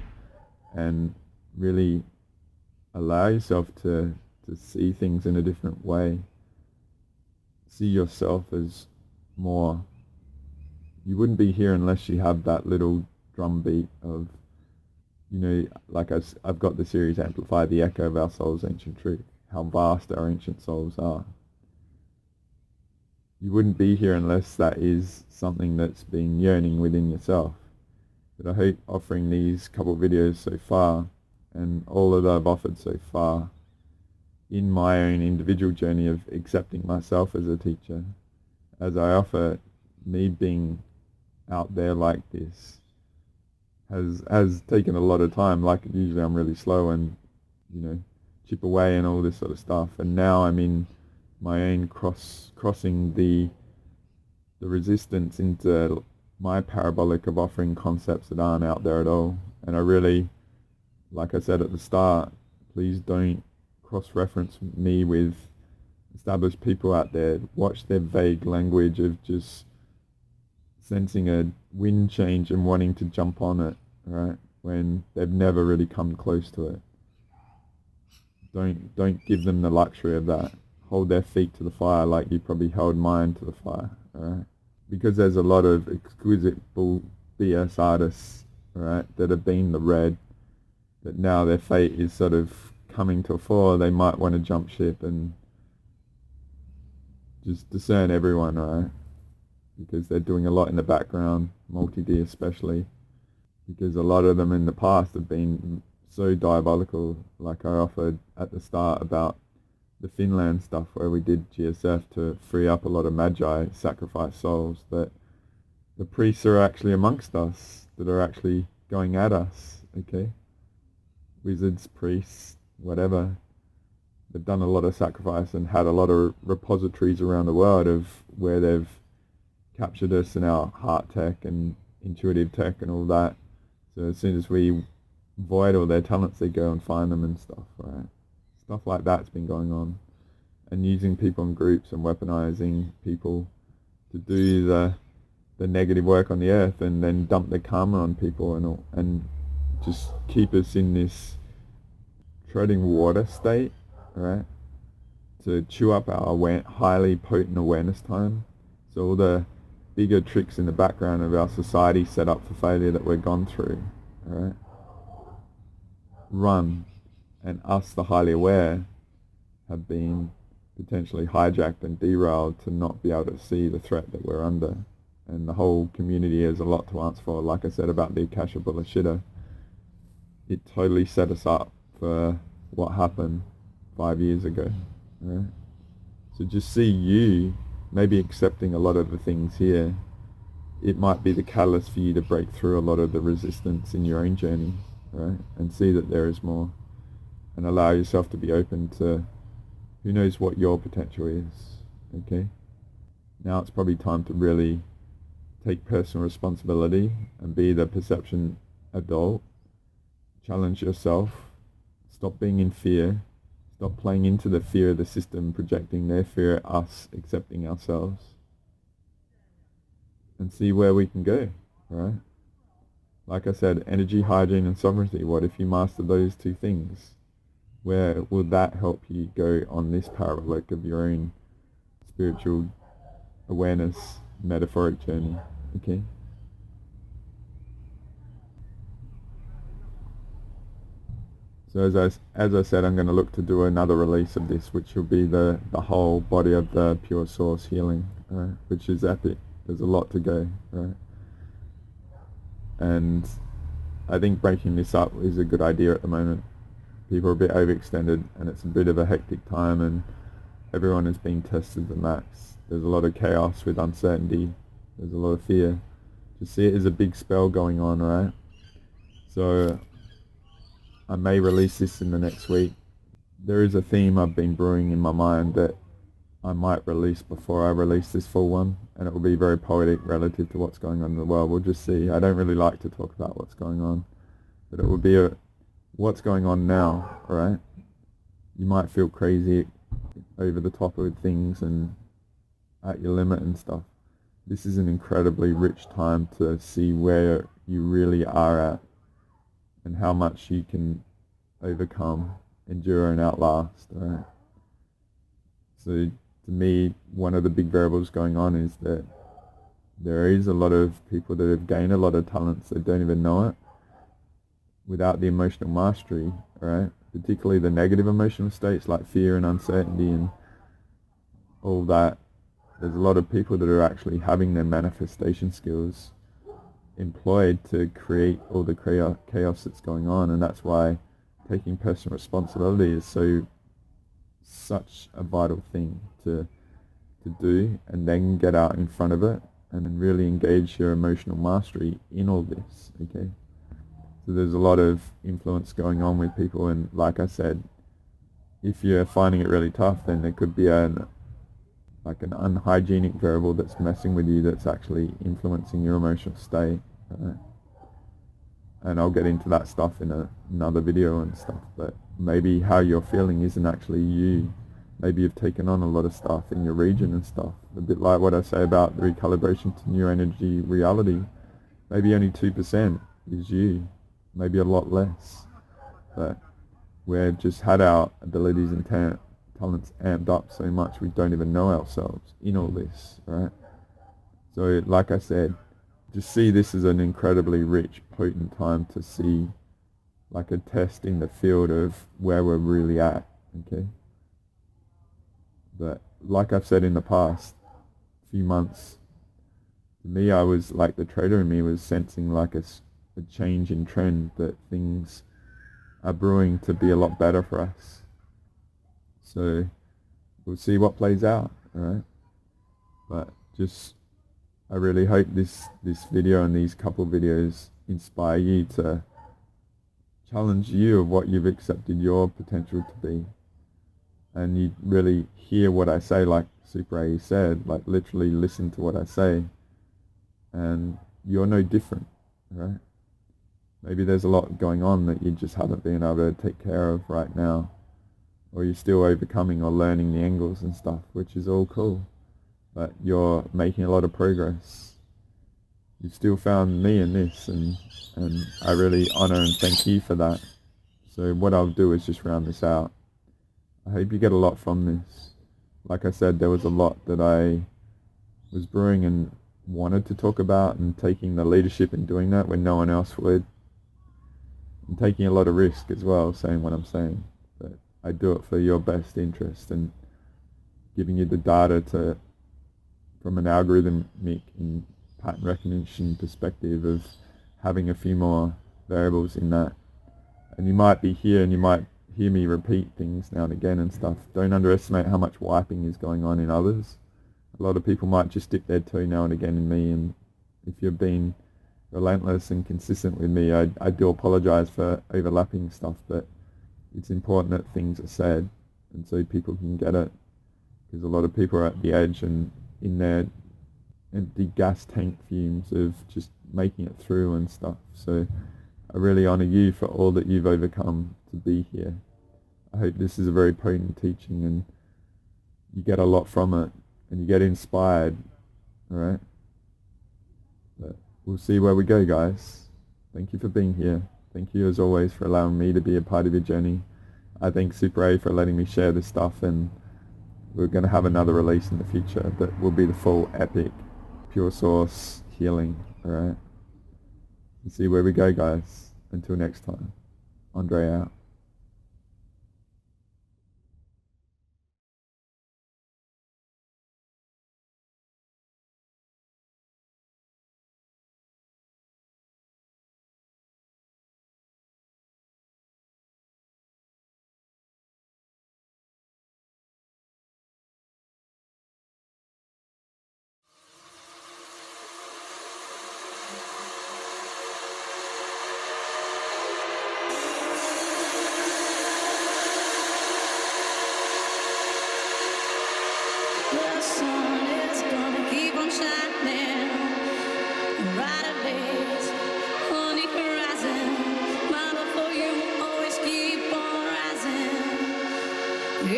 and really allow yourself to see things in a different way. See yourself as more. You wouldn't be here unless you have that little drum beat of, you know, like I've got the series Amplify the Echo of Our Soul's Ancient Truth, how vast our ancient souls are. You wouldn't be here unless that is something that's been yearning within yourself. But I hope offering these couple of videos so far, and all that I've offered so far, in my own individual journey of accepting myself as a teacher, as I offer me being out there like this, has taken a lot of time. Like usually I'm really slow and, you know, chip away and all this sort of stuff. And now I'm in my own crossing the resistance into my parabolic of offering concepts that aren't out there at all. And I really, like I said at the start, please don't cross-reference me with established people out there. Watch their vague language of just sensing a wind change and wanting to jump on it, right, when they've never really come close to it. Don't give them the luxury of that. Hold their feet to the fire like you probably held mine to the fire, alright? Because there's a lot of exquisite bull BS artists, right, that have been the red, that now their fate is sort of coming to a fore. They might want to jump ship and just discern everyone, right? Because they're doing a lot in the background, multi-D especially, because a lot of them in the past have been so diabolical, like I offered at the start about the Finland stuff where we did GSF to free up a lot of magi, sacrifice souls, that the priests are actually amongst us, that are actually going at us, okay? Wizards, priests, whatever. They've done a lot of sacrifice and had a lot of repositories around the world of where they've captured us in our heart tech and intuitive tech and all that. So as soon as we void all their talents, they go and find them and stuff, right? Stuff like that's been going on. And using people in groups and weaponizing people to do the negative work on the earth and then dump the karma on people and all, and just keep us in this treading water state, right? To chew up our highly potent awareness time. So all the bigger tricks in the background of our society set up for failure that we've gone through, alright? Run, and us, the highly aware, have been potentially hijacked and derailed to not be able to see the threat that we're under. And the whole community has a lot to answer for. Like I said about the Akasha Bullshit, it totally set us up for what happened 5 years ago, alright? So just see you maybe accepting a lot of the things here. It might be the catalyst for you to break through a lot of the resistance in your own journey, right? And see that there is more, and allow yourself to be open to who knows what your potential is, okay? Now it's probably time to really take personal responsibility and be the perception adult. Challenge yourself. Stop being in fear. Stop playing into the fear of the system, projecting their fear at us, accepting ourselves. And see where we can go, right? Like I said, energy, hygiene, and sovereignty. What if you master those two things? Where will that help you go on this parabolic of your own spiritual awareness, metaphoric journey, okay? So as I said, I'm going to look to do another release of this, which will be the whole body of the pure source healing, right? Which is epic. There's a lot to go, right? And I think breaking this up is a good idea at the moment. People are a bit overextended, and it's a bit of a hectic time, and everyone is being tested to the max. There's a lot of chaos with uncertainty. There's a lot of fear. Just see it as a big spell going on, right? So I may release this in the next week. There is a theme I've been brewing in my mind that I might release before I release this full one, and it will be very poetic relative to what's going on in the world. We'll just see. I don't really like to talk about what's going on, but it will be what's going on now, right? You might feel crazy over the top of things and at your limit and stuff. This is an incredibly rich time to see where you really are at and how much you can overcome, endure, and outlast, right? So to me, one of the big variables going on is that there is a lot of people that have gained a lot of talents that don't even know it without the emotional mastery, right? Particularly the negative emotional states like fear and uncertainty and all that. There's a lot of people that are actually having their manifestation skills employed to create all the chaos that's going on, and that's why taking personal responsibility is such a vital thing to do, and then get out in front of it and then really engage your emotional mastery in all this, okay? So there's a lot of influence going on with people, and like I said, if you're finding it really tough, then there could be an unhygienic variable that's messing with you, that's actually influencing your emotional state, right? And I'll get into that stuff in another video and stuff, but maybe how you're feeling isn't actually you. Maybe you've taken on a lot of stuff in your region and stuff, a bit like what I say about the recalibration to new energy reality. Maybe only 2% is you, maybe a lot less, but we've just had our abilities and talents amped up so much we don't even know ourselves in all this, right? So like I said, just see this as an incredibly rich, potent time to see like a test in the field of where we're really at, okay? But like I've said in the past few months, to me, I was like, the trader in me was sensing like a change in trend, that things are brewing to be a lot better for us. So we'll see what plays out, alright? But just, I really hope this video and these couple videos inspire you to challenge you of what you've accepted your potential to be. And you really hear what I say, like SuperA said, like literally listen to what I say. And you're no different, right? Maybe there's a lot going on that you just haven't been able to take care of right now. Or you're still overcoming or learning the angles and stuff, which is all cool. But you're making a lot of progress. You've still found me in this, and I really honor and thank you for that. So what I'll do is just round this out. I hope you get a lot from this. Like I said, there was a lot that I was brewing and wanted to talk about, and taking the leadership in doing that when no one else would. And taking a lot of risk as well, saying what I'm saying. But I do it for your best interest, and giving you the data from an algorithmic and pattern recognition perspective of having a few more variables in that. And you might be here and you might hear me repeat things now and again and stuff. Don't underestimate how much wiping is going on in others. A lot of people might just dip their toe now and again in me, and if you've been relentless and consistent with me, I do apologize for overlapping stuff, but it's important that things are said and so people can get it, because a lot of people are at the edge and in their empty gas tank fumes of just making it through and stuff. So I really honor you for all that you've overcome to be here. I hope this is a very potent teaching and you get a lot from it and you get inspired, alright? But we'll see where we go, guys. Thank you for being here. Thank you as always for allowing me to be a part of your journey. I thank SuperA for letting me share this stuff, and we're going to have another release in the future that will be the full epic pure source healing, alright? We'll see where we go, guys. Until next time, Andre out.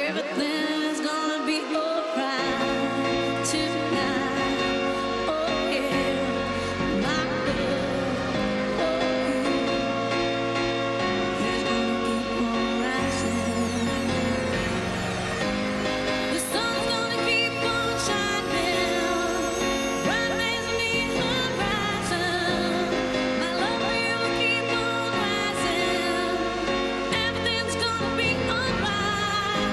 Everything's gonna be alright tonight. Oh yeah, my love, oh you is gonna keep on rising. The sun's gonna keep on shining. Bright days on the horizon. My love for you will keep on rising. Everything's gonna be alright.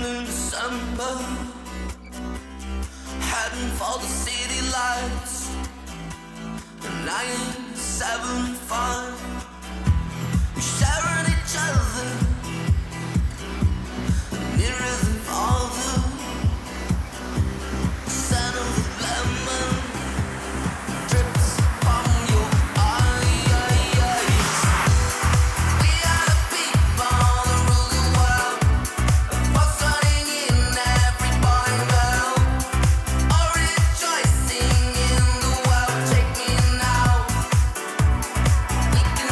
In December, heading for the city lights. 975, we sharing each other, nearer than farther. Scent of lemon drips from your eyes. We are the people that rule the world. What's running in every boy and girl? All rejoicing in the world. Take me now. We can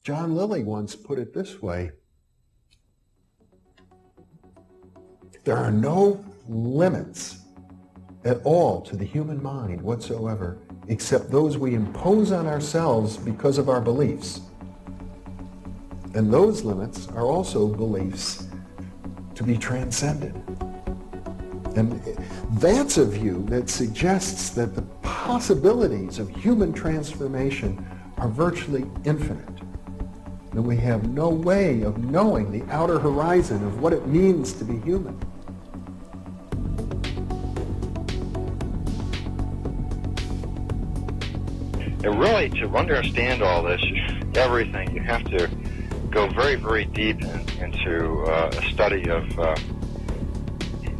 John Lilly once put it this way: there are no limits at all to the human mind whatsoever, except those we impose on ourselves because of our beliefs. And those limits are also beliefs to be transcended. And that's a view that suggests that the possibilities of human transformation are virtually infinite. And we have no way of knowing the outer horizon of what it means to be human. And really, to understand all this, everything, you have to go very, very deep into a study of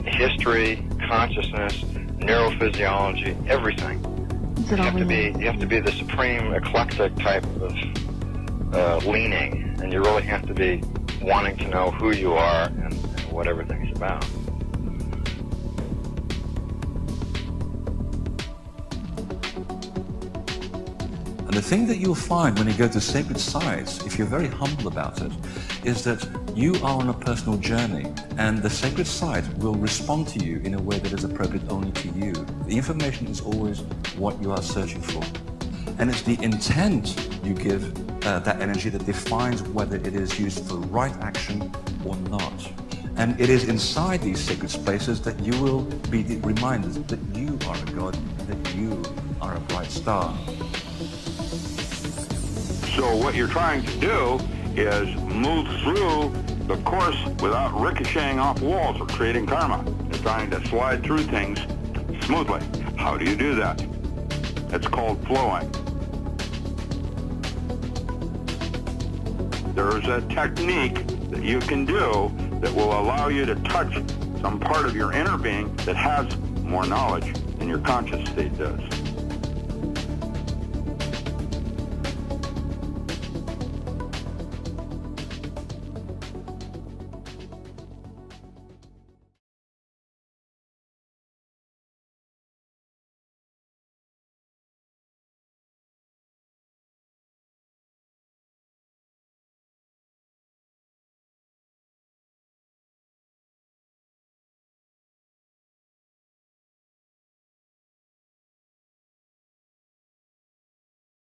history, consciousness, neurophysiology, everything. You have to be the supreme eclectic type of leaning, and you really have to be wanting to know who you are and what everything's about. And the thing that you'll find when you go to sacred sites, if you're very humble about it, is that you are on a personal journey, and the sacred site will respond to you in a way that is appropriate only to you. The information is always what you are searching for. And it's the intent you give that energy that defines whether it is used for right action or not. And it is inside these sacred spaces that you will be reminded that you are a god, that you are a bright star. So what you're trying to do is move through the course without ricocheting off walls or creating karma. You're trying to slide through things smoothly. How do you do that? It's called flowing. There's a technique that you can do that will allow you to touch some part of your inner being that has more knowledge than your conscious state does.